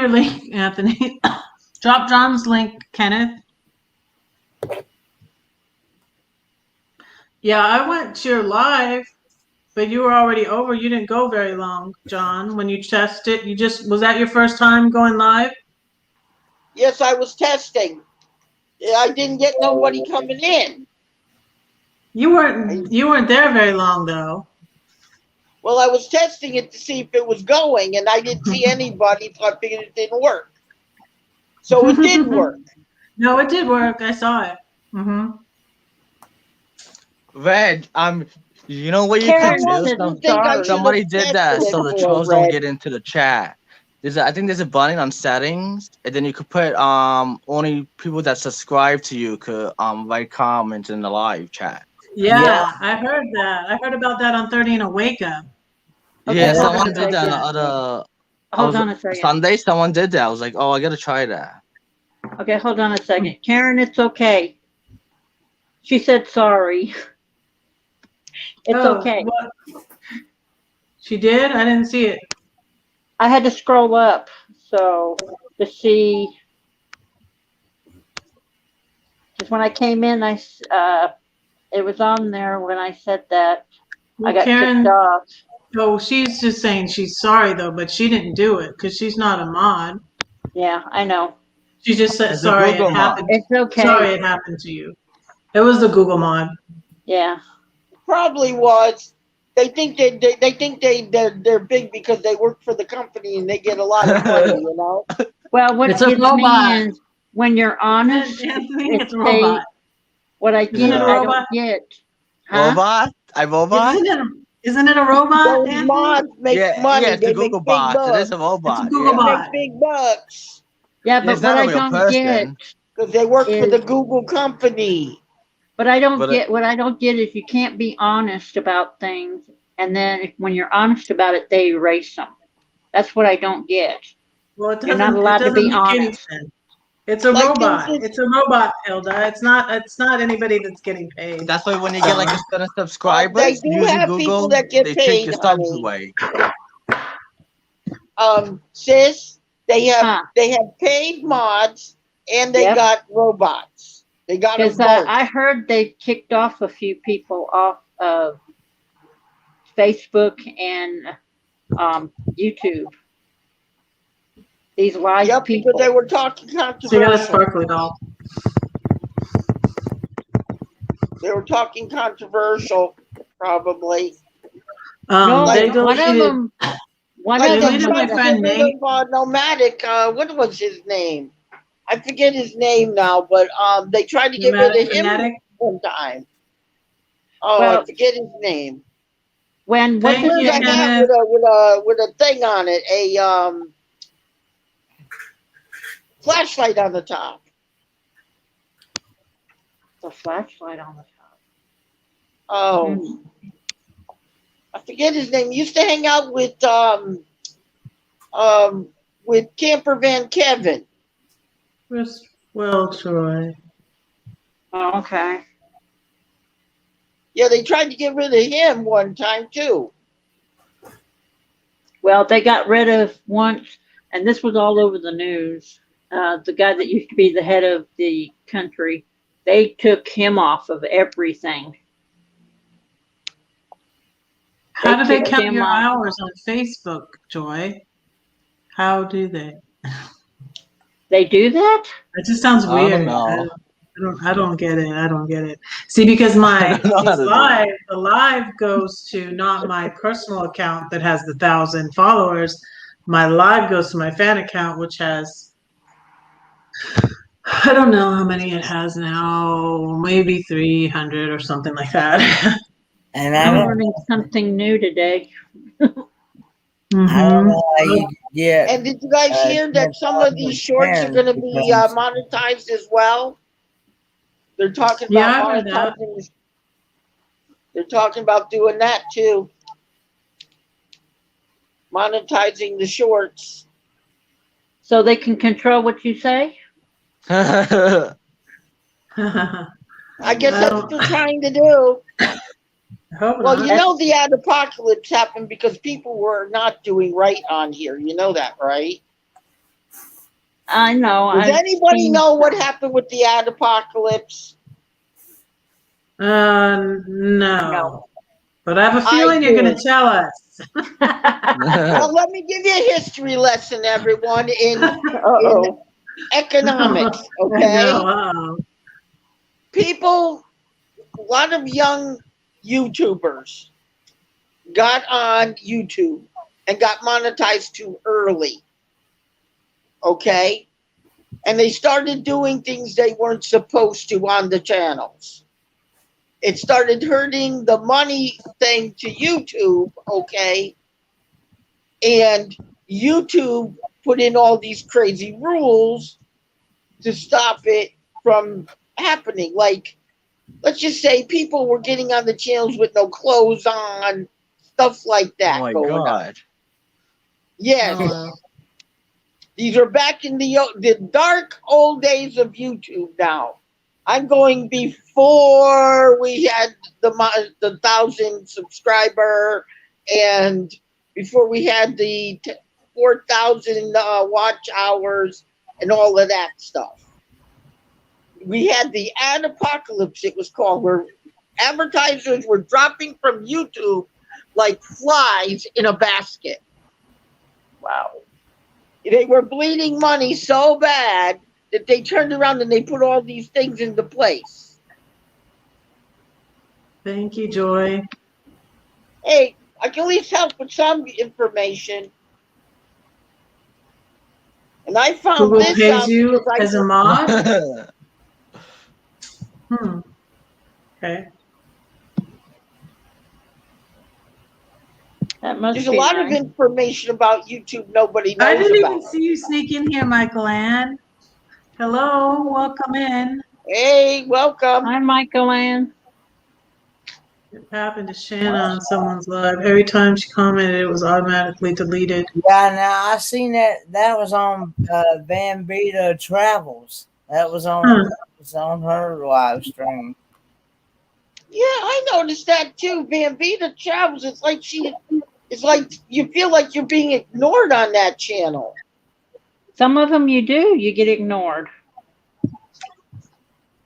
link, Anthony. Drop John's link, Kenneth. Yeah, I went to your live, but you were already over. You didn't go very long, John. When you tested, was that your first time going live? Yes, I was testing. I didn't get nobody coming in. You weren't there very long though. Well, I was testing it to see if it was going, and I didn't see anybody, so I figured it didn't work. So it did work. No, it did work. I saw it. Mm-hmm. Red, you know what you Karen can said do? sorry. Somebody did that so the trolls Red. don't get into the chat. I think there's a button on settings, and then you could put only people that subscribe to you could write comments in the live chat. Yeah, I heard that. I heard about that on 30 and a Wake Up. Okay, Yeah, hold on someone a did that on the second. other. Hold on a second. Sunday, someone did that. I was like, oh, I gotta try that. Okay, hold on a second. Karen, it's okay. She said sorry. It's okay. What? She did? I didn't see it. I had to scroll up to see. Because when I came in, it was on there when I said that. Well, I got Karen, kicked off. Oh, she's just saying she's sorry though, but she didn't do it because she's not a mod. Yeah, I know. She just said It's a sorry Google it happened. It's okay. Sorry it happened to you. It was the Google mod. Yeah. Probably was. They think they're big because they work for the company and they get a lot of money, Well, what It's a gets robot. me is when you're honest, Anthony, it's a they- robot. what I Isn't it get, a I robot? don't get. Huh? Robot? Robot? Isn't it a robot? Those Anthony? mods make Yeah, money. yeah, it's They the make Google big bot. It bucks. is a robot. It's a Google yeah. bot. Make big bucks Yeah, It's but not what a I real don't person. get, because they work for Is- the Google company. what I don't But, get is you can't be honest about things, and then when you're honest about it, they erase them. That's what I don't get. Well, it You're doesn't, not allowed it to doesn't be make any honest. sense. It's a Like robot. this is- It's a robot, Hilda. It's not anybody that's getting paid. That's why when you get like a certain subscribers, They do using have Google, people that get they paid, take your subs honey. away. sis, they have paid mods and they got robots. They got them both. I heard they kicked off a few people off of Facebook and YouTube. These live people. Because they were talking controversial. So you got a sparkly doll. They were talking controversial, probably. No, they one of them. One of them. My friend Nate. Nomadic. What was his name? I forget his name now, but they tried to get rid of him one time. Oh, well, I forget his name. When with a thing on it, a flashlight on the top. The flashlight on the top. Oh, I forget his name. He used to hang out with Camper Van Kevin. Well, Troy. Oh, okay. Yeah, they tried to get rid of him one time too. Well, they got rid of once, and this was all over the news. The guy that used to be the head of the country, they took him off of everything. How do they count your hours on Facebook, Joy? How do they? They do that? It just sounds weird. I don't get it. I don't get it. See, because the live goes to not my personal account that has the 1,000 followers. My live goes to my fan account, which has, I don't know how many it has now, maybe 300 or something like that. And I'm learning something new today. I don't know how you get. And did you guys hear that some of these shorts are going to be monetized as well? They're talking about monetizing. They're talking about doing that too. Monetizing the shorts. So they can control what you say? I guess that's what they're trying to do. Well, you know the ad apocalypse happened because people were not doing right on here. You know that, right? I know. Does anybody know what happened with the ad apocalypse? No. But I have a feeling you're going to tell us. Well, let me give you a history lesson, everyone, in economics, okay? People, a lot of young YouTubers got on YouTube and got monetized too early. Okay? And they started doing things they weren't supposed to on the channels. It started hurting the money thing to YouTube, okay? And YouTube put in all these crazy rules to stop it from happening. Like, let's just say people were getting on the channels with no clothes on, stuff like that. Oh my God. Yes. These are back in the dark old days of YouTube now. I'm going before we had the 1,000 subscriber and before we had the 4,000 watch hours and all of that stuff. We had the ad apocalypse, it was called, where advertisers were dropping from YouTube like flies in a basket. Wow. They were bleeding money so bad that they turned around and they put all these things into place. Thank you, Joy. Hey, I can at least help with some information. And I found Google this pays out you because as a mod? Okay. There's a lot of information about YouTube nobody knows about. I didn't even see you sneak in here, Michael Ann. Hello, welcome in. Hey, welcome. Hi, Michael Ann. It happened to Shanna on someone's live. Every time she commented, it was automatically deleted. Yeah, now I seen that was on Van Beta Travels. That was on her live stream. Yeah, I noticed that too. Van Vita Travels. It's like she It's like you feel like you're being ignored on that channel. Some of them you do, you get ignored.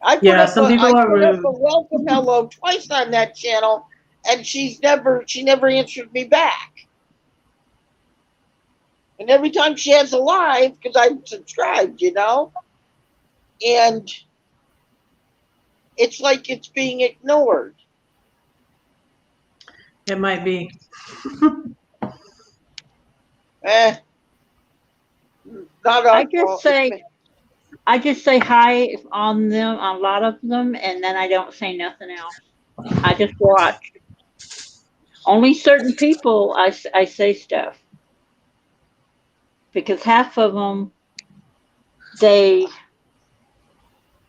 I put Yeah, up some a, people I are put up rude. a welcome hello twice on that channel, and she never answered me back. And every time she has a live, because I'm subscribed, you know, and it's like it's being ignored. It might be. Not our I just fault. say, I just say hi on them, on a lot of them, and then I don't say nothing else. I just watch. Only certain people I say stuff. Because half of them, they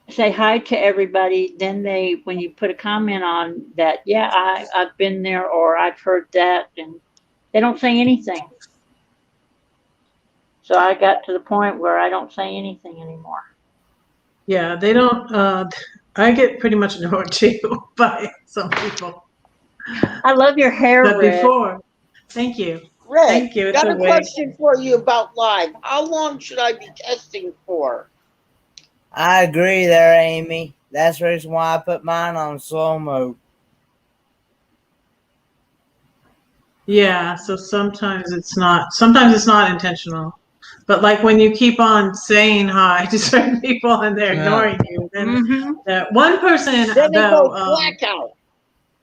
say hi to everybody. Then they, when you put a comment on that, yeah, I've been there or I've heard that, and they don't say anything. So I got to the point where I don't say anything anymore. Yeah, they don't. I get pretty much ignored too by some people. I love your hair, But Red. before, thank you. Red, Thank you. It's got a a wig. question for you about live. How long should I be testing for? I agree there, Amy. That's the reason why I put mine on slow mode. Yeah, so sometimes it's not intentional. But like when you keep on saying hi to certain people and they're ignoring you, then that one person Then it though, goes blackout.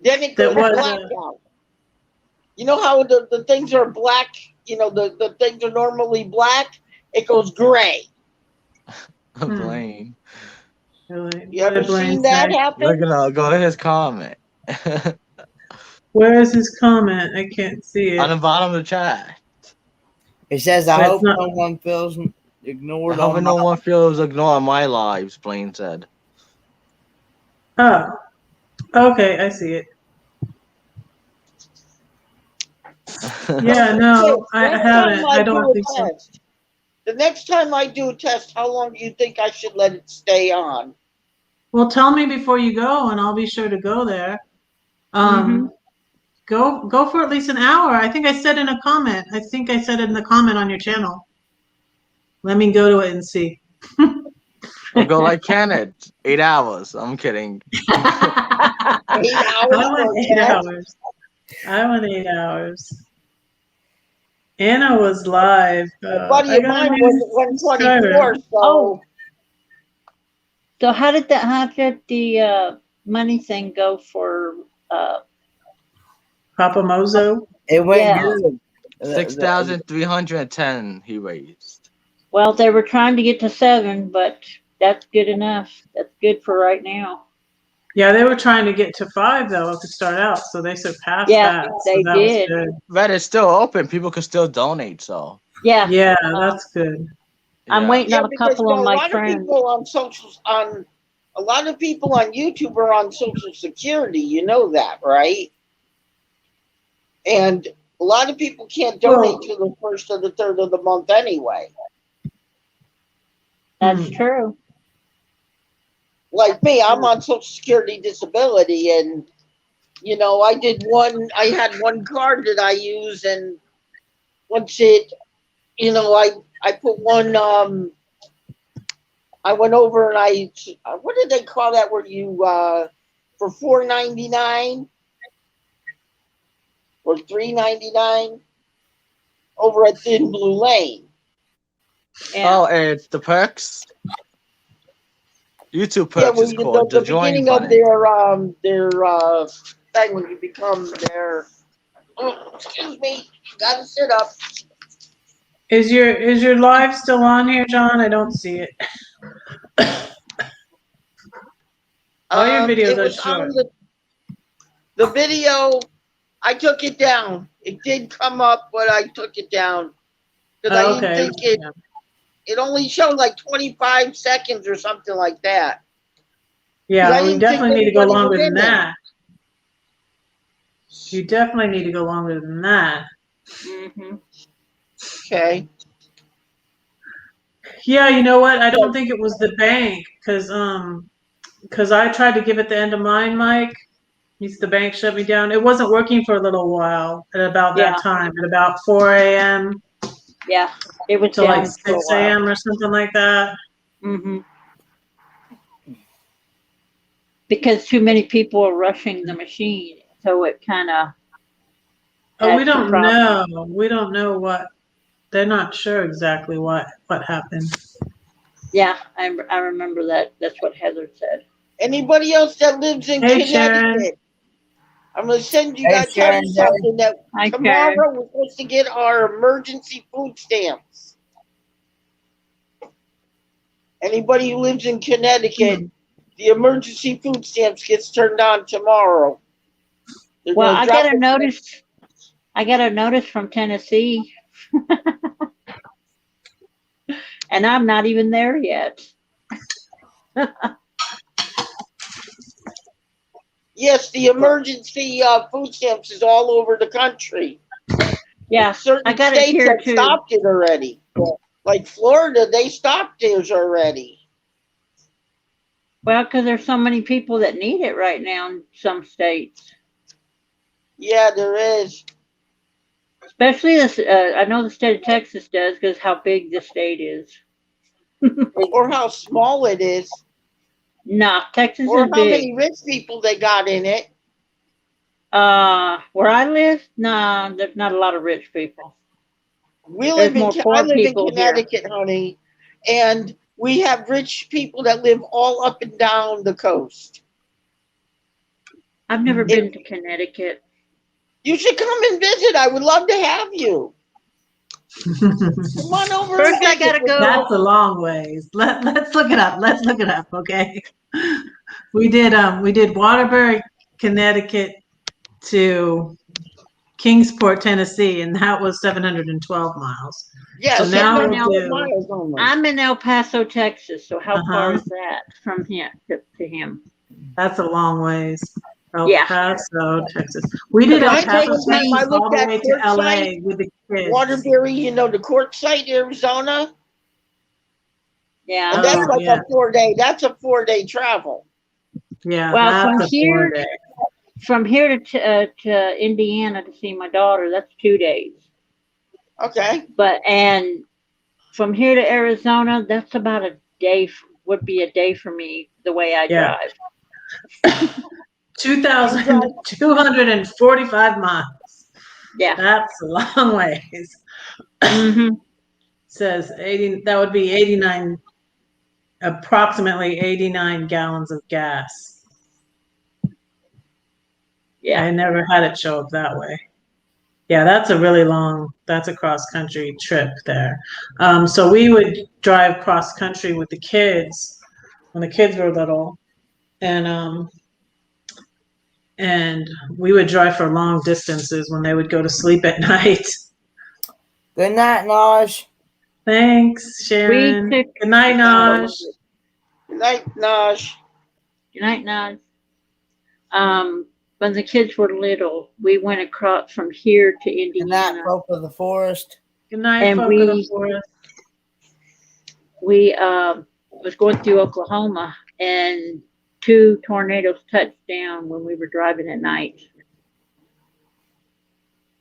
Then it that goes was blackout. You know how the things are black, you know, the things are normally black? It goes gray. Blaine. really, You ever seen that happen? Look at go to his comment. Where is his comment? I can't see it. On the bottom of the chat. It says, I But hope it's not- no one feels I ignored hope on no my... one feels ignored on my lives, Blaine said. Oh, okay, I see it. Yeah, no, I Next haven't. time I do don't a think so. test, the next time I do a test, how long do you think I should let it stay on? Well, tell me before you go, and I'll be sure to go there. Go for at least an hour. I think I said in a comment. I think I said it in the comment on your channel. Let me go to it and see. Or go like Kenneth, 8 hours. I'm kidding. 8 hours I for want a 8 test? hours. I want 8 hours. Anna was live. A buddy I of got a mine new was at subscriber. 124, so Oh. So how did the money thing go for Papa Mozo. It went Yeah. good. 6,310 he raised. Well, they were trying to get to 7, but that's good enough. That's good for right now. Yeah, they were trying to get to 5 though to start out, so they surpassed Yeah, that. they So that did. was good. Red is still open. People can still donate, so. Yeah. Yeah, that's good. I'm waiting on a because couple of a my lot friends. of people on a lot of people on YouTube are on Social Security. You know that, right? And a lot of people can't donate to the 1st or the 3rd of the month anyway. That's true. Like me, I'm on Social Security disability, and you know, I had one card that I use, and once it, you know, I put one, I went over and what did they call that where you, for $4.99 or $3.99 over at Thin Blue Lane. Yeah. Oh, it's the perks? YouTube perks Yeah, is called the join beginning button. of their thing when you become their, excuse me, gotta sit up. Is your live still on here, John? I don't see it. All your videos are short. The video, I took it down. It did come up, but I took it down because I didn't think it only showed like 25 seconds or something like that. Yeah, we definitely need to go longer than that. You definitely need to go longer than that. Okay. Yeah, you know what? I don't think it was the bank because I tried to give it the end of mine, Mike, The bank shut me down. It wasn't working for a little while at about Yeah. that time, at about 4 a.m. Yeah, it was to like down for a 6 while. a.m. or something like that. Mm-hmm. Because too many people are rushing the machine, so it kind of. Oh, we don't know. We don't know what. They're not sure exactly what happened. Yeah, I remember that. That's what Heather said. Anybody else that lives in Hey, Connecticut? Sharon. I'm gonna send you Hey, guys tell you Sharon. something that Hi, tomorrow Sharon. we're supposed to get our emergency food stamps. Anybody who lives in Connecticut, the emergency food stamps gets turned on tomorrow. They're Well, gonna I drop got a it- notice. I got a notice from Tennessee, and I'm not even there yet. Yes, the emergency food stamps is all over the country. Yeah, Certain I got it states here have too. stopped it already. Like Florida, they stopped theirs already. Well, because there's so many people that need it right now in some states. Yeah, there is. Especially this, I know the state of Texas does because how big the state is. Or how small it is. Nah, Texas Or is how big. many rich people they got in it. Where I live, nah, there's not a lot of rich people. I There's live in more poor people here. Connecticut, honey, and we have rich people that live all up and down the coast. I've never been to Connecticut. You should come and visit. I would love to have you. Come on over. First, and I visit gotta with go. me. That's a long ways. Let's look it up. Let's look it up, okay? We did Waterbury, Connecticut to Kingsport, Tennessee, and that was 712 miles. Yeah, So now Okay, we'll do. miles only. I'm in El Paso, Texas. So how far Uh-huh. is that from here to him? That's a long ways. El Yeah. Paso, Texas. We did El It Paso, takes me- Texas, I looked all the at way to Quartzsite, LA with the kids. Waterbury, you know, the Quartzsite, Arizona, Yeah. and that's Oh, like yeah. a 4-day. That's a 4-day travel. Yeah, Well, that's from a here- 4-day. From here to Indiana to see my daughter, that's 2 days. Okay. And from here to Arizona, that's about a day. Would be a day for me the way I Yeah. drive. 2,245 miles. Yeah. That's a long ways. Mm-hmm. Says 80. That would be 89. Approximately 89 gallons of gas. Yeah. I never had it show up that way. Yeah, that's a cross country trip there. So we would drive cross country with the kids when the kids were little, and we would drive for long distances when they would go to sleep at night. Good night, Naj. Thanks, Sharon. Good night, Naj. Good night, Naj. Good night, Naj. When the kids were little, we went across from here to Good night, Indiana. folk of the forest. Good night, And folk of the forest. We was going through Oklahoma, and 2 tornadoes touched down when we were driving at night.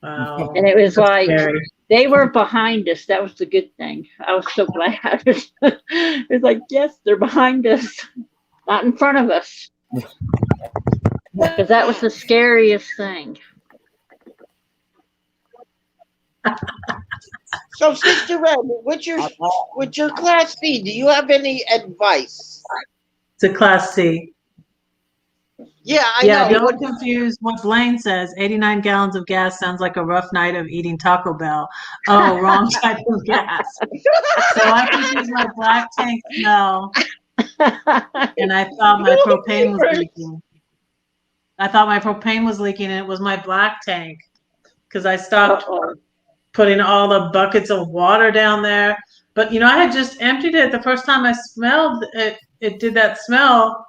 Wow. And it was That's like scary. they were behind us. That was the good thing. I was so glad. It was like, yes, they're behind us, not in front of us. Because that was the scariest thing. So, Sister Red, with your Class C, do you have any advice? It's a Class C. Yeah, I Yeah, know. don't confuse what Blaine says. 89 gallons of gas sounds like a rough night of eating Taco Bell. Oh, wrong type of gas. So I confused my black tank smell, and I thought my propane was leaking. And it was my black tank because I stopped putting all the buckets of water down there. But, I had just emptied it the first time I smelled it. It did that smell,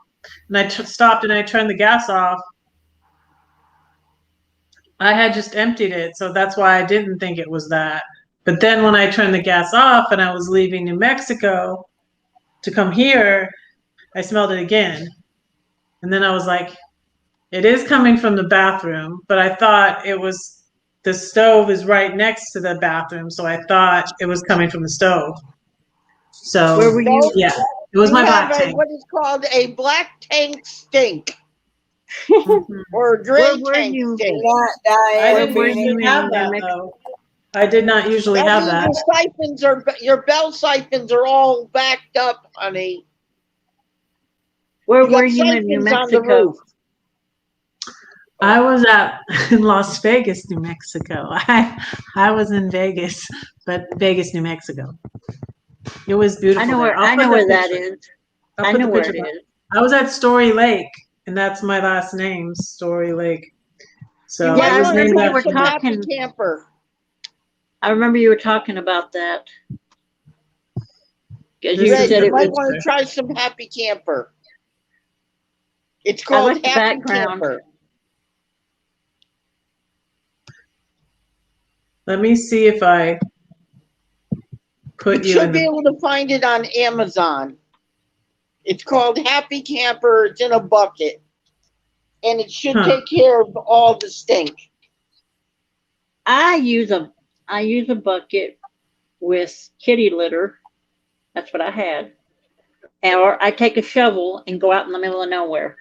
and I stopped and I turned the gas off. I had just emptied it, so that's why I didn't think it was that. But then when I turned the gas off and I was leaving New Mexico to come here, I smelled it again. And then I was like, It is coming from the bathroom, but I thought it was, the stove is right next to the bathroom, so I thought it was coming from the stove. So, Where were you? yeah, it was You my have black a, tank. what is called a black tank stink Mhm. or a Where gray were tank you? stink. Not I Where didn't were Diane. you usually have in New that Mexico? though. I did not usually That have means that. your siphons are, your bell siphons are all backed up, honey. Where You were got you in New siphons on the Mexico? roof. I was at in Las Vegas, New Mexico. I was in Vegas, but Vegas, New Mexico. It was beautiful there. I'll I put know the where that picture. is. I'll I put know the where picture it back. is. I was at Story Lake, and that's my last name, Story Lake. So You Yeah, might it was want to named try were after some me. Happy talking. Camper. I remember you were talking about that. Because This you is Red, said you the it might was, want to picture. try some Happy Camper. It's I called like the Happy background. Camper. Let me see if I put You you in should be the. able to find it on Amazon. It's called Happy Camper. It's in a bucket. And it should Huh. take care of all the stink. I use a bucket with kitty litter. That's what I had. Or I take a shovel and go out in the middle of nowhere.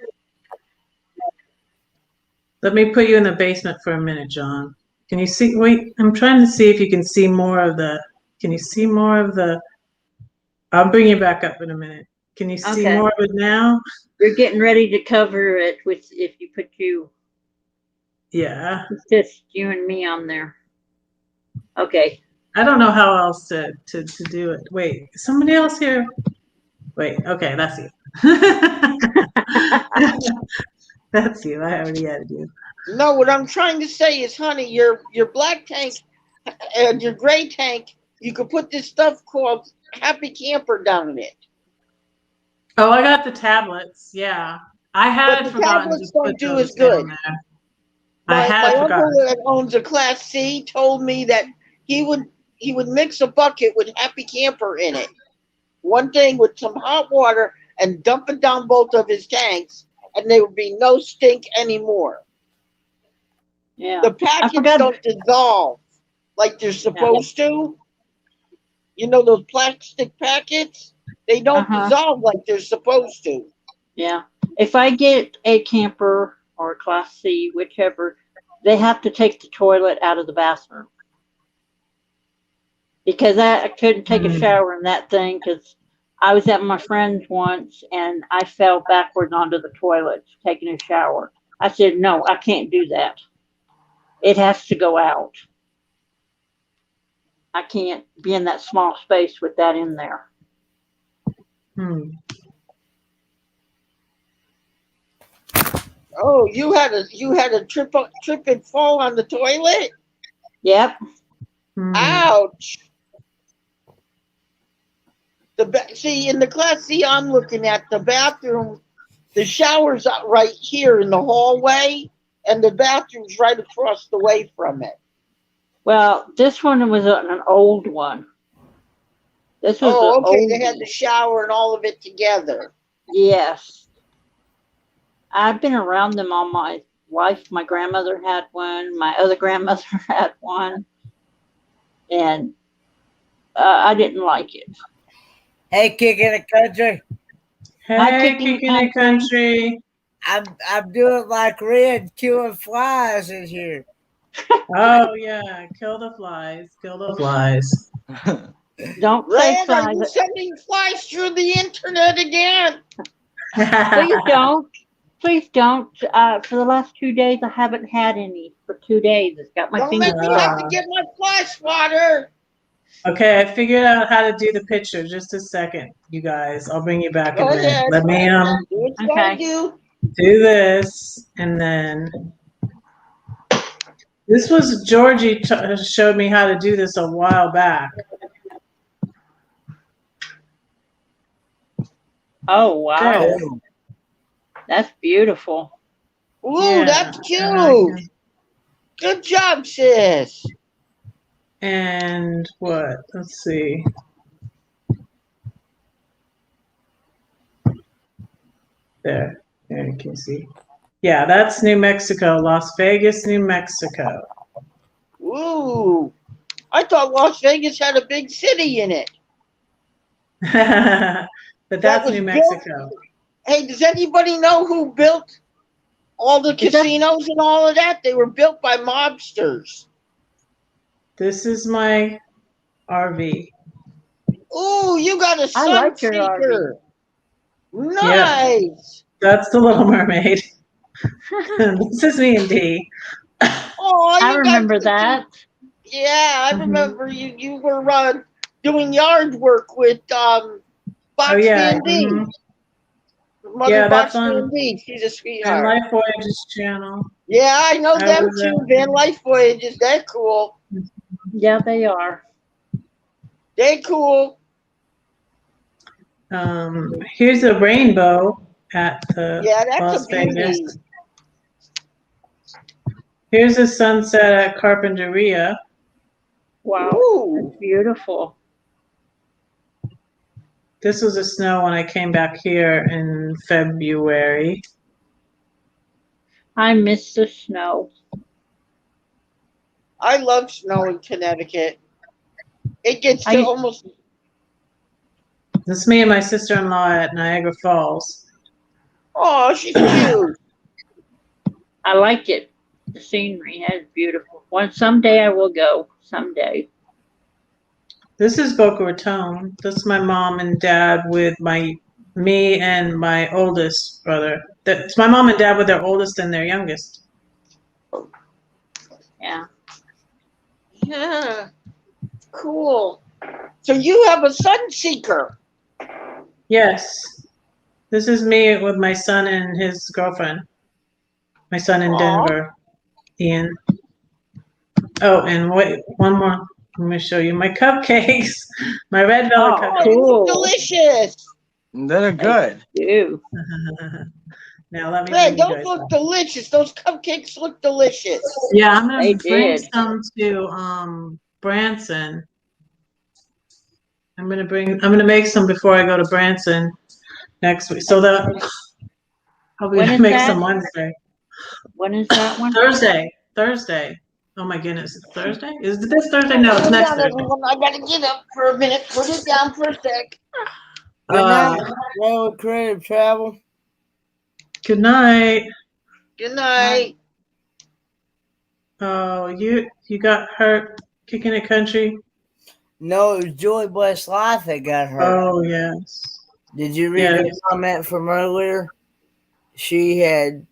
Let me put you in the basement for a minute, John. Can you see? Wait, I'm trying to see if you can see more of the. Can you see more of the? I'll bring you back up in a minute. Can you see Okay. more of it now? You're getting ready to cover it with if you put you. Yeah. It's just you and me on there. Okay. I don't know how else to do it. Wait, is somebody else here? Wait, okay, that's you. That's you. I already added you. No, what I'm trying to say is, honey, your black tank and your gray tank, you could put this stuff called Happy Camper down in it. Oh, I got the tablets. Yeah. I But had the forgotten to tablets don't put do as those down good. there. I My had uncle forgotten. that owns a Class C told me that he would mix a bucket with Happy Camper in it. One thing with some hot water and dump it down both of his tanks, and there would be no stink anymore. Yeah. The I packets forgot. don't dissolve like they're supposed to. You know those plastic packets? They don't Uh-huh. dissolve like they're supposed to. Yeah. If I get a camper or a Class C, whichever, they have to take the toilet out of the bathroom. Because I couldn't take a shower in that thing because I was at my friend's once and I fell backwards onto the toilet taking a shower. I said, no, I can't do that. It has to go out. I can't be in that small space with that in there. Hmm. Oh, you had a trip and fall on the toilet? Yep. Hmm. Ouch. See, in the Class C I'm looking at, the bathroom, the shower's right here in the hallway, and the bathroom's right across the way from it. Well, this one was an old one. This was Oh, the okay, old they had the shower and all of it together. Yes. I've been around them all my life. My grandmother had one. My other grandmother had one. And I didn't like it. Hey, Kicking the Country. Hi, Hey, Kicking Kicking the Country. I'm doing like Red killing flies in here. Oh, yeah. Kill the flies. Kill the flies. Don't say Red, are flies. you sending flies through the internet again? Please don't. Please don't. For the last 2 days, I haven't had any for 2 days. It's got my Don't finger make me have to get my fly swatter. Okay, I figured out how to do the picture. Just a second, you guys. I'll bring you back in Go a minute. ahead. Let me Do what you gotta Okay. do. this, and then this was Georgie showed me how to do this a while back. Oh, wow. There. That's beautiful. Ooh, Yeah, that's and cute. Good job, sis. And what? Let's see. There you can see. Yeah, that's New Mexico, Las Vegas, New Mexico. Ooh, I thought Las Vegas had a big city in it. But that's was New built- Mexico. Hey, does anybody know who built all the casinos and all of that? They were built by mobsters. This is my RV. Ooh, you got a I like your Sunseeker. RV. Nice. That's the Little Mermaid. This is me and Dee. Oh, I you remember guys, that. Yeah, I Mhm. remember you. You were doing yard work with Box yeah, Van Dee. mhm. Mother Yeah, Box that's on- Van Dee. She's a And sweetheart. Life Voyages channel. Yeah, I know I them was, too. Van Life Voyages. They're cool. Yeah, they are. They cool. Here's a rainbow at the Yeah, that's Las a beauty. Vegas. Here's a sunset at Carpinteria. Wow, Ooh. that's beautiful. This was the snow when I came back here in February. I miss the snow. I love snow in Connecticut. It gets to almost. This is me and my sister-in-law at Niagara Falls. Oh, she's cute. I like it. The scenery is beautiful. Someday I will go. Someday. This is Boca Raton. This is my mom and dad with me and my oldest brother. It's my mom and dad with their oldest and their youngest. Yeah. Yeah. Cool. So you have a Sunseeker. Yes. This is me with my son and his girlfriend. My son in Aw. Denver, Ian. Oh, and wait, one more. Let me show you my cupcakes. My red velvet cupcakes. cool. Delicious. They're good. Ew. Now let me Hey, bring you those guys look up. delicious. Those cupcakes look delicious. Yeah, I'm gonna They bring did. some to Branson. I'm gonna make some before I go to Branson next week. So that I'll be When gonna is make that? some Wednesday. When is that one? Thursday. Oh my goodness, it's Thursday? Is it this Thursday? No, it's Hold next on, Thursday. everyone. I gotta get up for a minute. Put it down for a sec. Good night, Railroad Creative Travel. Good night. Good night. Oh, you got hurt kicking it country? No, it was Joy Bless Life that got hurt. Oh yes. Did you read Yes. the comment from earlier? She had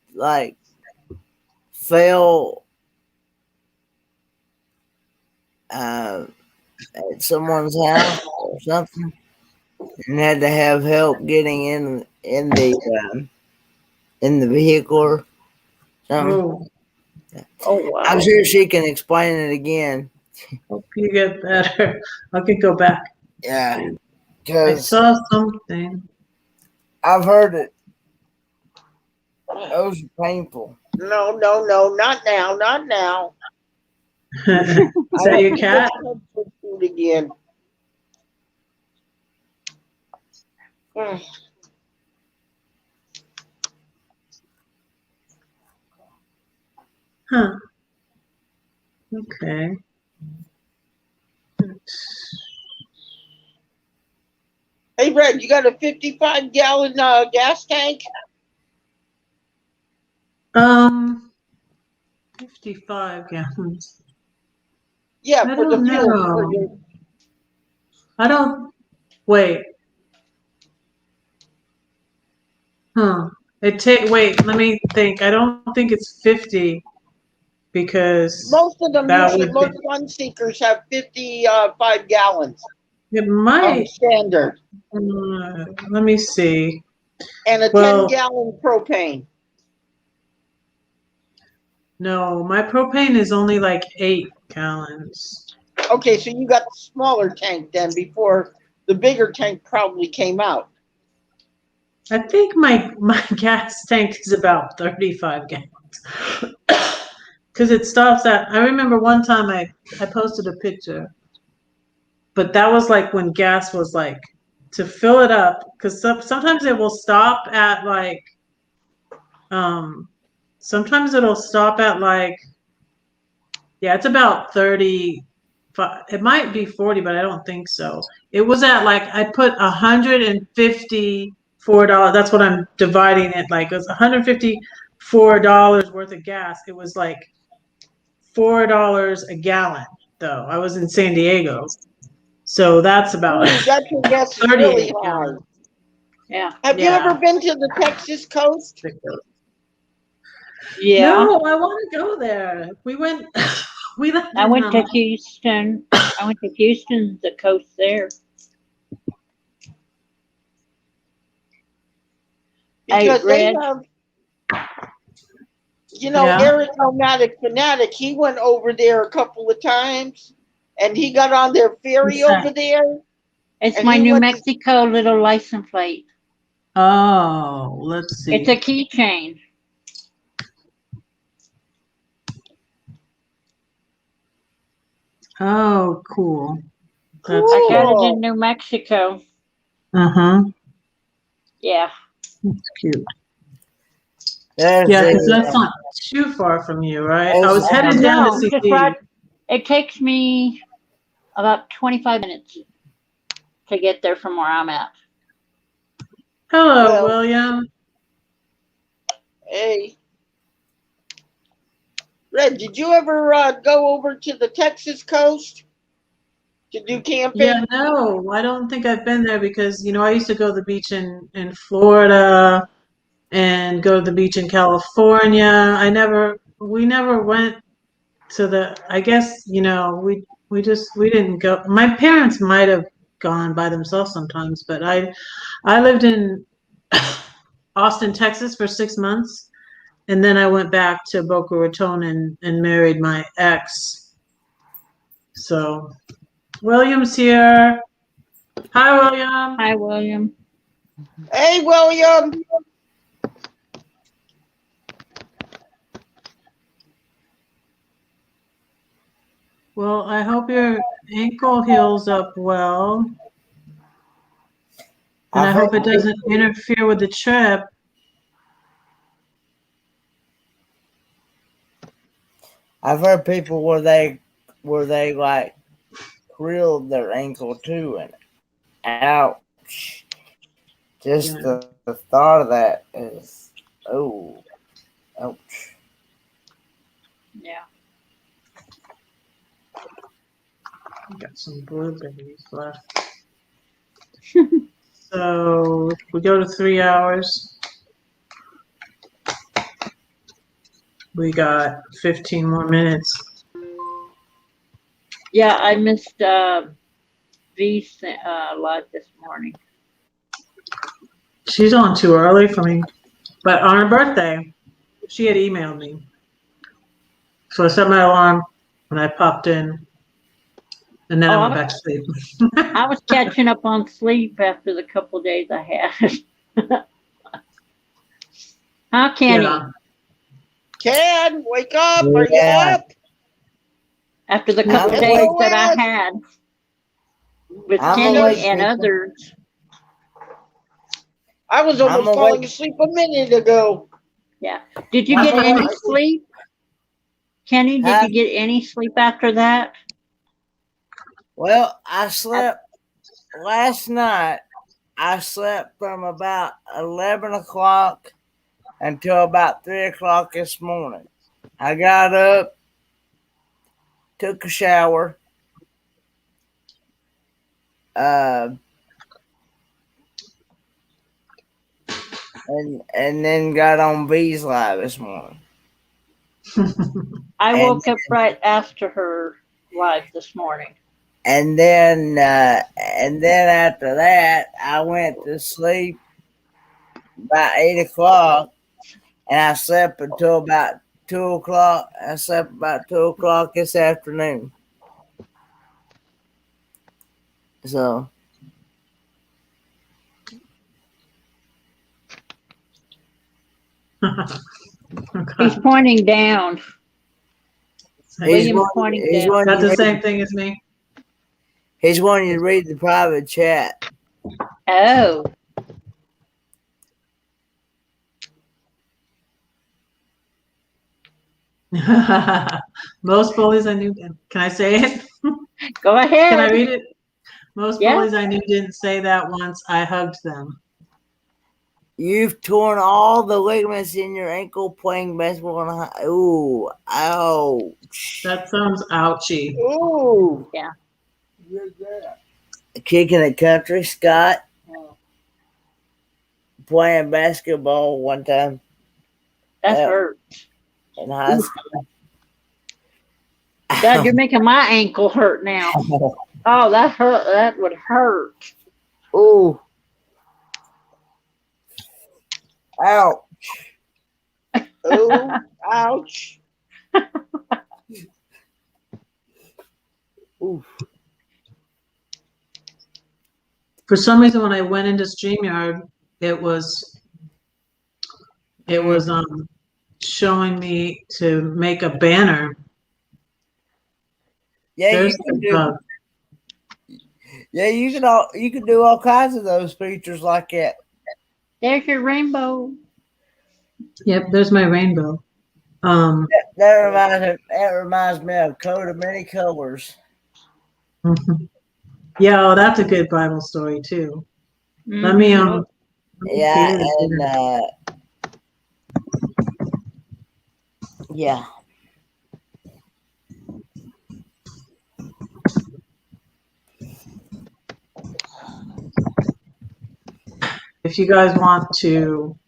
fell at someone's house or something, and had to have help getting in the vehicle or something. Oh, Oh, wow. I'm sure she can explain it again. hope you get better. I could go back. Yeah, I because saw something. I've heard it. Those are painful. No, not now, not now. Is that your cat? Food again. Huh. Okay. Hey, Red, you got a 55-gallon gas tank? 55 gallons. Yeah, I for the don't fuel. know. For your, I don't. Wait. Huh. Wait, let me think. I don't think it's 50 because most of them that usually, would most Sunseekers have 55 gallons. it might. Standard. Let me see. And a Well- 10-gallon propane. No, my propane is only like 8 gallons. Okay, so you got the smaller tank then before the bigger tank probably came out. I think my gas tank is about 35 gallons. Because it stops at, I remember one time I posted a picture, but that was like when gas was like, to fill it up, because sometimes it will stop at like, sometimes it'll stop at like, yeah, it's about 30. It might be 40, but I don't think so. It was at like, I put $154. That's what I'm dividing it. Like it was $154 worth of gas. It was like $4 a gallon though. I was in San Diego. So that's about Ooh, natural gas is 38 really high. gallons. Yeah. Have you ever been to the Texas coast? Yeah. No, I want to go there. We went. We lived I in, went to Houston. I went to Houston, the coast there. Because they Red. have, you know, Yeah. Eric Nomadic Fanatic, he went over there a couple of times and he got on their ferry What's that? over there. It's And my he New went to- Mexico little license plate. Oh, let's see. It's a keychain. Oh, cool. That's I got Cool. it in New Mexico. Uh-huh. Yeah. That's cute. There's Yeah, because the, that's not too far from you, right? I There's- was headed down No, to see just Steve. right. It takes me about 25 minutes to get there from where I'm at. Hello, Well- William. Hey. Red, did you ever go over to the Texas coast to do camping? Yeah, no, I don't think I've been there because, you know, I used to go to the beach in Florida and go to the beach in California. We never went to the, I guess, you know, we didn't go. My parents might have gone by themselves sometimes, but I lived in Austin, Texas for 6 months. And then I went back to Boca Raton and married my ex. So William's here. Hi, William. Hi, William. Hey, William. Well, I hope your ankle heals up well. And I hope it doesn't interfere with the trip. I've heard people where they like grilled their ankle too, and ouch! Just Yeah. the thought of that is ouch. Yeah. Got some blueberries left. So if we go to 3 hours, we got 15 more minutes. Yeah, I missed V's live this morning. She's on too early for me. But on her birthday, she had emailed me. So I set my alarm and I popped in. And then I went back to sleep. I was catching up on sleep after the couple days I had. Huh, Kenny? Yeah. Ken, wake up. Are you Yeah. up? After the couple I'm days awake. that I had with I'm Kenny awake, and people. others. I was almost I'm falling awake. asleep a minute ago. Yeah. Did you I'm get any awake. sleep? Kenny, did Huh? you get any sleep after that? Well, I slept last night. I slept from about 11 o'clock until about 3 o'clock this morning. I got up, took a shower, and then got on V's live this morning. I And- woke up right after her live this morning. And then after that, I went to sleep about 8 o'clock, and I slept until about 2 o'clock. I slept about 2 o'clock this afternoon. So, He's pointing down. he's William's wanting, pointing he's down. wanting That's you the to read, same thing as me. he's wanting you to read the private chat. Oh, Most bullies I knew. Can I say it? Go ahead. Can I read it? Most Yeah. bullies I knew didn't say that once I hugged them. You've torn all the ligaments in your ankle playing basketball on a high. Ooh, ouch. That sounds ouchy. Ooh. Yeah. Kicking a country, Scott. Playing basketball one time That hurt. in high school. God, you're making my ankle hurt now. Oh, that hurt. That would hurt. Ooh. Ouch. Ooh. Ouch. Ooh. For some reason, when I went into StreamYard, it was showing me to make a banner. Yeah, There's you can the do. bug. Yeah, you can do all kinds of those features like that. There's your rainbow. Yep, there's my rainbow. That reminds me of Coat of Many Colors. Yeah, oh, that's a good Bible story too. Let me Yeah, and yeah. If you guys want to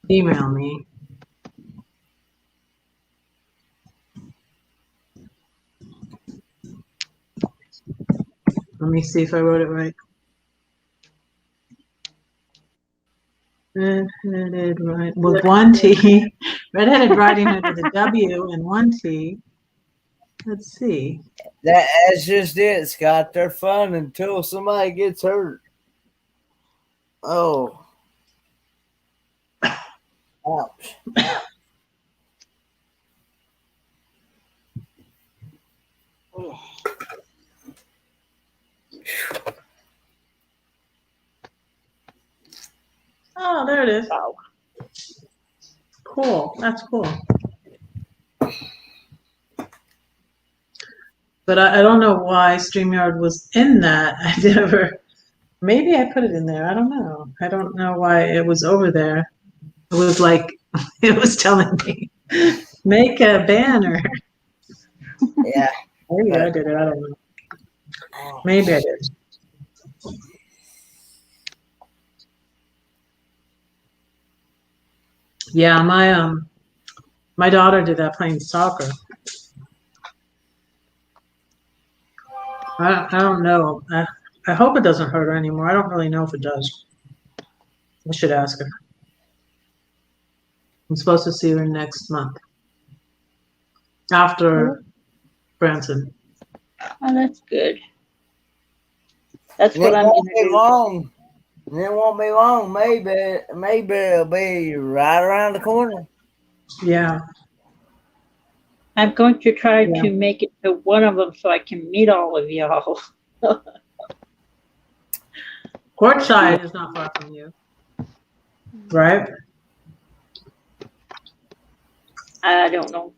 email me, let me see if I wrote it right. Redheaded right with one T. Redheaded writing under the W and one T. Let's see. That's just it, Scott. They're fun until somebody gets hurt. Oh. Ouch. Oh, there it is. Cool. That's cool. But I don't know why StreamYard was in that. I never, maybe I put it in there. I don't know. I don't know why it was over there. It was like, it was telling me, make a banner. Yeah. Maybe I did it. I don't know. Maybe I did. Yeah, my daughter did that playing soccer. I don't know. I hope it doesn't hurt her anymore. I don't really know if it does. I should ask her. I'm supposed to see her next month. After Branson. Oh, that's good. That's It what I'm won't going be to do. long. It won't be long. Maybe it'll be right around the corner. Yeah. I'm going to try to make it to one of them so I can meet all of y'all. Courtside is not far from you, right? I don't know.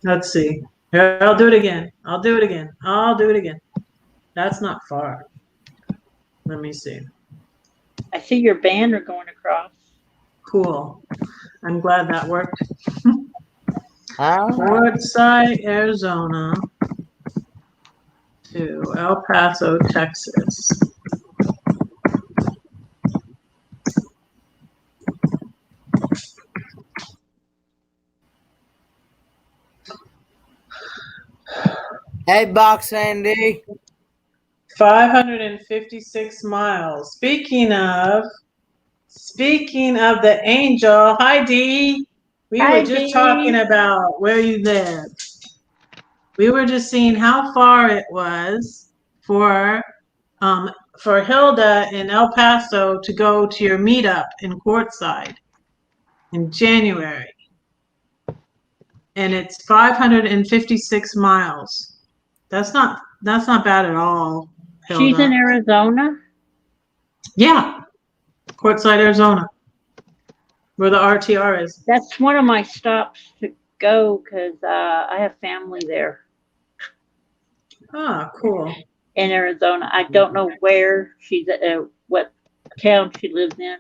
Let's see. Here, I'll do it again. I'll do it again. I'll do it again. That's not far. Let me see. I see your banner going across. Cool. I'm glad that worked. Huh? Courtside, Arizona to El Paso, Texas. Hey, Box Van Dee. 556 miles. Speaking of the angel, hi Dee. We Hi, were just Dee. talking about where you live. We were just seeing how far it was for Hilda in El Paso to go to your meetup in Quartzside in January. And it's 556 miles. That's not bad at all, Hilda. She's in Arizona? Yeah. Quartzside, Arizona. where the RTR is. That's one of my stops to go because I have family there Ah, cool. in Arizona. I don't know where she's at, what town she lives in.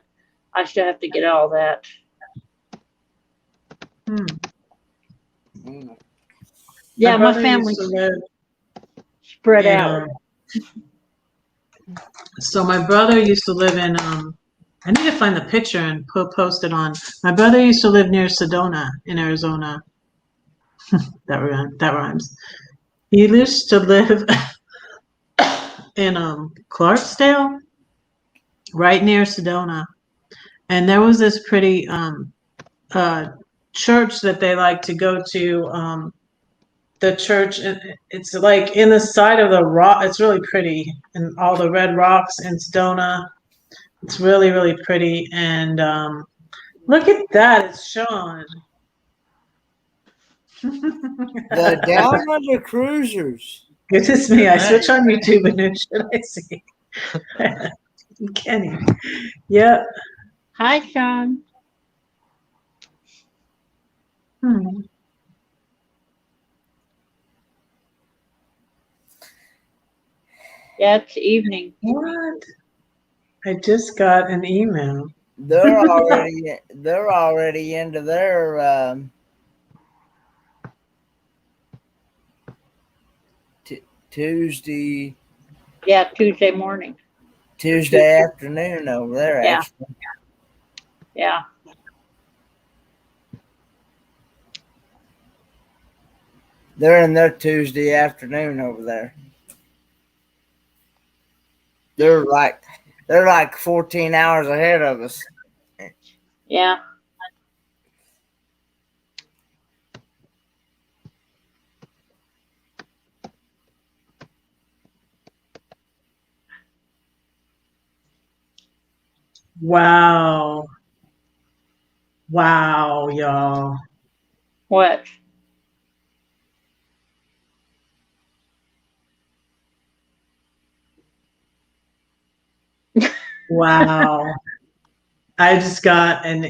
I still have to get all that. Yeah, my brother used family's to live spread in, out. so my brother used to live in, I need to find the picture and post it on. My brother used to live near Sedona in Arizona. That rhymes. He used to live in Clarksdale, right near Sedona. And there was this pretty church that they like to go to. The church, it's like in the side of the rock. It's really pretty, and all the red rocks in Sedona. It's really, really pretty. And look at that, it's Sean. The Down Under Cruisers. Goodness me, I switch on YouTube and who should I see? Kenny. Yep. Hi, Sean. Yeah, it's evening. What? I just got an email. They're already into their Tuesday. Yeah, Tuesday morning. Tuesday afternoon over there. Yeah. Actually. Yeah. They're in their Tuesday afternoon over there. They're like 14 hours ahead of us. Yeah. Wow. Wow, y'all. What? Wow. I just got an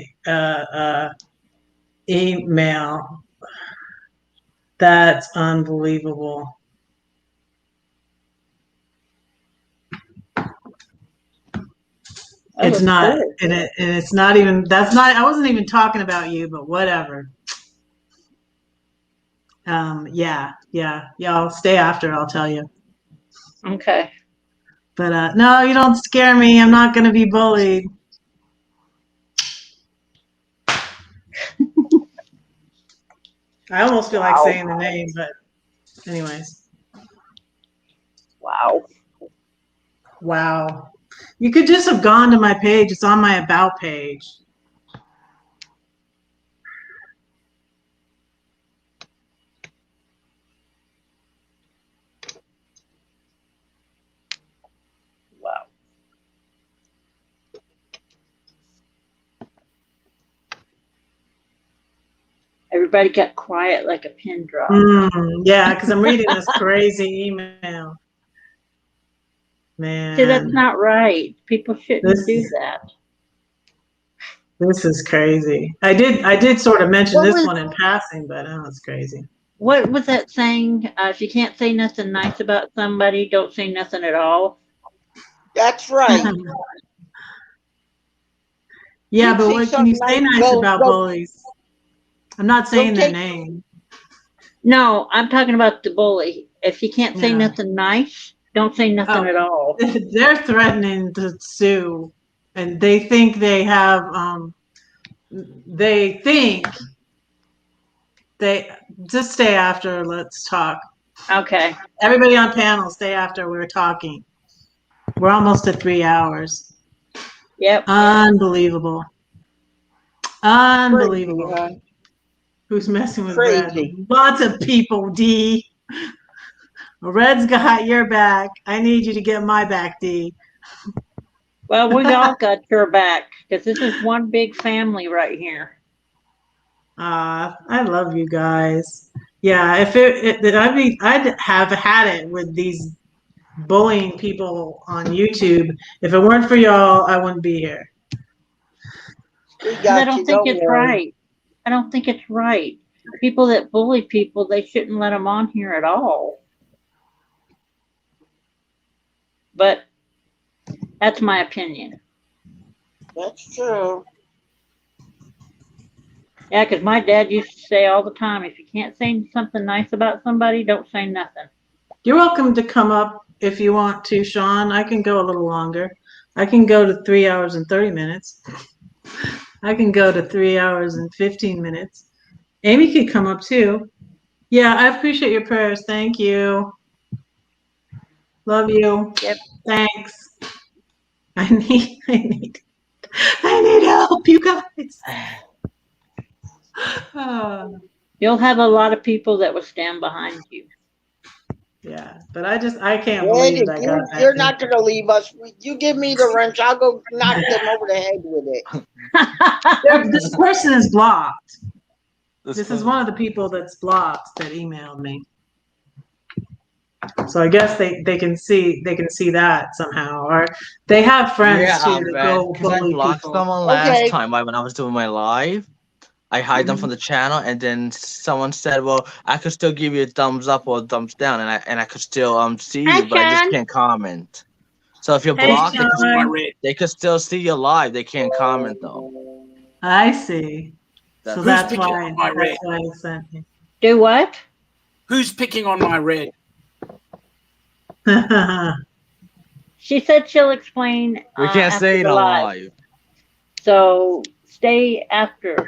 email. That's unbelievable. It's not, and it's not even, I wasn't even talking about you, but whatever. Yeah, y'all stay after, I'll tell you. Okay. But no, you don't scare me. I'm not going to be bullied. I almost feel like saying the name, but anyways. Wow. Wow. You could just have gone to my page. It's on my About page. Wow. Everybody got quiet like a pin drop. Yeah, because I'm reading this crazy email. Man. See, that's not right. People shouldn't do that. This is crazy. I did sort of mention this one in passing, but it's crazy. What was that saying? If you can't say nothing nice about somebody, don't say nothing at all. That's right. Yeah, but what can you say nice about bullies? I'm not saying their name. No, I'm talking about the bully. If you can't say nothing nice, don't say nothing at all. They're threatening to sue, and they think they have. They just stay after. Let's talk. Okay. Everybody on panel, stay after we're talking. We're almost at 3 hours. Yep. Unbelievable. Unbelievable. Crazy. Who's messing with Crazy. Red? Lots of people, D. Red's got your back. I need you to get my back, D. Well, we all got your back because this is one big family right here. I love you guys. Yeah, I'd have had it with these bullying people on YouTube. If it weren't for y'all, I wouldn't be here. We 'Cause got I you. don't think it's worry. right. I don't think it's right. People that bully people, they shouldn't let them on here at all. But that's my opinion. That's true. Yeah, because my dad used to say all the time, if you can't say something nice about somebody, don't say nothing. You're welcome to come up if you want to, Sean. I can go a little longer. I can go to 3 hours and 30 minutes. I can go to 3 hours and 15 minutes. Amy could come up too. Yeah, I appreciate your prayers. Thank you. Love you. Yep. Thanks. I need help, you guys. You'll have a lot of people that will stand behind you. Yeah, but I can't Ed, believe if that I got that. you're not going to leave us, you give me the wrench. I'll go knock them over the head with it. This person is blocked. This is one of the people that's blocked that emailed me. So I guess they can see that somehow, or they have friends too that go because I bully blocked people. someone last time when I was doing my live. I hide them from the channel, and then someone said, "Well, I could still give you a thumbs up or a thumbs down, and I could still see you, but I just can't comment." So if you're blocked, they could still see you live. They can't comment though. I see. So that's picking why on my red? I sent you. Do what? Who's picking on my red? She said she'll explain. We can't after say it the on live. live. So stay after.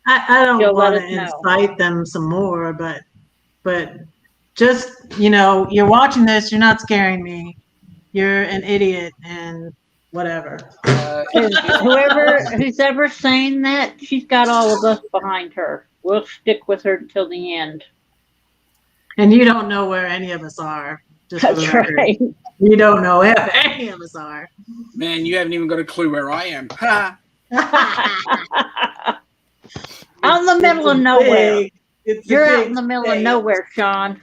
I don't She'll want let to us know. incite them some more, but just, you're watching this, you're not scaring me. You're an idiot and whatever. Who's ever saying that, she's got all of us behind her. We'll stick with her until the end. And you don't know where any of us are. Just for the That's record. right. You don't know where any of us are. Man, you haven't even got a clue where I am. Ha! Out in the middle of nowhere. You're out in the middle of state. nowhere, Sean.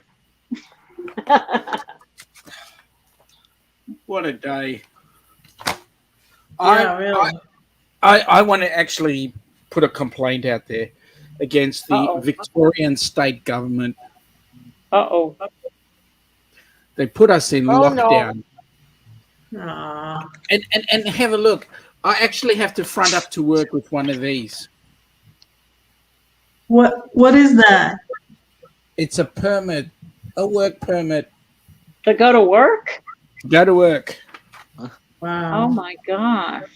What a day. Yeah, really. I want to actually put a complaint out there against the Victorian state government. Uh-oh. They put us in lockdown. No. And have a look. I actually have to front up to work with one of these. What is that? It's a permit, a work permit. To go to work? Go to work. Wow. Oh my gosh.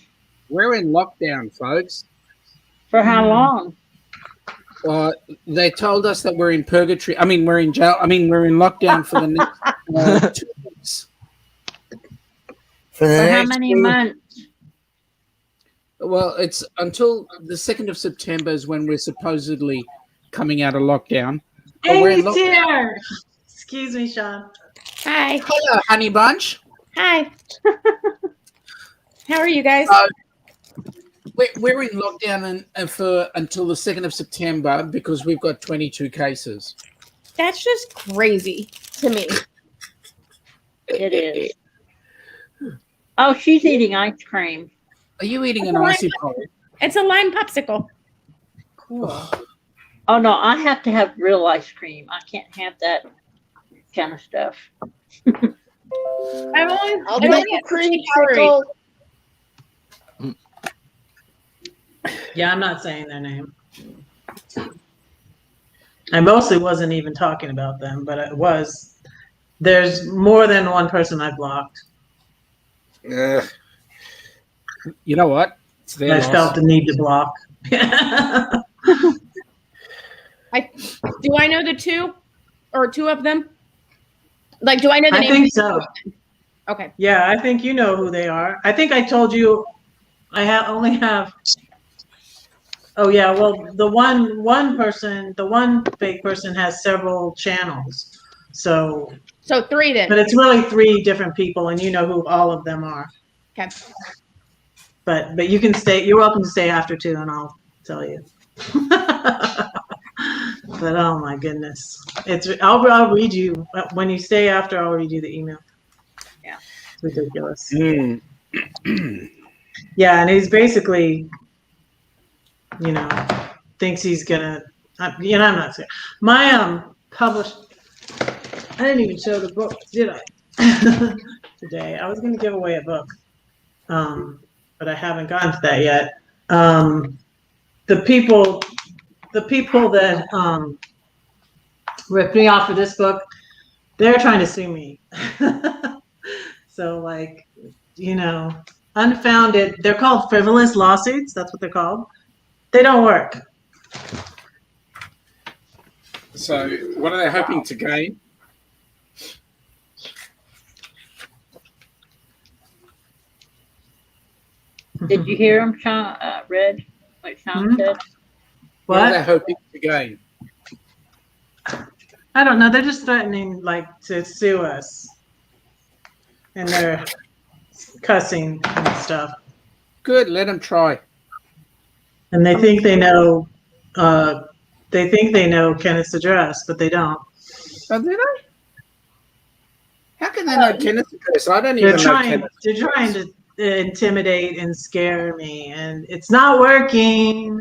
We're in lockdown, folks. For how long? They told us that we're in purgatory. I mean, we're in jail. I mean, we're in lockdown for the next 2 weeks. For how many months? Well, it's until the 2nd of September is when we're supposedly coming out of lockdown. Amy's here. Excuse me, Sean. Hi. Hello, honey bunch. Hi. How are you guys? We're in lockdown until the 2nd of September because we've got 22 cases. That's just crazy to me. It is. Oh, she's eating ice cream. Are you eating an icy pop? It's a lime popsicle. Cool. Oh no, I have to have real ice cream. I can't have that kind of stuff. I'll make a creamsicle. Yeah, I'm not saying their name. I mostly wasn't even talking about them, but it was. There's more than one person I blocked. You know what? I felt the need to block. Do I know the two or two of them? Like, do I know the name? I think so. Okay. Yeah, I think you know who they are. I think I told you I only have. Oh yeah, well the one fake person has several channels. So 3 then. But it's really 3 different people, and you know who all of them are. Okay. But you can stay. You're welcome to stay after 2, and I'll tell you. But oh my goodness, I'll read you when you stay after. I'll read you the email. Yeah, it's ridiculous. Yeah, and he's basically thinks he's gonna. I'm not saying my published. I didn't even show the book, did I? Today I was gonna give away a book, but I haven't gotten to that yet. The people that ripped me off for this book, they're trying to sue me. So unfounded. They're called frivolous lawsuits. That's what they're called. They don't work. So, what are they hoping to gain? Did you hear him, Sean? Red? What Sean said? What are they hoping to gain? I don't know. They're just threatening, to sue us, and they're cussing and stuff. Good. Let them try. And they think they know. They think they know Kenneth's address, but they don't. Oh, they don't? How can they know Kenneth's address? I don't even know Kenneth's They're trying to intimidate and scare me, and it's not working.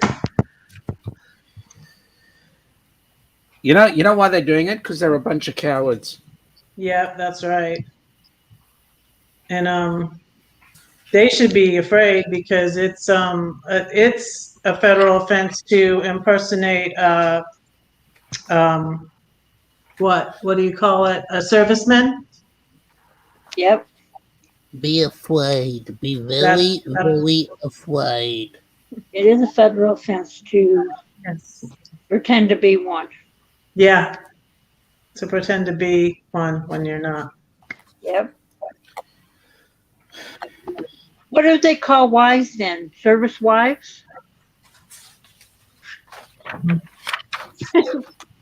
You know why they're doing it? Because they're a bunch of cowards. Yep, that's right. And they should be afraid because it's a federal offense to impersonate what do you call it? A serviceman? Yep. Be afraid. Be very, very afraid. It is a federal offense to pretend to be one. Yeah. To pretend to be one when you're not. Yep. What do they call wives then? Service wives?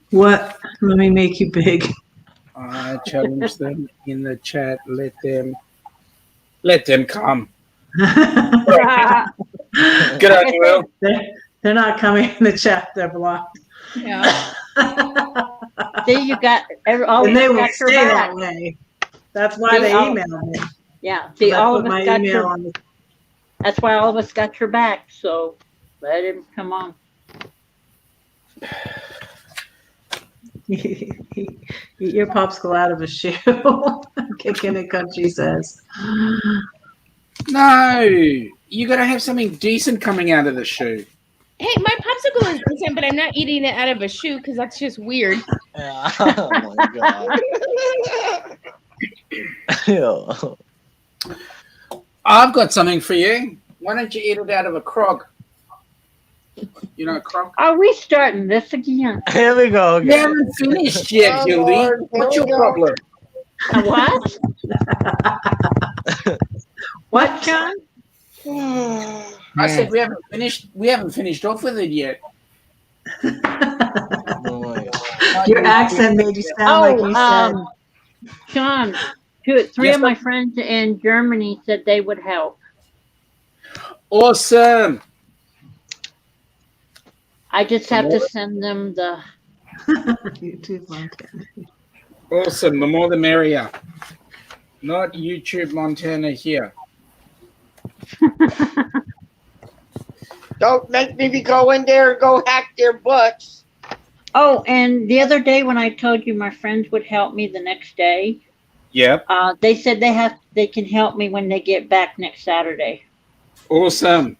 What? Let me make you big. I challenge them in the chat. Let them come. Good on you, Will. They're not coming in the chat. They're blocked. Yeah. See, you got all and they will got your stay back. that way. That's why they emailed me. Yeah. See, all of us got your. on. That's why all of us got your back. So let him come on. Eat your popsicle out of a shoe. Kicking it, country says. No, you got to have something decent coming out of the shoe. Hey, my popsicle is decent, but I'm not eating it out of a shoe because that's just weird. Yeah. Oh my god. I've got something for you. Why don't you eat it out of a crock? You know, a crock? Are we starting this again? Here we go. You haven't finished yet, Hildy. What's your problem? What? What, John? I said we haven't finished off with it yet. Your accent made you sound like you said. Sean, three of my friends in Germany said they would help. Awesome. I just have to send them the YouTube Montana. Awesome. The more the merrier. Not YouTube Montana here. Don't make me go in there and go hack their butts. Oh, and the other day when I told you my friends would help me the next day, Yep. They said they can help me when they get back next Saturday. Awesome.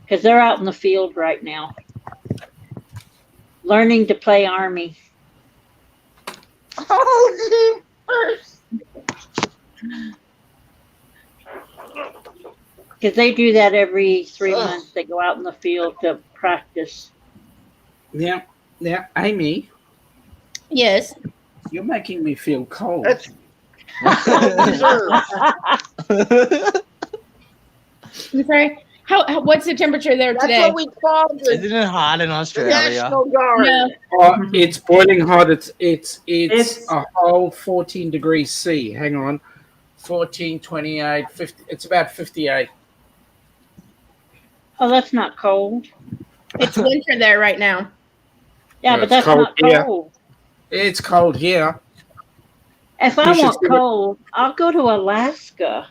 Because they're out in the field right now, learning to play Army. Oh, Because they do that every 3 months. They go out in the field to practice. Now, Amy. Yes. You're making me feel cold. That's I'm sorry. What's the temperature there today? That's what we called it. Isn't it hot in Australia? National Guard. No. It's boiling hot. It's a whole 14 degrees C. Hang on. 14, 28, 50. It's about 58. Oh, that's not cold. It's winter there right now. Yeah, No, but it's that's cold not here. cold. It's cold here. If I want cold, I'll go to Alaska.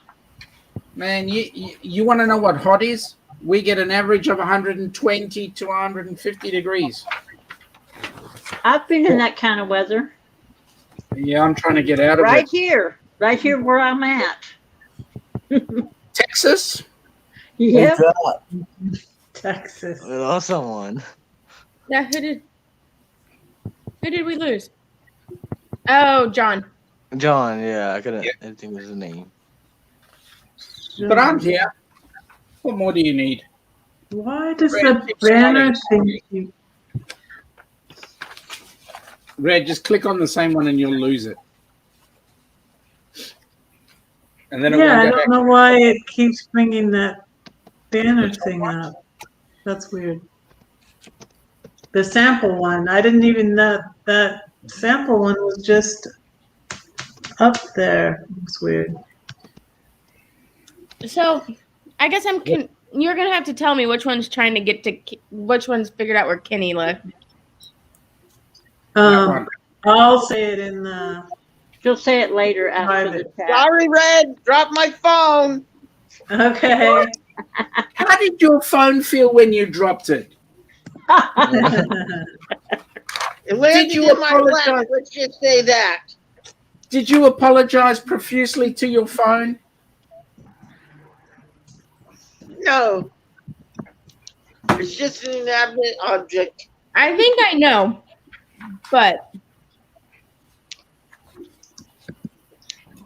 Man, you want to know what hot is? we get an average of 120 to 150 degrees. I've been in that kind of weather. Yeah, I'm trying to get out of Right it. here where I'm at. Texas? Yep. Texas. We lost someone. Yeah, who did we lose? Oh, John. John, yeah, I couldn't. I think it was his name. But I'm here. What more do you need? Why does Red, the banner thing keep... Red, just click on the same one and you'll lose it. And then it Yeah, I won't go don't back. know why it keeps bringing that banner thing up. That's weird. The sample one, I didn't even know that sample one was just up there. It's weird. So, I guess you're gonna have to tell me which one's trying to get to which one's figured out where Kenny left. I'll say it in the. She'll say it later after the chat. Sorry, Red. Drop my phone. Okay. How did your phone feel when you dropped it? It landed Did you in my lap. apologize? Let's just say that. Did you apologize profusely to your phone? No. It's just an inanimate object. I think I know, but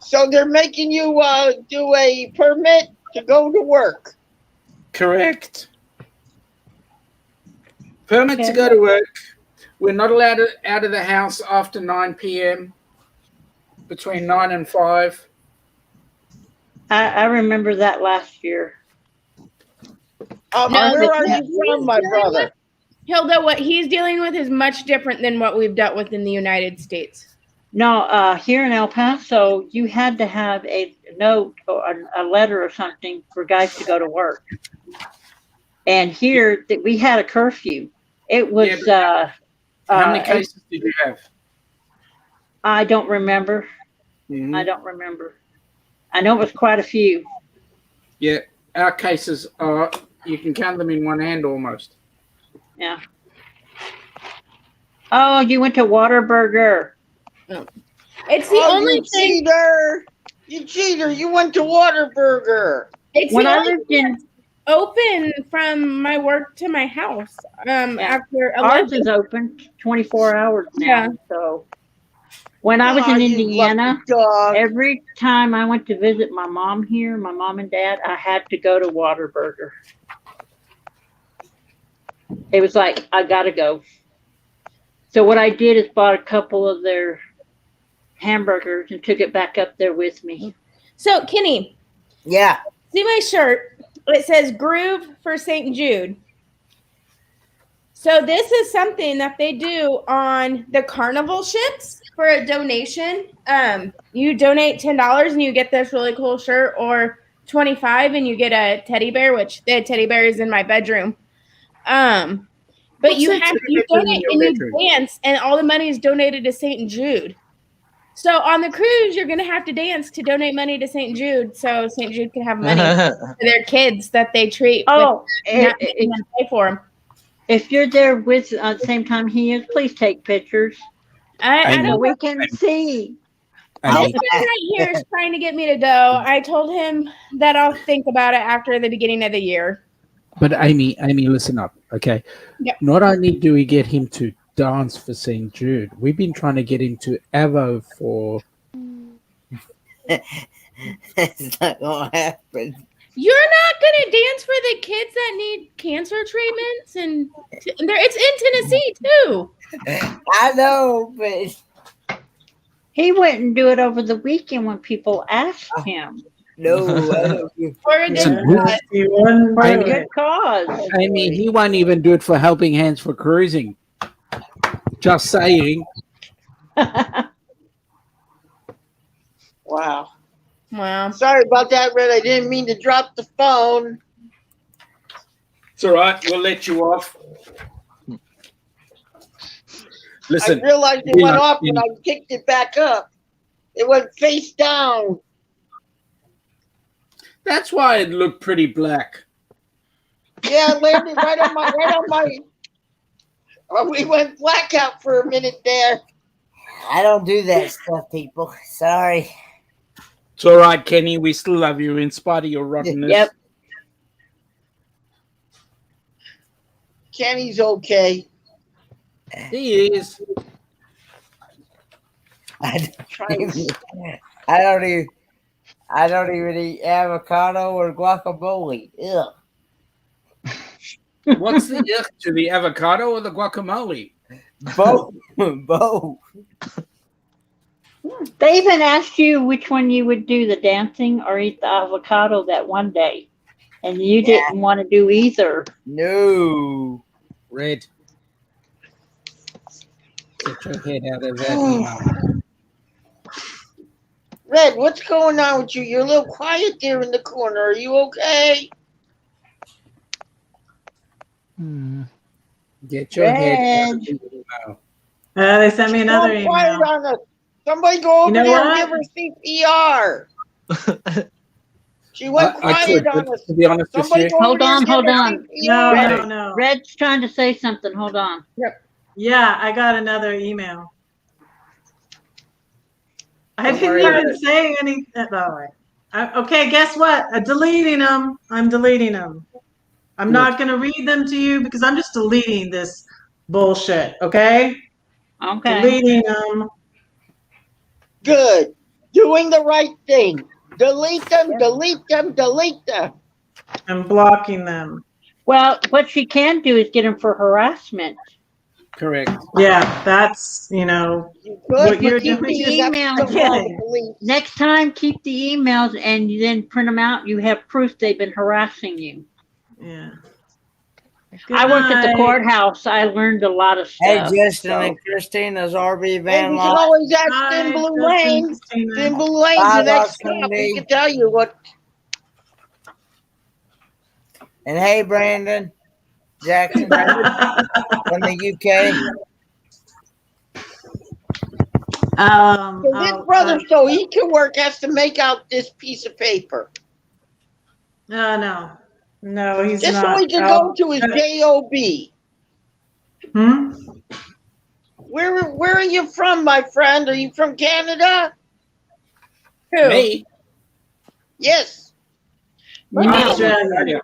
So they're making you do a permit to go to work. Correct. Permit to go to work. We're not allowed out of the house after 9 p.m. Between 9 and 5. I remember that last year. No, Where are you from, my brother? Hilda, what he's dealing with is much different than what we've dealt with in the United States. No, here in El Paso, you had to have a note or a letter or something for guys to go to work. And here, we had a curfew. It was. How many cases did you have? I don't remember. Mm-hmm. I don't remember. I know it was quite a few. Yeah, our cases are, you can count them in one hand almost. Yeah. Oh, you went to Whataburger. It's the only you thing. Cheater! You cheater! You went to Whataburger. It's When the I only lived thing in that's open from my work to my house. After ours 11. is open 24 hours now. Yeah. So when I was in you Indiana, lucky dog. every time I went to visit my mom here, my mom and dad, I had to go to Whataburger. It was like, I gotta go. So what I did is bought a couple of their hamburgers and took it back up there with me. So, Kenny. Yeah. See my shirt? It says Groove for St. Jude. So this is something that they do on the carnival ships for a donation. You donate $10 and you get this really cool shirt, or $25 and you get a teddy bear, which the teddy bear is in my bedroom. But you donate and you dance, and all the money is donated to St. Jude. So on the cruise, you're going to have to dance to donate money to St. Jude, so St. Jude can have money for their kids that they treat. Oh, and pay for them. If you're there with the same time he is, please take pictures. I know we can see. This guy right here is trying to get me to go. I told him that I'll think about it after the beginning of the year. But Amy, listen up, okay? Yep. Not only do we get him to dance for St. Jude, we've been trying to get him to Avo for... It's not going to happen. You're not going to dance for the kids that need cancer treatments? And it's in Tennessee, too. I know, but... He wouldn't do it over the weekend when people asked him. No. For a good cause. I mean, he won't even do it for Helping Hands for Cruising. Just saying. Wow. Wow. Sorry about that, Red. I didn't mean to drop the phone. It's all right. We'll let you off. Listen. I realized it went off when I kicked it back up. It went face down. That's why it looked pretty black. Yeah, it landed right on my. Oh, we went blackout for a minute there. I don't do that stuff, people. Sorry. It's all right, Kenny. We still love you in spite of your rottenness. Yep. Kenny's okay. He is. I don't even eat avocado or guacamole. Ew. What's the yuck to the avocado or the guacamole? Both. Both. They even asked you which one you would do, the dancing or eat the avocado that one day. And you didn't want to do either. No. Red. Get your head out of that. Red, what's going on with you? You're a little quiet there in the corner. Are you okay? Get your head out of the now. They sent me another She's quiet email. on us. Somebody go over You know there what? and give her CPR. She went quiet on us. To be honest with Somebody you. go over Hold there and on, give hold her on. CPR. No. Red's trying to say something. Hold on. Yeah, I got another email. I Don't worry didn't about even it. say anything. Okay, guess what? I'm deleting them. I'm deleting them. I'm not going to read them to you because I'm just deleting this bullshit, okay? Okay. Deleting them. Good. Doing the right thing. Delete them, delete them, delete them. I'm blocking them. Well, what she can do is get him for harassment. Correct. Yeah, that's, what you're keep doing. the email. Next time, keep the emails and you then print them out. You have proof they've been harassing you. Yeah. I worked at the night. courthouse. I learned a lot of Hey, stuff. Justin and Christina's RV van And you lot. can always ask Hi, Thin Blue Justin, Lane. Christina. Thin Blue Lane's Bye, the next Roxanne stop. He D. can tell you what. And hey, Brandon Jackson from the UK. So his brother, so he can work, has to make out this piece of paper. No, he's Just not. so he can go to his JOB. Hmm? Where are you from, my friend? Are you from Canada? Who? Me? Yes. Australia.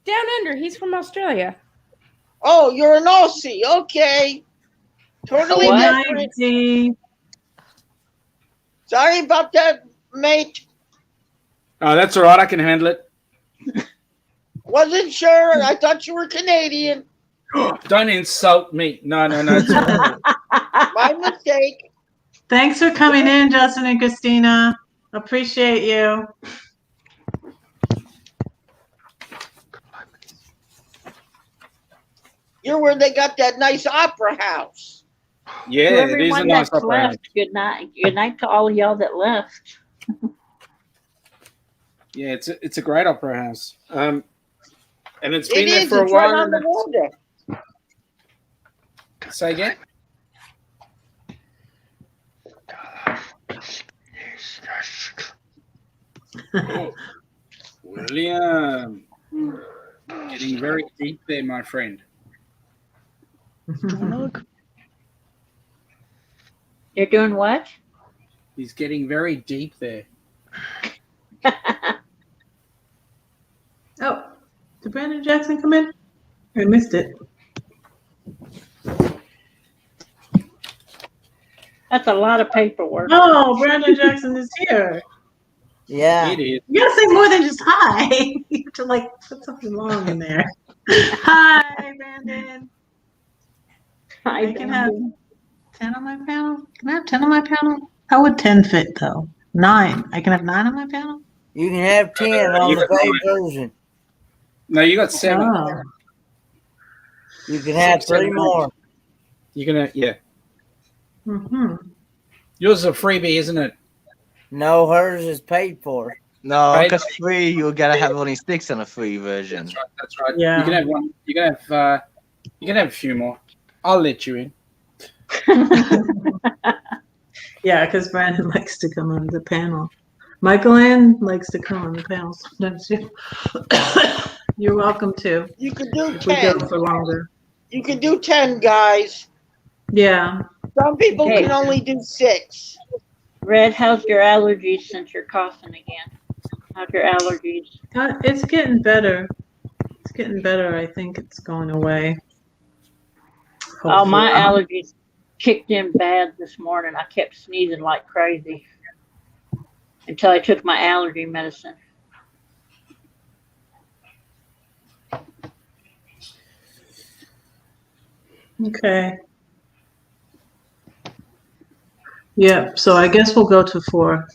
Down under. He's from Australia. Oh, you're an Aussie. Okay. Totally Night, different. Dee. Sorry about that, mate. Oh, that's all right. I can handle it. Wasn't sure. I thought you were Canadian. Don't insult me. No. It's all right. My mistake. Thanks for coming in, Justin and Christina. Appreciate you. You're where they got that nice opera house. Yeah, To it is a everyone nice that's opera. left, good night. Good night to all of y'all that left. Yeah, it's a great opera house. And it's It been there is. for a It's right while. on the water. Say again? William, getting very deep there, my friend. You're doing what? He's getting very deep there. Oh, did Brandon Jackson come in? I missed it. That's a lot of paperwork. Oh, Brandon Jackson is here. Yeah. It is. You gotta say more than just hi. You have to put something long in there. Hi, Brandon. I can have 10 on my panel. Can I have 10 on my panel? How would 10 fit though? 9. I can have 9 on my panel? You can have 10 on the paid version. No, you got 7. Oh. You can have 3 more. You can have, yeah. Mm-hmm. Yours is a freebie, isn't it? No, hers is paid for. No, Right. because free you gotta have only 6 on a free version. That's right. Yeah. You can have one. You can have a few more. I'll let you in. Yeah, because Brandon likes to come on the panel. Michael Ann likes to come on the panel sometimes too. You're welcome to. You could do If we go 10. for longer. You could do 10, guys. Yeah. Some people Hey. can only do 6. Red, how's your allergies since you're coughing again? How's your allergies? It's getting better. It's getting better. I think it's going away. Oh, my Hopefully. allergies kicked in bad this morning. I kept sneezing like crazy until I took my allergy medicine. Okay. Yeah, so I guess we'll go to 4.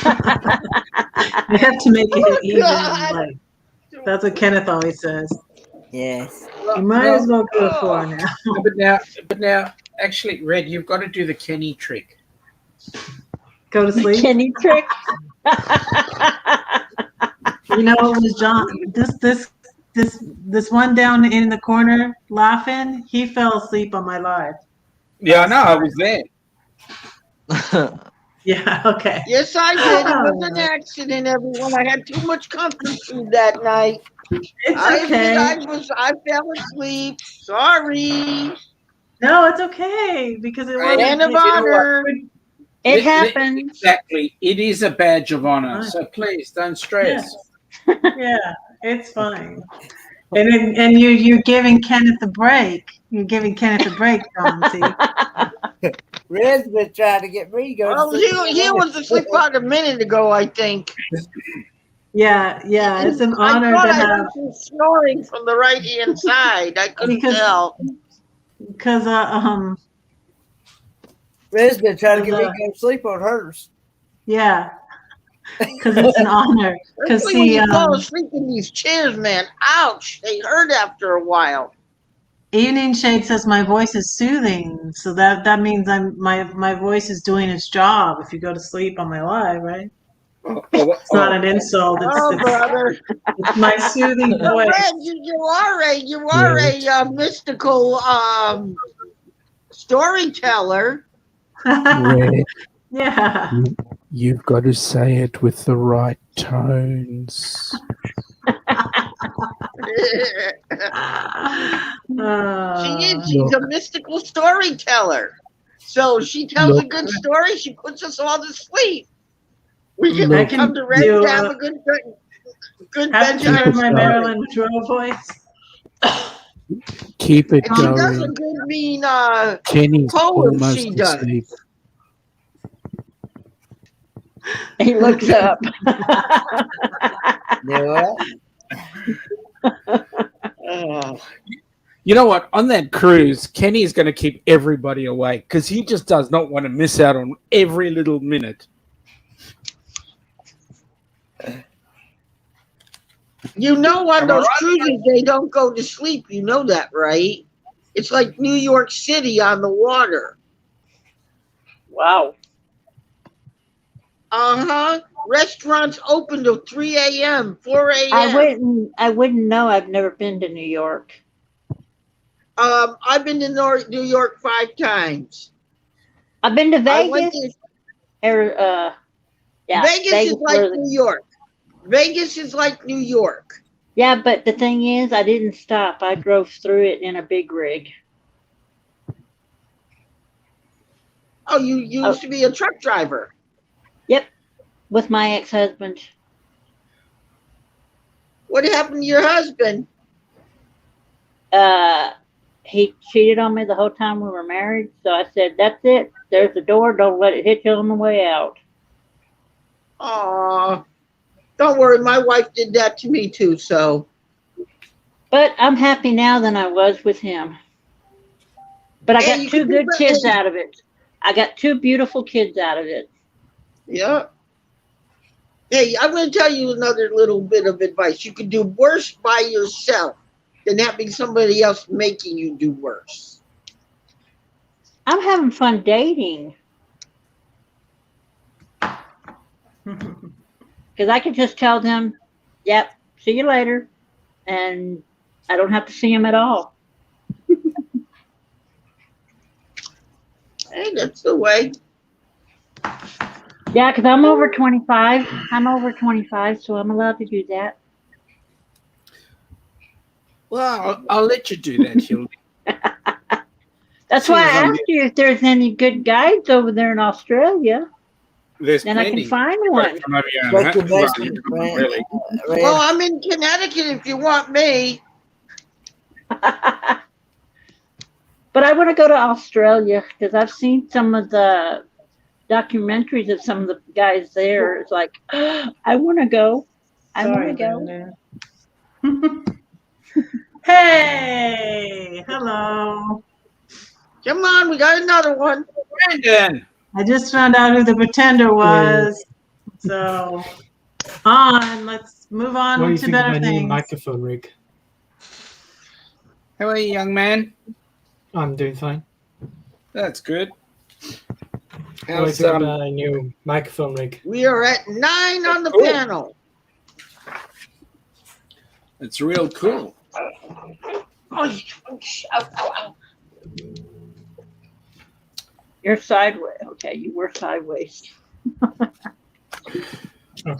I have to make it even. Like, that's what Kenneth always says. Yes. You might as well go to 4 now. But now, actually, Red, you've got to do the Kenny trick. Go to sleep. Kenny trick. You know, it was John. This one down in the corner laughing. He fell asleep on my live. Yeah, I know. I was there. Yeah. Okay. Yes, I did. It was an accident, everyone. I had too much comfort food that night. It's okay. I fell asleep. Sorry. No, it's okay because it wasn't. Man of honor. It happens. Exactly. It is a badge of honor. So please don't stress. Yeah, it's fine. And you're giving Kenneth a break. You're giving Kenneth a break, John. See? Red's been trying to get me to go. Oh, he was asleep about a minute ago, I think. Yeah, it's an honor I to I have. heard some snoring from the right hand side. I couldn't tell. Because Red's been trying to get me to go sleep on hers. Yeah, because it's an honor. Because Especially when you fall asleep in these chairs, man. Ouch! They hurt after a while. Evening Shade says my voice is soothing, so that means my voice is doing its job. If you go to sleep on my live, right? It's not an insult. Brother. It's my soothing voice. Red, you are a mystical storyteller. Red, Yeah. you've got to say it with the right tones. She's a mystical storyteller. So she tells a good story, she puts us all to sleep. We can come to Red and have a good bedtime. My Marilyn Monroe voice. Keep it And she going. does a good mean Kenny's poem almost she does. asleep. He looks up. You know what? On that cruise, Kenny is going to keep everybody awake because he just does not want to miss out on every little minute. You know, on those cruises, they don't go to sleep. You know that, right? It's like New York City on the water. Wow. Uh-huh. Restaurants open till 3 a.m., 4 a.m. I wouldn't know. I've never been to New York. I've been to New York 5 times. I've been to I went Vegas. Vegas is like New York. Vegas is like New York. Yeah, but the thing is, I didn't stop. I drove through it in a big rig. Oh, you used to be a truck driver. Yep, with my ex-husband. What happened to your husband? He cheated on me the whole time we were married. So I said, that's it. There's the door. Don't let it hit you on the way out. Aw. Don't worry. My wife did that to me too, so. But I'm happy now than I was with him. But I got 2 good kids out of it. I got 2 beautiful kids out of it. Yeah. Hey, I'm going to tell you another little bit of advice. You can do worse by yourself than having somebody else making you do worse. I'm having fun dating. Because I can just tell them, yep, see you later. And I don't have to see them at all. Hey, that's the way. Yeah, because I'm over 25. I'm over 25, so I'm allowed to do that. Well, I'll let you do that, Hildy. That's why I asked you if there's any good guides over there in Australia. There's Then I plenty. can find one. Check your basement, Really. Well, I'm in Connecticut if you want me. But I want to go to Australia because I've seen some of the documentaries of some of the guys there. It's like, I want to go. I want to go. Hey, hello. Come on, we got another one. Brandon. I just found out who the pretender was. So, let's move on What do you to think of better my new things. microphone rig? How are you, young man? I'm doing fine. That's good. What do you How's think about my new microphone rig? We are at 9 on the Cool. panel. It's real cool. You're sideways. Okay, you were sideways. I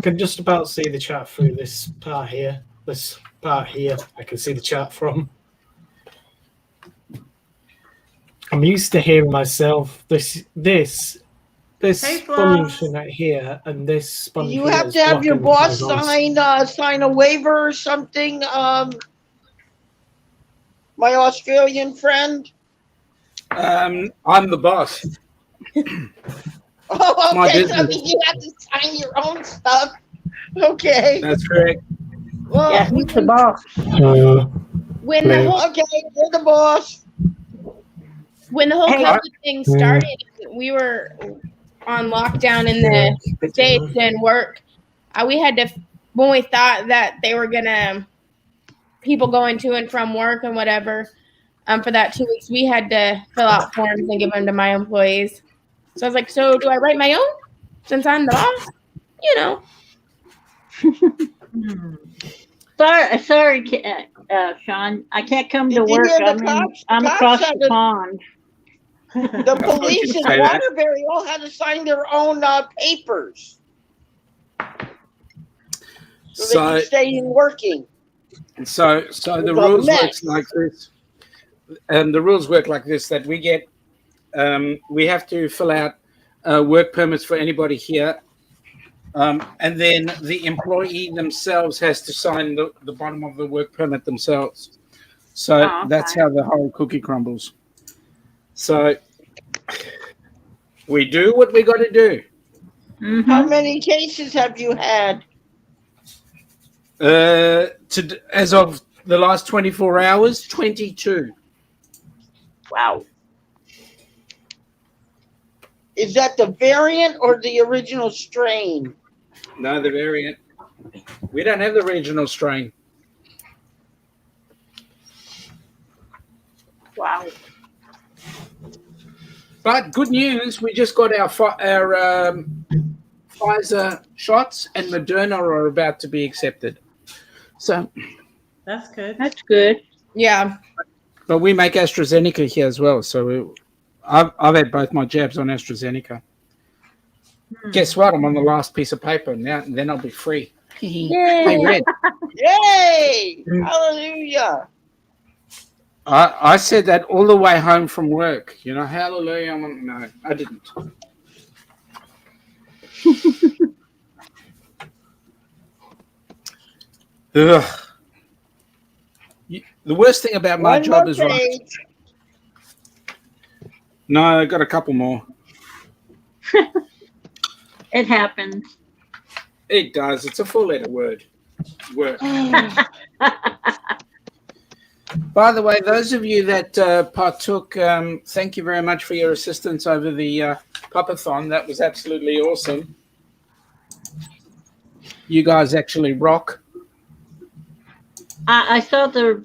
can just about see the chat through this part here. This part here, I can see the chat from. I'm used to hearing myself. This function right here, and this function. You have to have your boss sign a waiver or something. My Australian friend. I'm the boss. Oh, My okay. So business. you have to sign your own stuff. Okay. That's correct. Well, Yeah, he's the boss. When the whole okay, you're the boss. when the whole Hey. COVID thing started, we were on lockdown in the States and work. We had to, when we thought that they were gonna, people going to and from work and whatever, for that 2 weeks, we had to fill out forms and give them to my employees. So I was like, so do I write my own since I'm the boss? You know. Sorry, Sean. I can't come to Did you work. hear the cops? I'm Cops across had the to- pond. The police in say that. Waterbury all had to sign their own papers so they could stay in working. So the a rules mess. works like this. The rules work like this: that we get, we have to fill out work permits for anybody here, and then the employee themselves has to sign the bottom of the work permit themselves. So Oh, okay. that's how the whole cookie crumbles. So we do what we got to do. How many cases have you had? As of the last 24 hours, 22. Wow. Is that the variant or the original strain? No, the variant. We don't have the regional strain. Wow. But good news, we just got our Pfizer shots, and Moderna are about to be accepted. So That's good. That's good. Yeah. but we make AstraZeneca here as well. So I've had both my jabs on AstraZeneca. Guess what? I'm on the last piece of paper now, and then I'll be free. Hey, Red. Yay! Hallelujah! I said that all the way home from work. You know, hallelujah. No, I didn't. Ugh. The worst thing about my One job more is right. page. No, I got a couple more. It happens. It does. It's a four-letter word. Work. By the way, those of you that partook, thank you very much for your assistance over the Pupathon. That was absolutely awesome. You guys actually rock. I saw the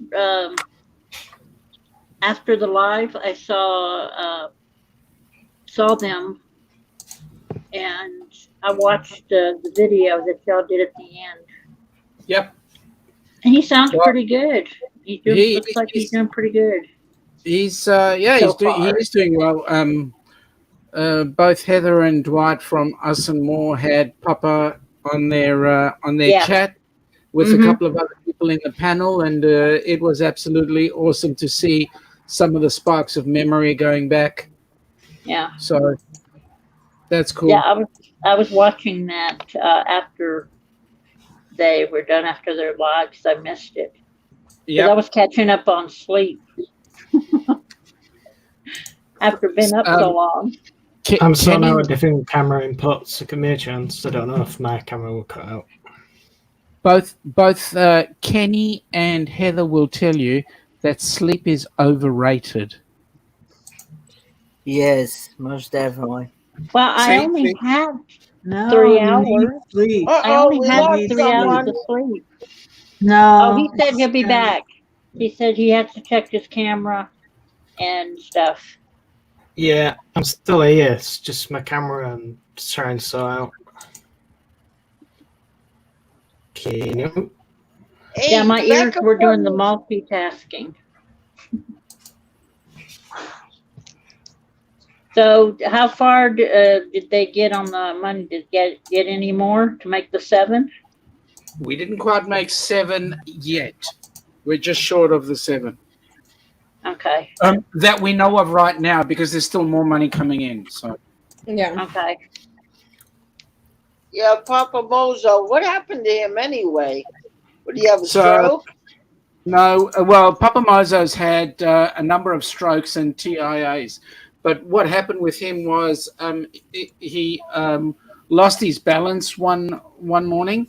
after the live. I saw them, and I watched the video that y'all did at the end. Yep. And he sounds Well, pretty good. He looks like he's doing pretty good. He's So he's doing well. Both Heather and Dwight from Us and More had Papa on their Yeah. chat with Mhm. a couple of other people people in the panel, and it was absolutely awesome to see some of the sparks of memory going back. Yeah. So that's cool. Yeah, I was watching that after they were done after their lives. I missed it because I was catching up on sleep after being up so long. I'm still now at different camera inputs, so give me a chance. I don't know if my camera will cut out. Both Kenny and Heather will tell you that sleep is overrated. Yes, most definitely. Well, I only had 3 hours. I only had 3 hours of sleep. No. Oh, he said he'll be back. He said he had to check his camera and stuff. Yeah, I'm still here. It's just my camera and trying to sort out. Okay, no. Yeah, my ears were doing the multitasking. So, how far did they get on the money? Did get any more to make the 7? We didn't quite make 7 yet. We're just short of the 7. Okay. That we know of right now, because there's still more money coming in. So. Yeah. Okay. Yeah, Papa Mozo. What happened to him anyway? Did he have a stroke? No. Well, Papa Mozo's had a number of strokes and TIAs. But what happened with him was he lost his balance one morning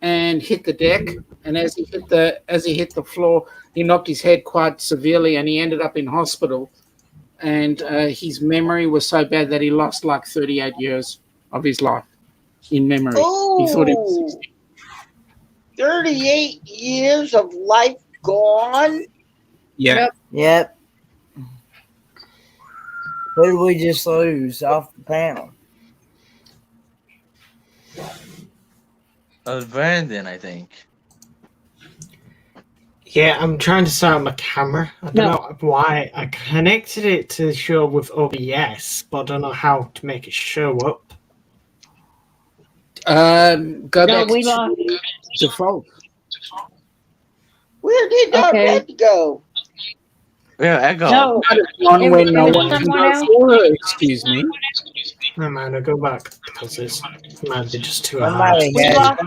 and hit the deck. And as he hit the floor, he knocked his head quite severely, and he ended up in hospital. And his memory was so bad that he lost like 38 years of his life in memory. Oh, he thought he was 60. 38 years of life gone. Yeah. Yep. Who did we just lose off the panel? Brandon, I think. Yeah, I'm trying to start my camera. I don't know why. I connected it to the show with OBS, but I don't know how to make it show up. Go back to default. Where did our bed go? Yeah, echo. No. One when no one can go forward. Excuse me. No man, I go back because it's might be just too Somebody hard.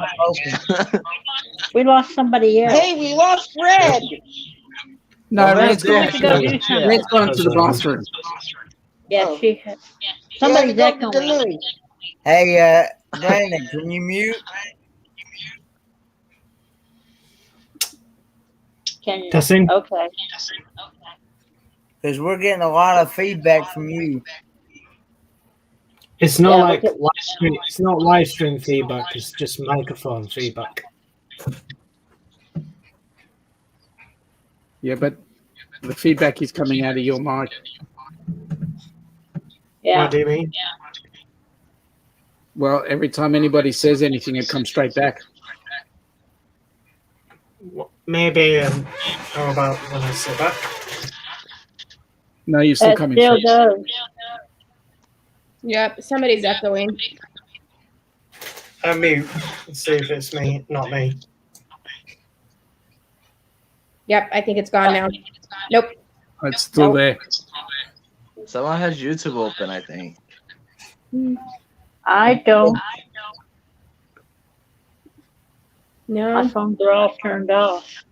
We lost somebody else. Hey, we lost Red. No, Red's gone to go do something. Red's gone to the bathroom. Yeah, she had. Somebody's echoing. Hey, Brandon, can you mute? Can you? Testing. Okay. Because we're getting a lot of feedback from you. It's not like live stream. It's not live stream feedback. It's just microphone feedback. Yeah, but the feedback is coming out of your mic. Yeah. What do you mean? Well, every time anybody says anything, it comes straight back. Maybe. How about when I sit back? No, you're still coming straight. Does. Yep, somebody's echoing. Let's see if it's me, not me. Yep, I think it's gone now. Nope. It's still there. Someone has YouTube open, I think. I don't. No. My phones are all turned off.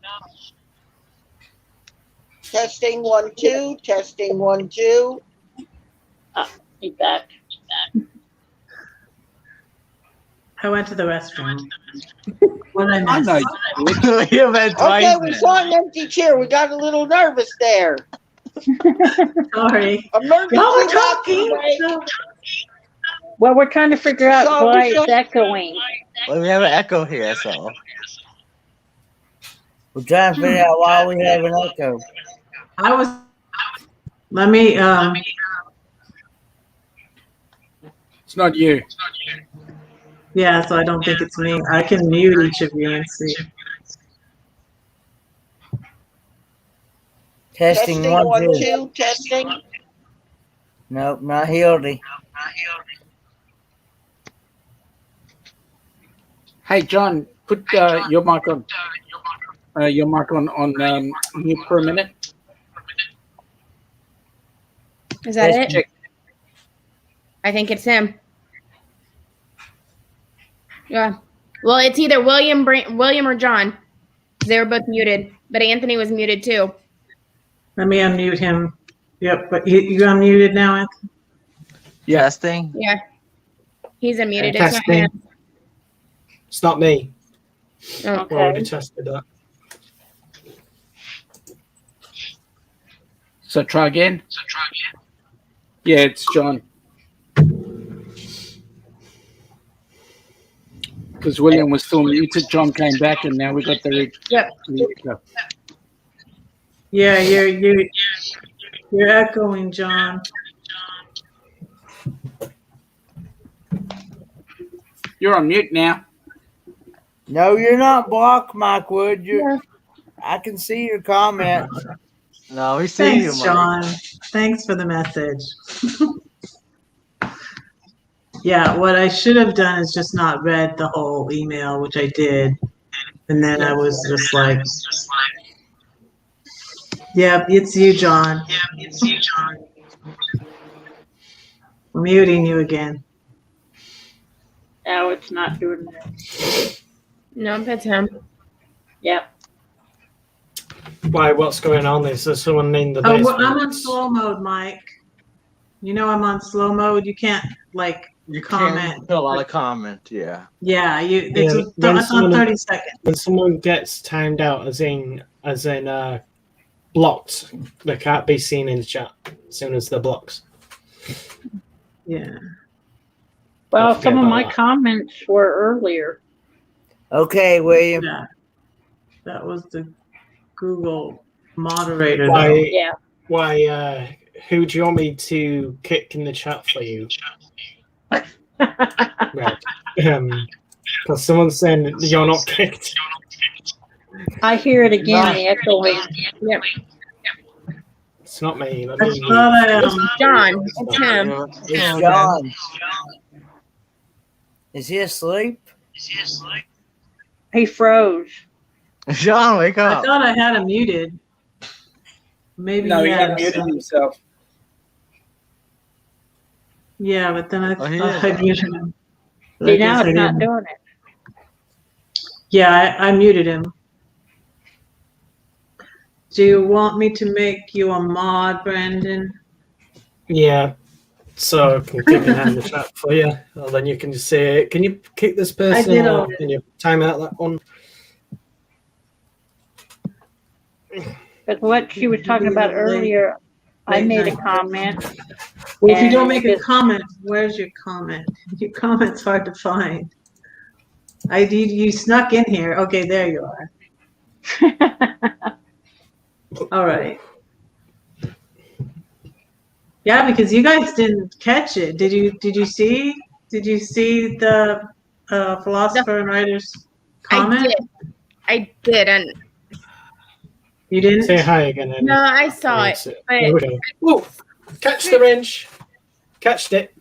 Testing 1 2. Testing 1 2. He's back. I went to the restroom. What did I miss? You went twice. Okay, we saw an empty chair. We got a little nervous there. Sorry. Emergency Y'all were talking. talking. Well, we're trying to figure out So why we it's should- echoing. Well, we have an echo here, so. We're trying to figure out why we have an echo. I was. Let me. It's not you. Yeah, so I don't think it's me. I can mute each of you and see. Testing, Testing 1 1 2. 2. Testing. Nope, not Hildy. Hey, John, put your mic on. your mic on mute for a minute. Is that Yes, it? I think it's him. Yeah. Well, it's either William or John. They were both muted, but Anthony was muted too. Let me unmute him. Yep, but you unmuted now, Anthony? Yes, thing. Yeah. He's unmuted. It's not Testing. him. It's not me. Oh. We already tested that. So try again. Yeah, it's John. Because William was still muted, John came back, and now we got the Yep. Yeah, you're echoing, John. You're on mute now. No, you're not blocked, Mike Wood. I can see your comments. No, we see you, Thanks, Mike. John. Thanks for the message. Yeah, what I should have done is just not read the whole email, which I did. And then I was just like, yep, it's you, John. I'm muting you again. No, it's not doing that. No, that's him. Yep. Why? What's going on? Is there someone in the Oh, basement? well, I'm on slow mode, Mike. You know I'm on slow mode. You can't, like, You comment. can't put a lot of comment, yeah. Yeah, Yeah, it's on 30 seconds. When someone gets timed out, as in blocked, they can't be seen in the chat as soon as they're blocked. Yeah. Well, Don't some forget of about my that. comments were earlier. Okay, William. Yeah. That was the Google moderator. Why? though. Yeah. Why? Who do you want me to kick in the chat for you? Right. Because someone's saying that you're not kicked. I hear it again, the echoing. Yep. It's not me. Let I me thought I, John. It's him. It's John. Is he asleep? He froze. John, wake I up. thought I had him muted. Maybe No, he had unmuted himself. Yeah, but then I Oh, he thought is. I muted him. But See, I now guess I it's not didn't. doing it. Yeah, I muted him. Do you want me to make you a mod, Brandon? Yeah. So I can kick it in the chat for you. Or then you can just say, can you kick this person? did Or already. can you time out that one? But what she was talking about earlier, I late made a night. comment. Well, if you And don't make a because- comment, where's your comment? Your comment's hard to find. You snuck in here. Okay, there you are. All right. Yeah, because you guys didn't catch it. Did you see? Did you see the philosopher and writer's comment? I did, and You didn't? Say hi again. Eddie. no, I saw it. There we But go. Whoa! Catch the wrench. Catched it.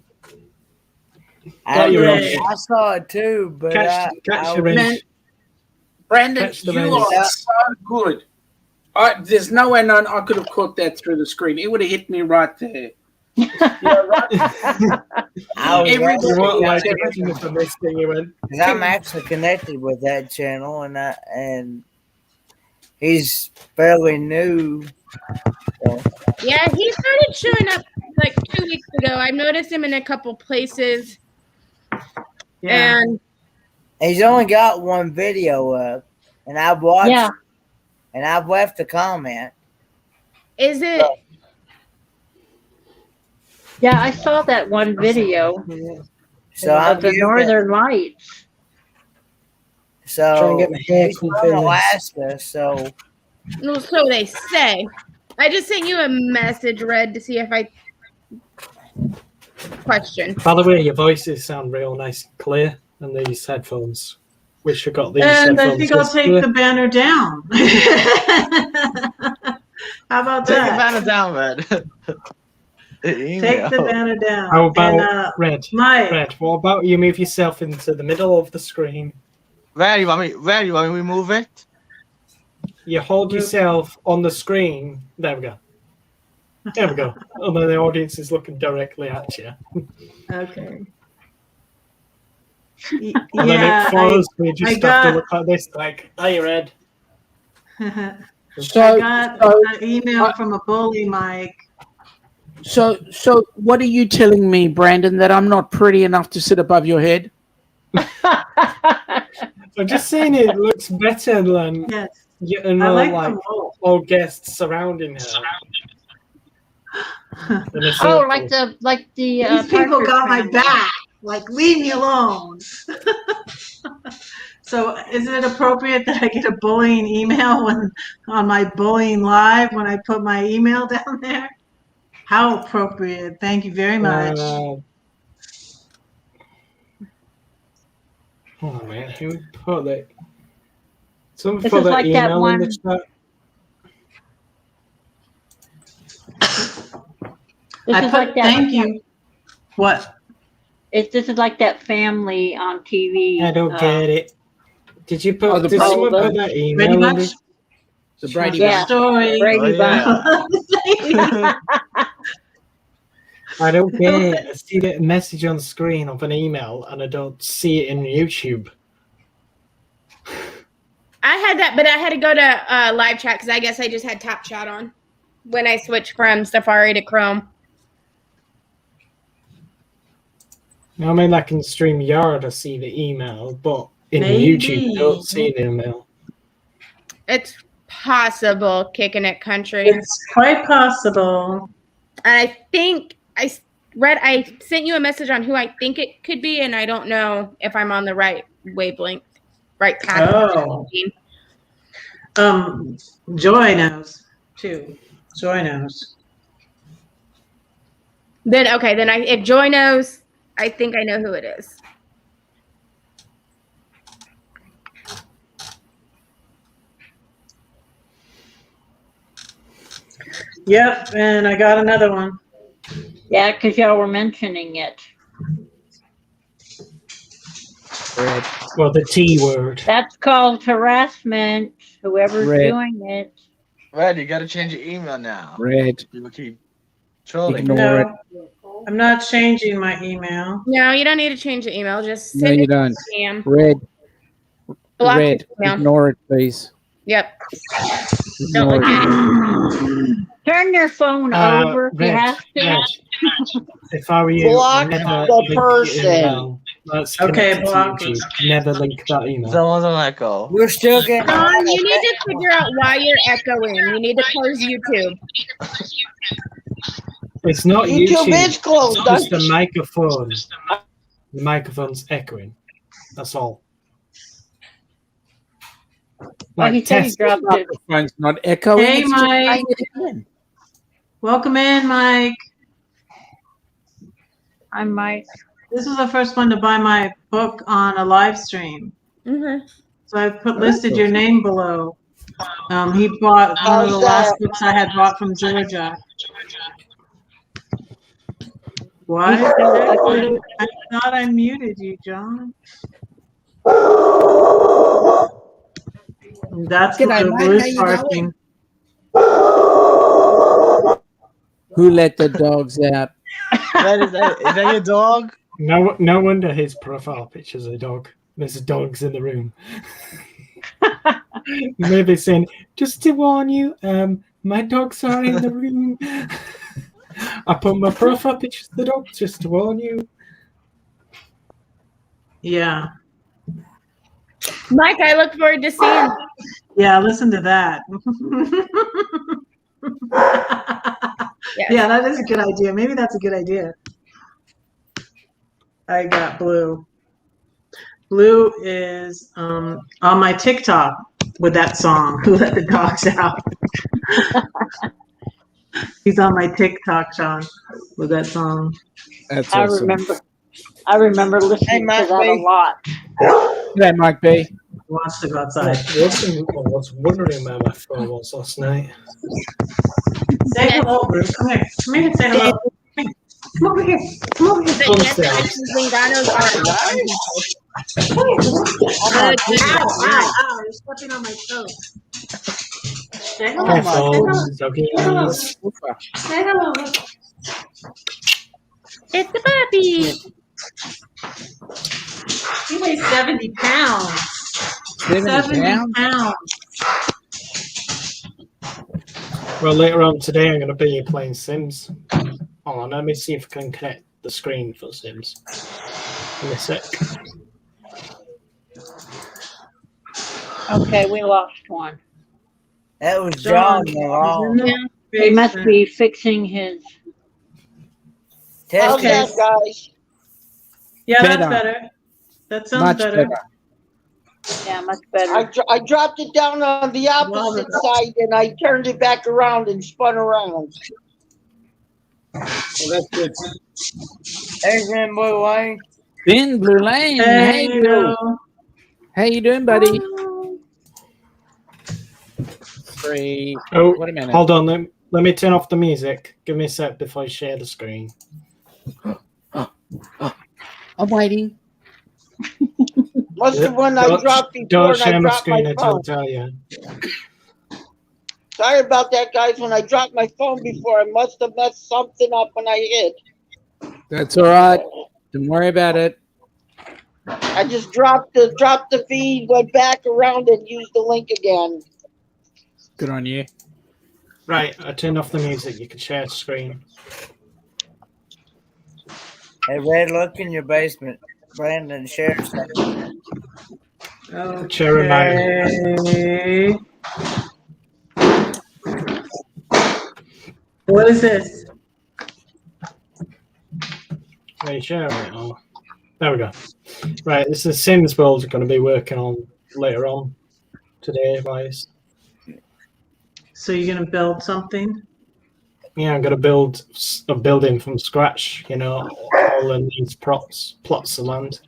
Got your wrench. I saw it too, but Catch the wrench. Brandon, Catch the you wrench. are so good. There's no way I could have caught that through the screen. It would have hit me right there. I'm actually connected with that channel, and he's fairly new. So. yeah, he started showing up like 2 weeks ago. I noticed him in a couple places. Yeah. And He's only got one video up, and I've watched, Yeah. and I've left a comment. is it? Yeah, I saw that one video So I'm of the giving- Northern Lights. So Trying to get my hair he's from confused. Alaska, so Well, so they say. I just sent you a message, Red, to see if I question. By the way, your voices sound real nice and clear on these headphones. Wish I got these And headphones. I think I'll this take clear. the banner down. How about Take the that? banner down, man. Take the banner down. How about And, Red? Mike. Red, what about you move yourself into the middle of the screen? Where you want me to move it? You hold yourself on the screen. There we go. There we go. And then the audience is looking directly at you. Okay. And then it follows me. Just have to look like this, like, are you red? I got an email from a bully, Mike. So what are you telling me, Brandon, that I'm not pretty enough to sit above your head? I'm just saying it looks better than all guests surrounding her. Oh, like the These people got my back. Like, leave me alone. So, is it appropriate that I get a bullying email when on my bullying live when I put my email down there? How appropriate! Thank you very much. Oh man, who would put that? Someone This put is that like that email in the one- chat. Thank you. What? This is like that family on TV. I don't get it. Did you put? the did someone Brady put that Brady email in Bunch? The Brady Yeah. Bunch. Story. Brady yeah. I don't get it. I see the message on screen of an email and I don't see it in YouTube. I had that, but I had to go to live chat because I guess I just had Top Shot on when I switched from Safari to Chrome. I mean, I can stream Yard to see the email, but in Maybe. YouTube, I don't see the email. It's possible, Kicking It Country. It's quite possible. And I think I sent you a message on who I think it could be, and I don't know if I'm on the right wavelength, right path. Oh. Joy knows too. Joy knows. Then if Joy knows, I think I know who it is. Yep, and I got another one. Yeah, because y'all were mentioning it. Red. Well, the T word. That's called harassment. Whoever's Red. doing it. Red, you gotta change your email now. Red. People keep trolling. Ignore it. No, I'm not changing my email. No, you don't need to change the email. Just No, send you it don't. to Sam. Red. Block Red. the email. Ignore it, please. Yep. Don't Ignore look at it. Turn your phone over if you have to. If I were you, Block never the link your person. email. That's Okay, connected to block YouTube. Never link that email. Someone's on Echo. We're still getting. Don, you need to figure out why you're echoing. You need to close YouTube. It's not YouTube YouTube. is closed. It's just the microphone. The microphone's echoing. That's all. Well, he said he test. dropped it. Microphone's not echoing. Hey, it's just Mike. playing it again. Welcome in, Mike. I might. This is the first one to buy my book on a live stream. Mm-hmm. So I listed your name below. He bought one of the last books I had bought from Georgia. What? I thought I muted you, John. That's G'day, the mate. How Bruce you barking. Who let the dogs out? Is that your dog? No wonder his profile picture's a dog. There's dogs in the room. Maybe saying, just to warn you, my dogs are in the room. I put my profile pictures of the dogs just to warn you. Yeah. Mike, I look forward to seeing you. Yeah, listen to that. Yes. Yeah, that is a good idea. Maybe that's a good idea. I got Blue. Blue is on my TikTok with that song, Who Let the Dogs Out. He's on my TikTok, Sean, with that song. That's I awesome. remember listening to that a lot. G'day, Mike B. He wants to go outside. I was wondering where my phone was last night. Say hello, Bruce. Come here. Come here and say hello. Come over here. Come over here. The yes, Zinganos are Ow, ow, ow. You're stepping on my toes. Say hello. Careful, Say doggies. Say hello. It's a puppy. He weighs 70 pounds. 70 pounds? Well, later on today, I'm going to be playing Sims. Hold on, let me see if I can connect the screen for Sims. Give me a sec. Okay, we lost one. That was John. Yeah, he must be fixing his. How's Okay. that, guys? Yeah, that's Better. better. That sounds Much better. better. Yeah, much better. I dropped it down on the opposite side and I turned it back around and spun around. Well, that's good. Hey, Zen Blue Wayne. Ben Blue Lane. Hey, Hey, Bill. How you doing, buddy? 3. Oh, Wait a minute. hold on. Let me turn off the music. Give me a sec before I share the screen. I'm waiting. Must have when I dropped before Don't and I share my dropped screen my until I phone. tell you. Sorry about that, guys. When I dropped my phone before, I must have messed something up when I hit. That's all right. Don't worry about it. I just dropped the feed, went back around and used the link again. Good on you. Right, I turned off the music. You can share the screen. Hey, Red, look in your basement. Brandon, share something. Okay. What is this? Are you sharing it? Oh, there we go. Right, this is Sims World we're going to be working on later on today, guys. So you're gonna build something? Yeah, I'm going to build a building from scratch, you know, all in these plots of land.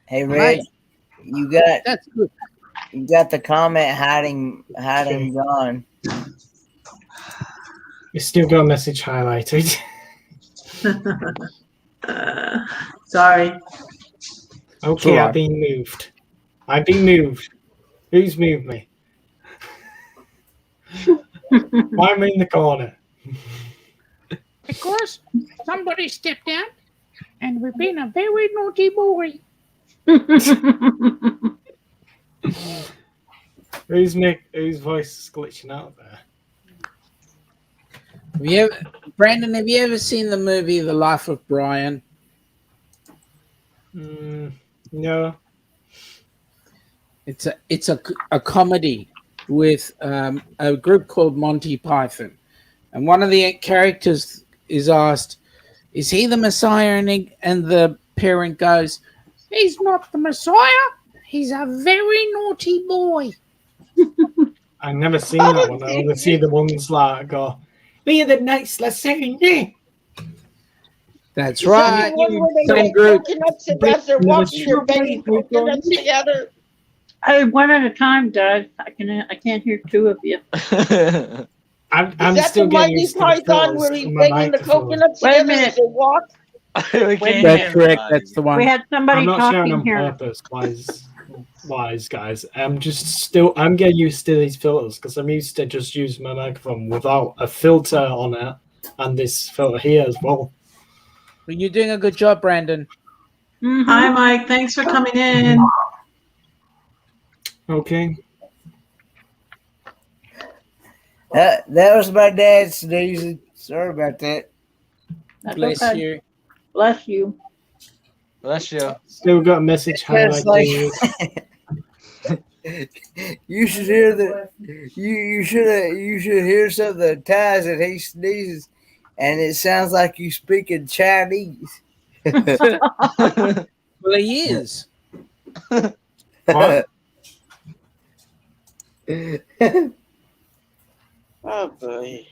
Hey, Red, Nice. you got That's good. you got the comment hiding John. You still got a message highlighted. Sorry. Okay, Alright. I've been moved. I've been moved. Who's moved me? Why am I in the corner? Because somebody stepped out and we've been a very naughty boy. Whose voice is glitching out there? Brandon, have you ever seen the movie The Life of Brian? No. It's a comedy with a group called Monty Python, and one of the characters is asked, "Is he the Messiah?" And the parent goes, "He's not the Messiah. He's a very naughty boy." I've never seen that one. I only see the ones like go, "Be the nice lasagne." That's Is right. that the one where they Some make group. coconuts and as they're walking, they're banging coconuts together? Hey, one at a time, Doug. I can't hear two of you. I'm Is that still the getting Mighty used to the Python filters where he's on my banging the microphone. coconuts Wait a together minute. as they walk? That's correct. That's the We one. had somebody I'm not sharing talking on here. purpose, wise guys. I'm getting used to these filters because I'm used to just using my microphone without a filter on it and this filter here as well. Well, you're doing a good job, Brandon. Mhm. Hi, Mike. Thanks for coming in. Okay. That was my dad sneezing. Sorry about that. That's Bless okay. you. Bless you. Bless you. Still got a message Just highlighted. You should hear you should hear some of the times that he sneezes, and it sounds like you speak in Chinese. Well, he is. What? Oh boy.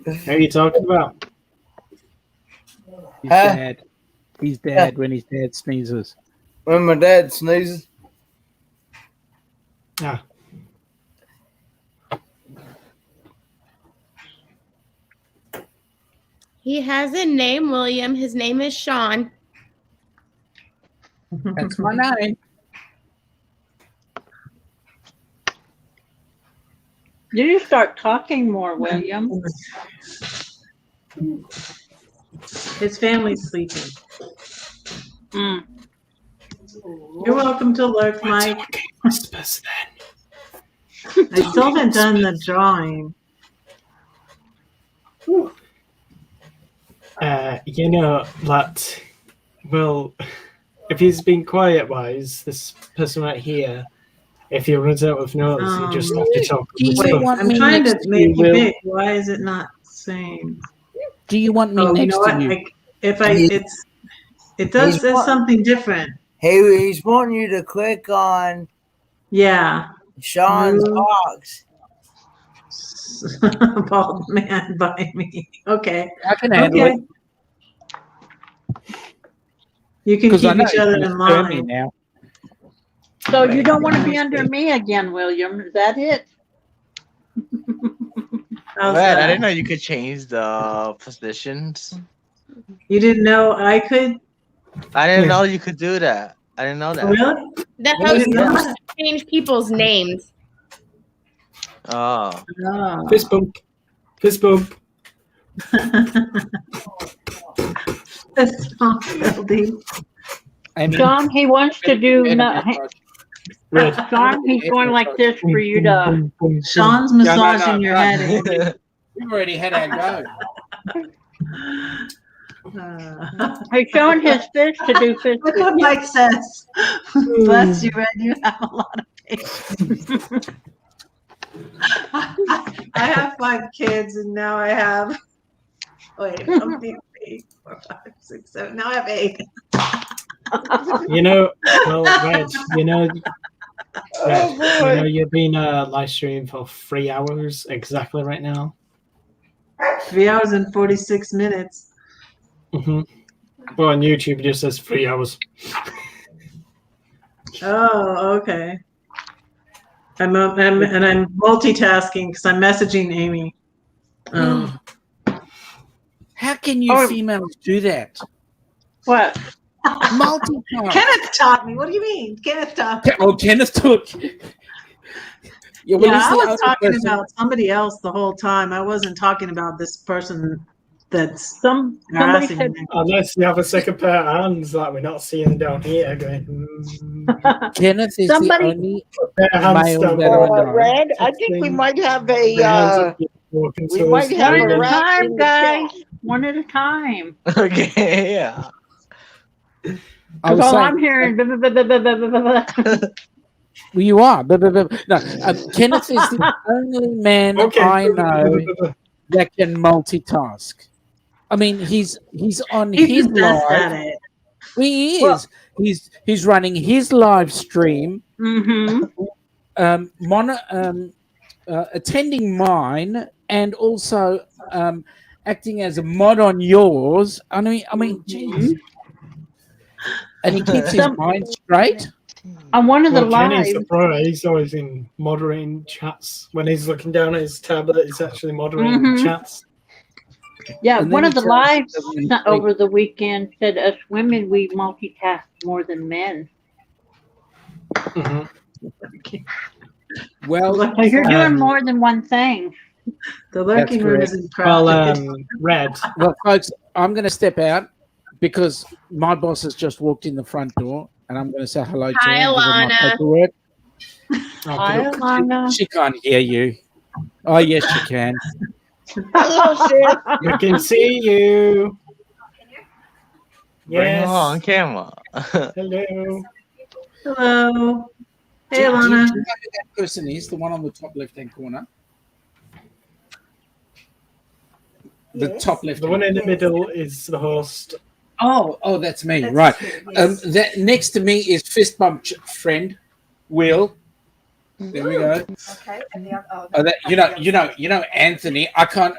Who are you talking about? He's dad. He's dad when his dad sneezes. When my dad sneezes. Ah. He has a name, William. His name is Sean. That's my name. You need to start talking more, William. His family's sleeping. Mm. You're welcome to lurk, Mike. Whispers I still haven't done the drawing. You know that. Well, if he's been quiet wise, this person right here, if he runs out of notes, you just have to talk. Wait, I'm trying to make you big. Why is it not saying? Do you want me next to you? Like, it does something different. Hey, he's wanting you to click on Sean's box. Bald man by me. Okay. I can handle it. You can keep each other in line. Now. So you don't want to be under me again, William? Is that it? Man, I didn't know you could change the positions. You didn't know I could? I didn't know you could do that. I didn't know that. Really? The host knows to change people's names. Oh. Fist bump. Fist bump. John, he wants to do. John, he's going like this for you to. Sean's massaging your head. We've already had our go. He's showing his fist to do fist. Look what Mike says. Bless you, Red. You have a lot of patience. I have 5 kids, and now I have. Wait, 3, 4, 5, 6, 7. Now I have 8. You know, well, Red, you know, you've been live streaming for 3 hours exactly right now. 3 hours and 46 minutes. Well, on YouTube it just says 3 hours. Oh, okay. I'm multitasking because I'm messaging Amy. How can you females do that? What? Multitask. Kenneth taught me. What do you mean? Kenneth taught me. Oh, Kenneth took. I was talking about somebody else the whole time. I wasn't talking about this person that's somebody harassing said, me. Unless you have a second pair of hands like we're not seeing down here going. Kenneth is the only male that I know. Red, I think we might have a we might have one a at a rat time, in the guys. chat. One at a time. Okay, yeah. I was That's all saying, I'm hearing. Blah, blah, blah, blah, blah, blah, blah. Well, you are. No, Kenneth is the only man I know that can multitask. I mean, he's on his live. He is. Well, he's running his live stream. Attending mine, and also acting as a mod on yours. I mean, geez. And he keeps his mind straight. On one of the lives, Kenny's the pro. He's always in moderating chats. When he's looking down at his tablet, he's actually moderating chats. Yeah, one of the lives over the weekend said us women, we multitask more than men. Well, you're doing more than one thing. The lurking room is in progress. Red. Well, folks, I'm going to step out because my boss has just walked in the front door, and I'm going to say hello to her. Hi, Alana. Hi, Alana. She can't hear you. Oh, yes, she can. Hello, sis. I can see you. Bring Yes. her on camera. Hello. Hello. Hey, Do you Alana. know who that person is? The one on the top left-hand corner? The top left. The one in the middle is the host. Oh, that's me. Right. That next to me is fist bump friend, Will. There we go. Okay. And the other, You know, Anthony. I can't.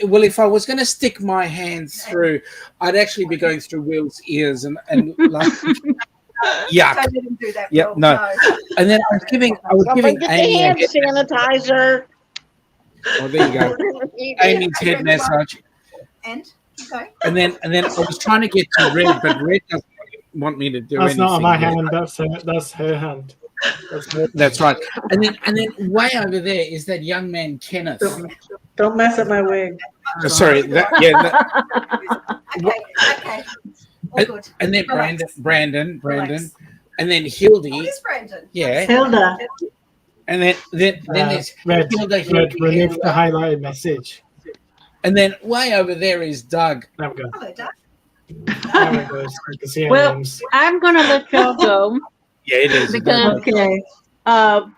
Well, if I was going to stick my hand through, I'd actually be going through Will's ears and like. Yuck. I didn't do that. Yep. Will, No. And then I was giving Somebody get the Amy hand a head sanitizer. Oh, there you go. Amy's head massage. And okay. And then I was trying to get to Red, but Red doesn't want me to do That's anything. not my yet. hand. That's her hand. That's right. And then way over there is that young man Kenneth. Don't mess up my wig. Sorry. Okay. All good. And then Relax. Brandon, Relax. and then Hildy. Oh, it's Brandon. Yeah. Hilda. And then there's Red, Hilda. remove the highlighted message. And then way over there is Doug. There we go. Hello, Doug. There it goes. You can see our Well, names. I'm gonna let y'all go Yeah, it is. because Okay.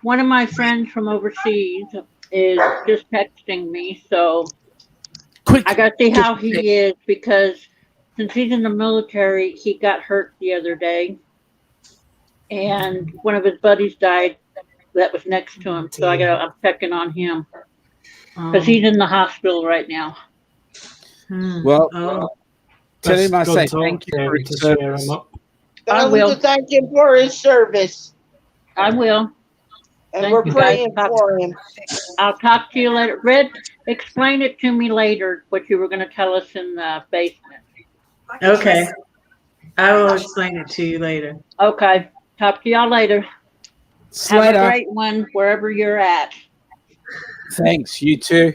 one of my friends from overseas is just texting me, so Quick. I gotta see how he is because since he's in the military, he got hurt the other day, and one of his buddies died that was next to him. So I'm checking on him because he's in the hospital right now. Well, Oh. tell him I Let's say go thank you talk for to his share service. him up. I Tell will. him to thank him for his service. I will. And Thank we're you, guys. praying for him. I'll talk to you later. Red, explain it to me later what you were going to tell us in the basement. Okay. I will explain it to you later. Okay. Talk to y'all later. Have a Slater. great one wherever you're at. Thanks. You too.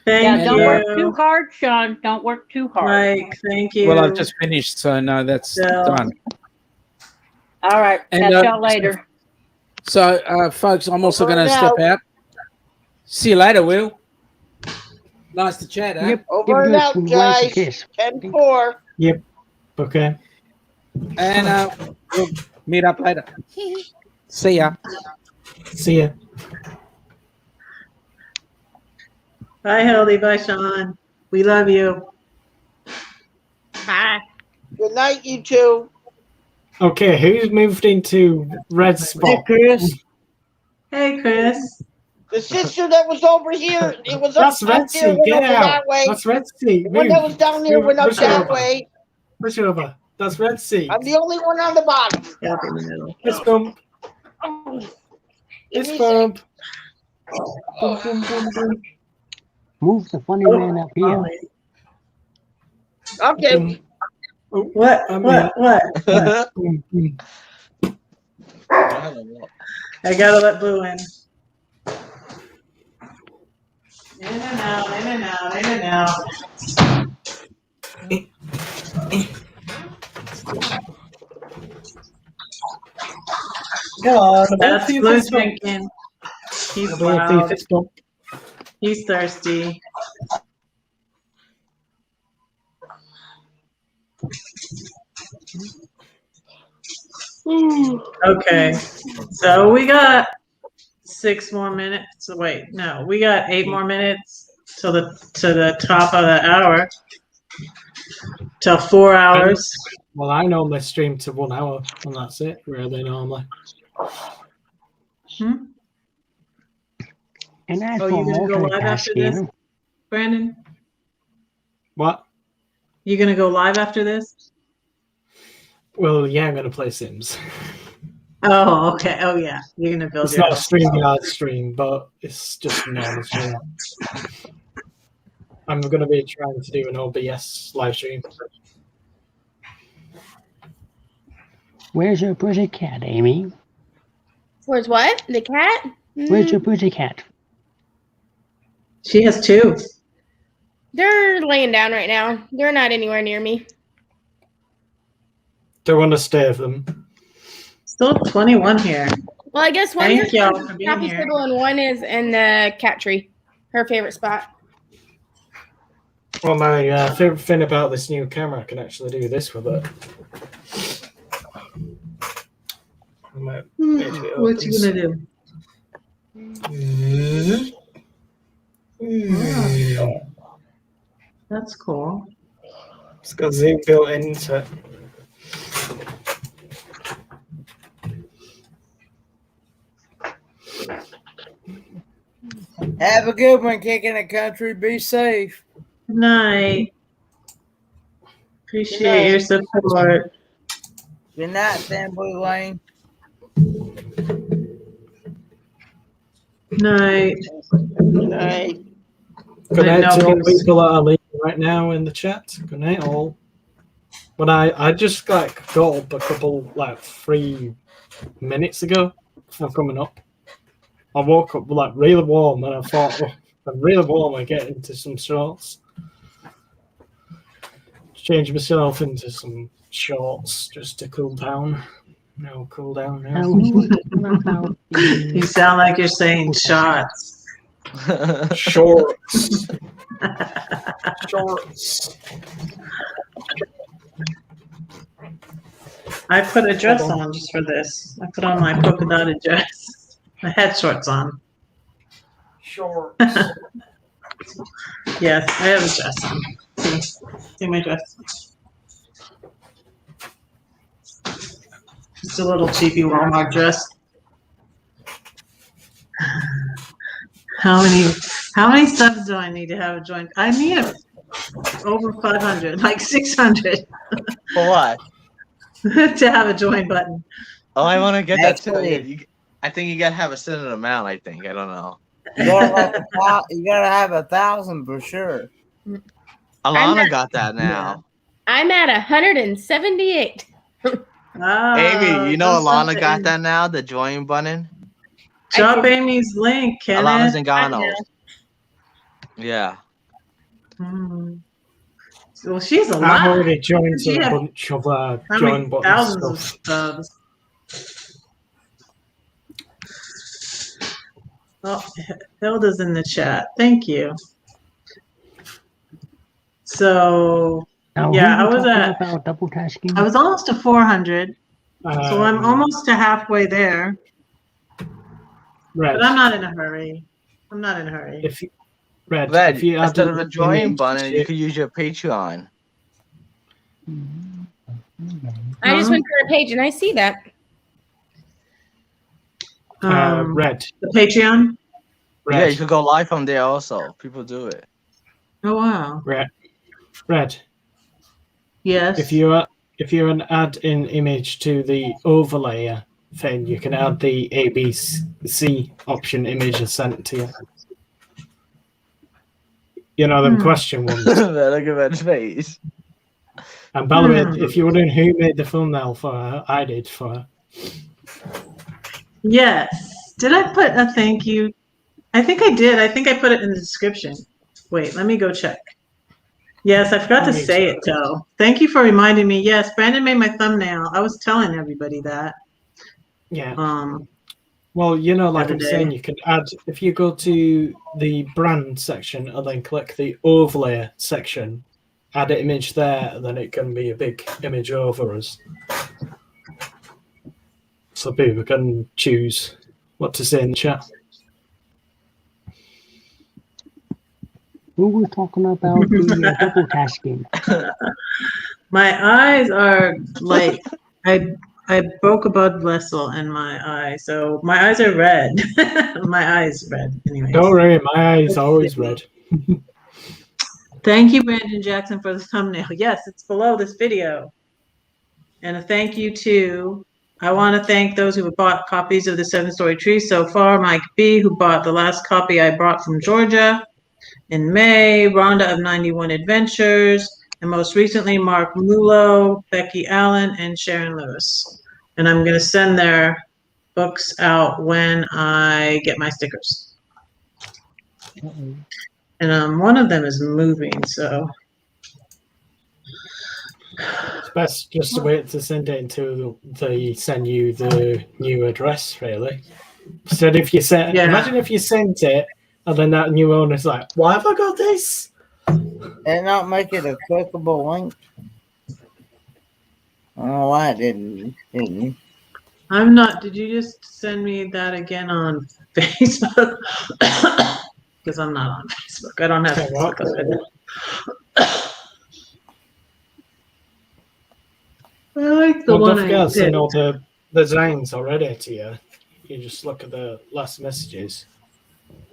Thank Yeah, don't you. work too hard, Sean. Don't work too hard. Mike, thank you. Well, I've just finished, so no, that's So- done. All right. And, Catch y'all later. So, folks, I'm also Over going to and step out. out. See you later, Will. Nice to chat, eh? Yep. Over and out, guys. 10-4. Yep. Okay. And we'll meet up later. See ya. See ya. Bye, Hildy. Bye, Sean. We love you. Bye. Good night, you two. Okay, who's moved into red spot? Chris. Hey, Chris. The sister that was over here, it was up, That's Red up there, Sea. went Get over out. that way. That's Red Sea. The one that was down there went up Push that over. way. Push over. That's Red Sea. I'm the only one on the bottom. Yeah, in the middle. Fist bump. Give Fist me a bump. Boom, boom, boom, boom. Move the funny man up here. Okay. What? What? Boom, boom. I gotta let Boo in. In and out, in and out, in and out. Go on. That's Fist Blue's bump. drinking. He's Ability loud. fist bump. He's thirsty. Okay, so we got 6 more minutes. Wait, no, we got 8 more minutes to the top of the hour. Till 4 hours. Well, I normally stream to 1 hour, and that's it. Where are they normally? Hmm? And as Oh, for you gonna go live after this, multitasking, Brandon? What? You gonna go live after this? Well, yeah, I'm going to play Sims. Oh, okay. Oh, yeah. You're gonna build It's your not a StreamYard stream, but it's just a normal stream. I'm going to be trying to do an OBS live stream. where's your pretty cat, Amy? Where's what? The cat? Where's your pretty cat? She has 2. They're laying down right now. They're not anywhere near me. Don't want to stay of them. Still 21 here. Well, I guess one's Thank in y'all the for being coffee here. table and one is in the cat tree. Her favorite spot. Well, my favorite thing about this new camera, I can actually do this with it. I might make it What you gonna do? That's cool. It's got Zoom built into it. Have a good one, Kicking the Country. Be safe. Good night. Appreciate your support. Good night, Sam Blue Lane. Night. Night. Good I night know to all people- people that are leaving right now in the chat. Good night, all. But I just like got up a couple 3 minutes ago before coming up. I woke up like really warm, and I thought, oh, I'm really warm. I get into some shorts. Change myself into some shorts just to cool down. No, cool down now. You sound like you're saying shots. Shorts. Shorts. I put a dress on just for this. I put on my polka dotted dress. I had shorts on. Shorts. Yes, I have a dress on. See my dress. Just a little cheapy Walmart dress. How many subs do I need to have a join? I need over 500, like 600. For what? To have a join button. Oh, I want to get that Actually, too. I think you gotta have a certain amount. I think I don't know. You gotta have 1,000 for sure. Alana got that now. I'm at 178. Amy, you know Alana got that now. The join button. Drop Amy's link, Kenneth. Alana's in Ghana. Yeah. Well, she's a lot. I've already joined She a had bunch of how join many button thousands of stuff. subs. Oh, Hilda's in the chat. Thank you. So, Now, yeah, I who was talking at. about double tasking? I was almost to 400, so I'm almost to halfway there. Red. But I'm not in a hurry. I'm not in a hurry. If you, Red, Red, if you add instead of a join image button, to- you could use your Patreon. I just went to the page and I see that. Red. The Patreon? Red. Yeah, you could go live from there also. People do it. Oh, wow. Red. Yes. If you add an image to the overlay thing, you can add the ABC option image and send it to you. You know them question ones. Look at Red's face. And by the way, if you're wondering who made the thumbnail for her, I did for her. Yes. Did I put a thank you? I think I did. I think I put it in the description. Wait, let me go check. Yes, I forgot to say it, though. Thank you for reminding me. Yes, Brandon made my thumbnail. I was telling everybody that. Yeah. Well, you know, like I'm saying, you can add, if you go to the brand section and then click the overlay section, add an image there, and then it can be a big image over us. So people can choose what to say in the chat. Who was talking about the double tasking? My eyes are like I broke a blood vessel in my eye, so my eyes are red. My eyes red. Anyways. Don't worry, my eyes always red. Thank you, Brandon Jackson, for the thumbnail. Yes, it's below this video. And a thank you to, I want to thank those who have bought copies of the 7-Story Tree so far. Mike B, who bought the last copy I brought from Georgia in May, Rhonda of 91 Adventures, and most recently, Mark Mulo, Becky Allen, and Sharon Lewis. And I'm going to send their books out when I get my stickers. And one of them is moving, so. It's best just to wait to send it until they send you the new address, really. Instead, if you send, imagine if you sent it and then that new owner's like, "Why have I got this?" And not make it a clickable link. I don't know why it didn't. I'm not. Did you just send me that again on Facebook? Because I'm not on Facebook. I don't have Facebook. I like the one I did. All the designs already to you. You just look at the last messages.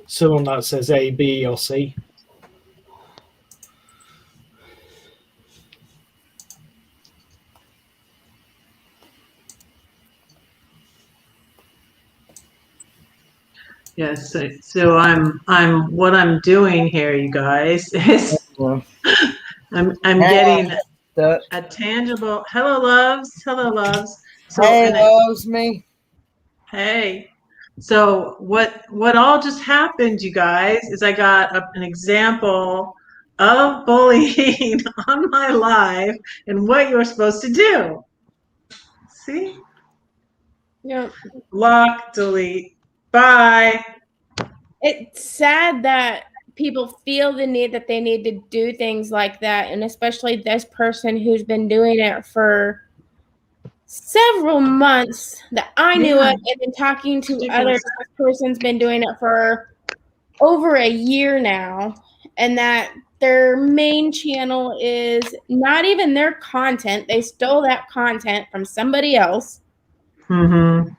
Someone that says A, B, or C. Yes, so what I'm doing here, you guys, is I'm getting stuck. A tangible. Hello, loves. Hello, loves. So, Hey, and loves me. hey. So what all just happened, you guys, is I got an example of bullying on my live and what you're supposed to do. See? Yeah. Block, delete. Bye. It's sad that people feel the need that they need to do things like that, and especially this person who's been doing it for several months that I knew Yeah. of, and then talking to Ridiculous. others. This person's been doing it for over a year now, and that their main channel is not even their content. They stole that content from somebody else. Mm-hmm.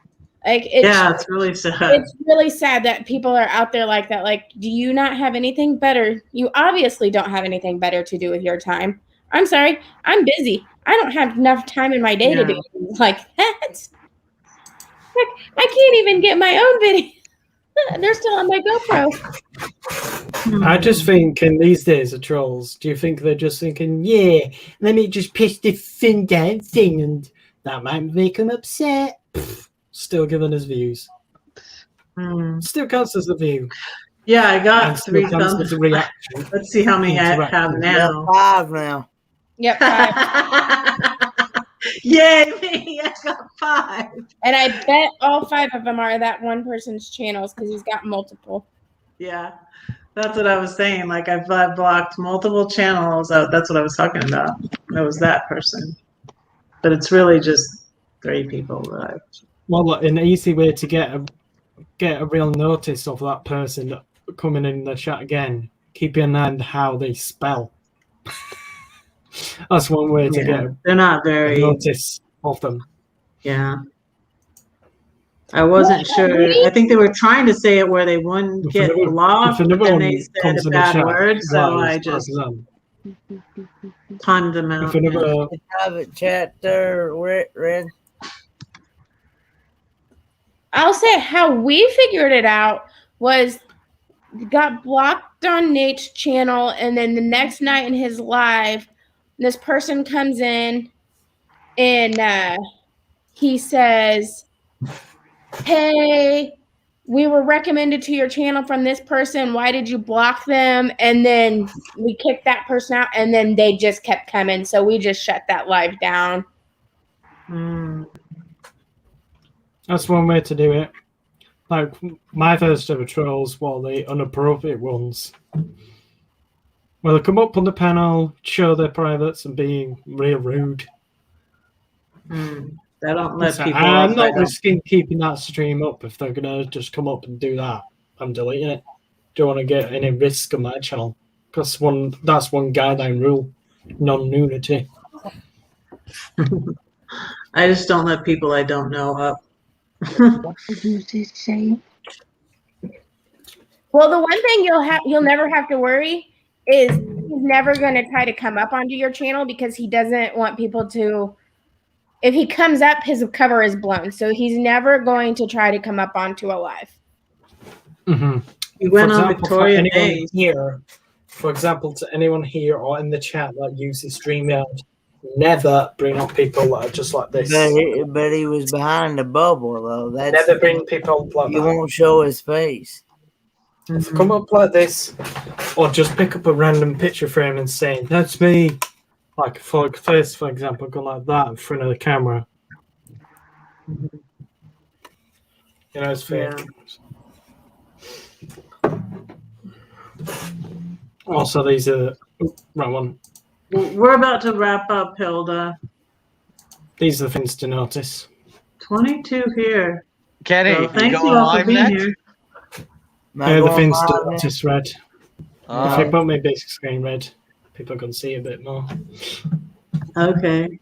Like it's really sad. It's really sad that people are out there like that. Like, do you not have anything better? You obviously don't have anything better to do with your time. I'm sorry, I'm busy. I don't have enough time in my day to do things like that. Heck, I can't even get my own video. They're still on my GoPro. I just think in these days of trolls, do you think they're just thinking, yeah, let me just piss this thing down thing and that might make them upset? Pfft, still giving us views. Still counts as a view. Yeah, I got And 3 still counts thumbs. as a reaction. Let's see how many I have now. 5 now. Yep, 5. Yay, me! I got 5. And I bet all 5 of them are that one person's channels because he's got multiple. Yeah, that's what I was saying. Like I've blocked multiple channels. That's what I was talking about. It was that person, but it's really just 3 people that I've. Well, an easy way to get a real notice of that person coming in the chat again, keep in mind how they spell. That's one way to get They're not very a notice of them. Yeah. I wasn't sure. I think they were trying to say it where they wouldn't get blocked, but then they said a bad word, so I just timed them out. Private chapter, Red. I'll say how we figured it out was got blocked on Nate's channel, and then the next night in his live, this person comes in and he says, hey, we were recommended to your channel from this person. Why did you block them? And then we kicked that person out, and then they just kept coming. So we just shut that live down. That's one way to do it. Like my first ever trolls were the inappropriate ones. Well, they come up on the panel, show their privates, and being real rude. They don't let people. I'm not risking keeping that stream up if they're gonna just come up and do that. I'm deleting it. Don't want to get any risk on my channel. That's one guideline rule: non-nudity. I just don't let people I don't know up. What did you just say? Well, the one thing you'll never have to worry is he's never going to try to come up onto your channel because he doesn't want people to. If he comes up, his cover is blown, so he's never going to try to come up onto a live. He went on Victoria Day here. For example, to anyone here or in the chat that uses StreamYard, never bring up people that are just like this. But he was behind the bubble, though. Never bring people like that. You won't show his face. If you come up like this, or just pick up a random picture frame and say, that's me. Like for example, go like that in front of the camera. You know, it's fake. Also, these are right one. We're about to wrap up, Hilda. These are the things to notice. 22 here. Kenny, so thank you all for being here. Yeah, the things to notice, Red. If I put my basic screen red, people can see a bit more. Okay.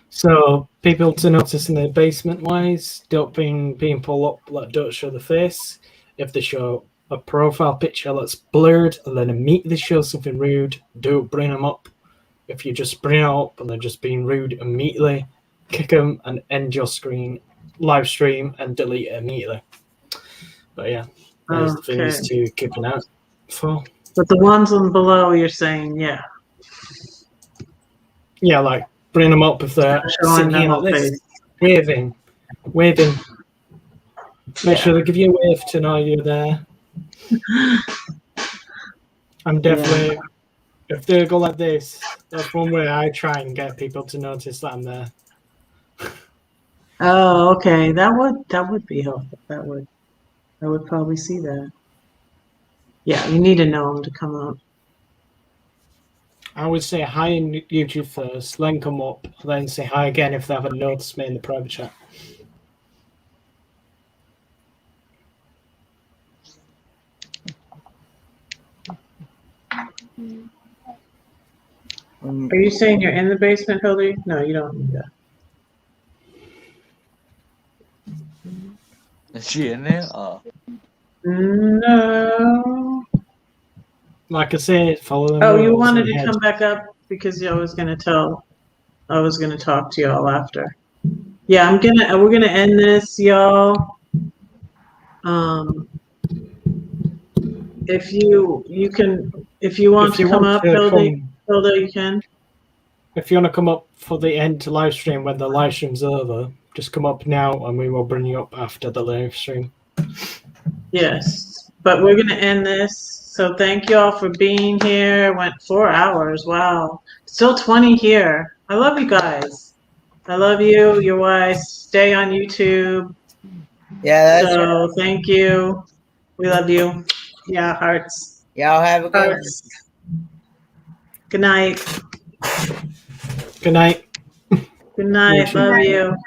So people to notice in their basement wise, don't being pulled up, like don't show the face. If they show a profile picture that's blurred and then immediately show something rude, don't bring them up. If you just bring it up and they're just being rude immediately, kick them and end your screen, live stream and delete it immediately. But yeah, there's the things to keep an eye out for. But the ones on below, you're saying, yeah. Yeah, like bring them up if they're Showing sitting their here whole like this, face. waving. Make sure they give you a wave to know you're there. I'm definitely, if they go like this, that's one way I try and get people to notice that I'm there. Oh, okay. That would be helpful. I would probably see that. Yeah, you need to know them to come up. I would say hi in YouTube first, then come up, then say hi again if they haven't noticed me in the private chat. Are you saying you're in the basement, Hildy? No, you don't need that. Is she in there? No. Like I say, follow them. Oh, you wanted to come back up because I was gonna talk to y'all after. Yeah, we're gonna end this, y'all. If you want to come up, Hilda, you can. If you want to come up for the end to live stream when the live stream's over, just come up now and we will bring you up after the live stream. Yes, but we're gonna end this. So thank you all for being here. It went 4 hours. Wow. Still 20 here. I love you guys. I love you. Your wife. Stay on YouTube. Yeah, that's so thank you. We love you. Yeah, hearts. Y'all have a good hearts. Good night. Good night. Good night. Love you.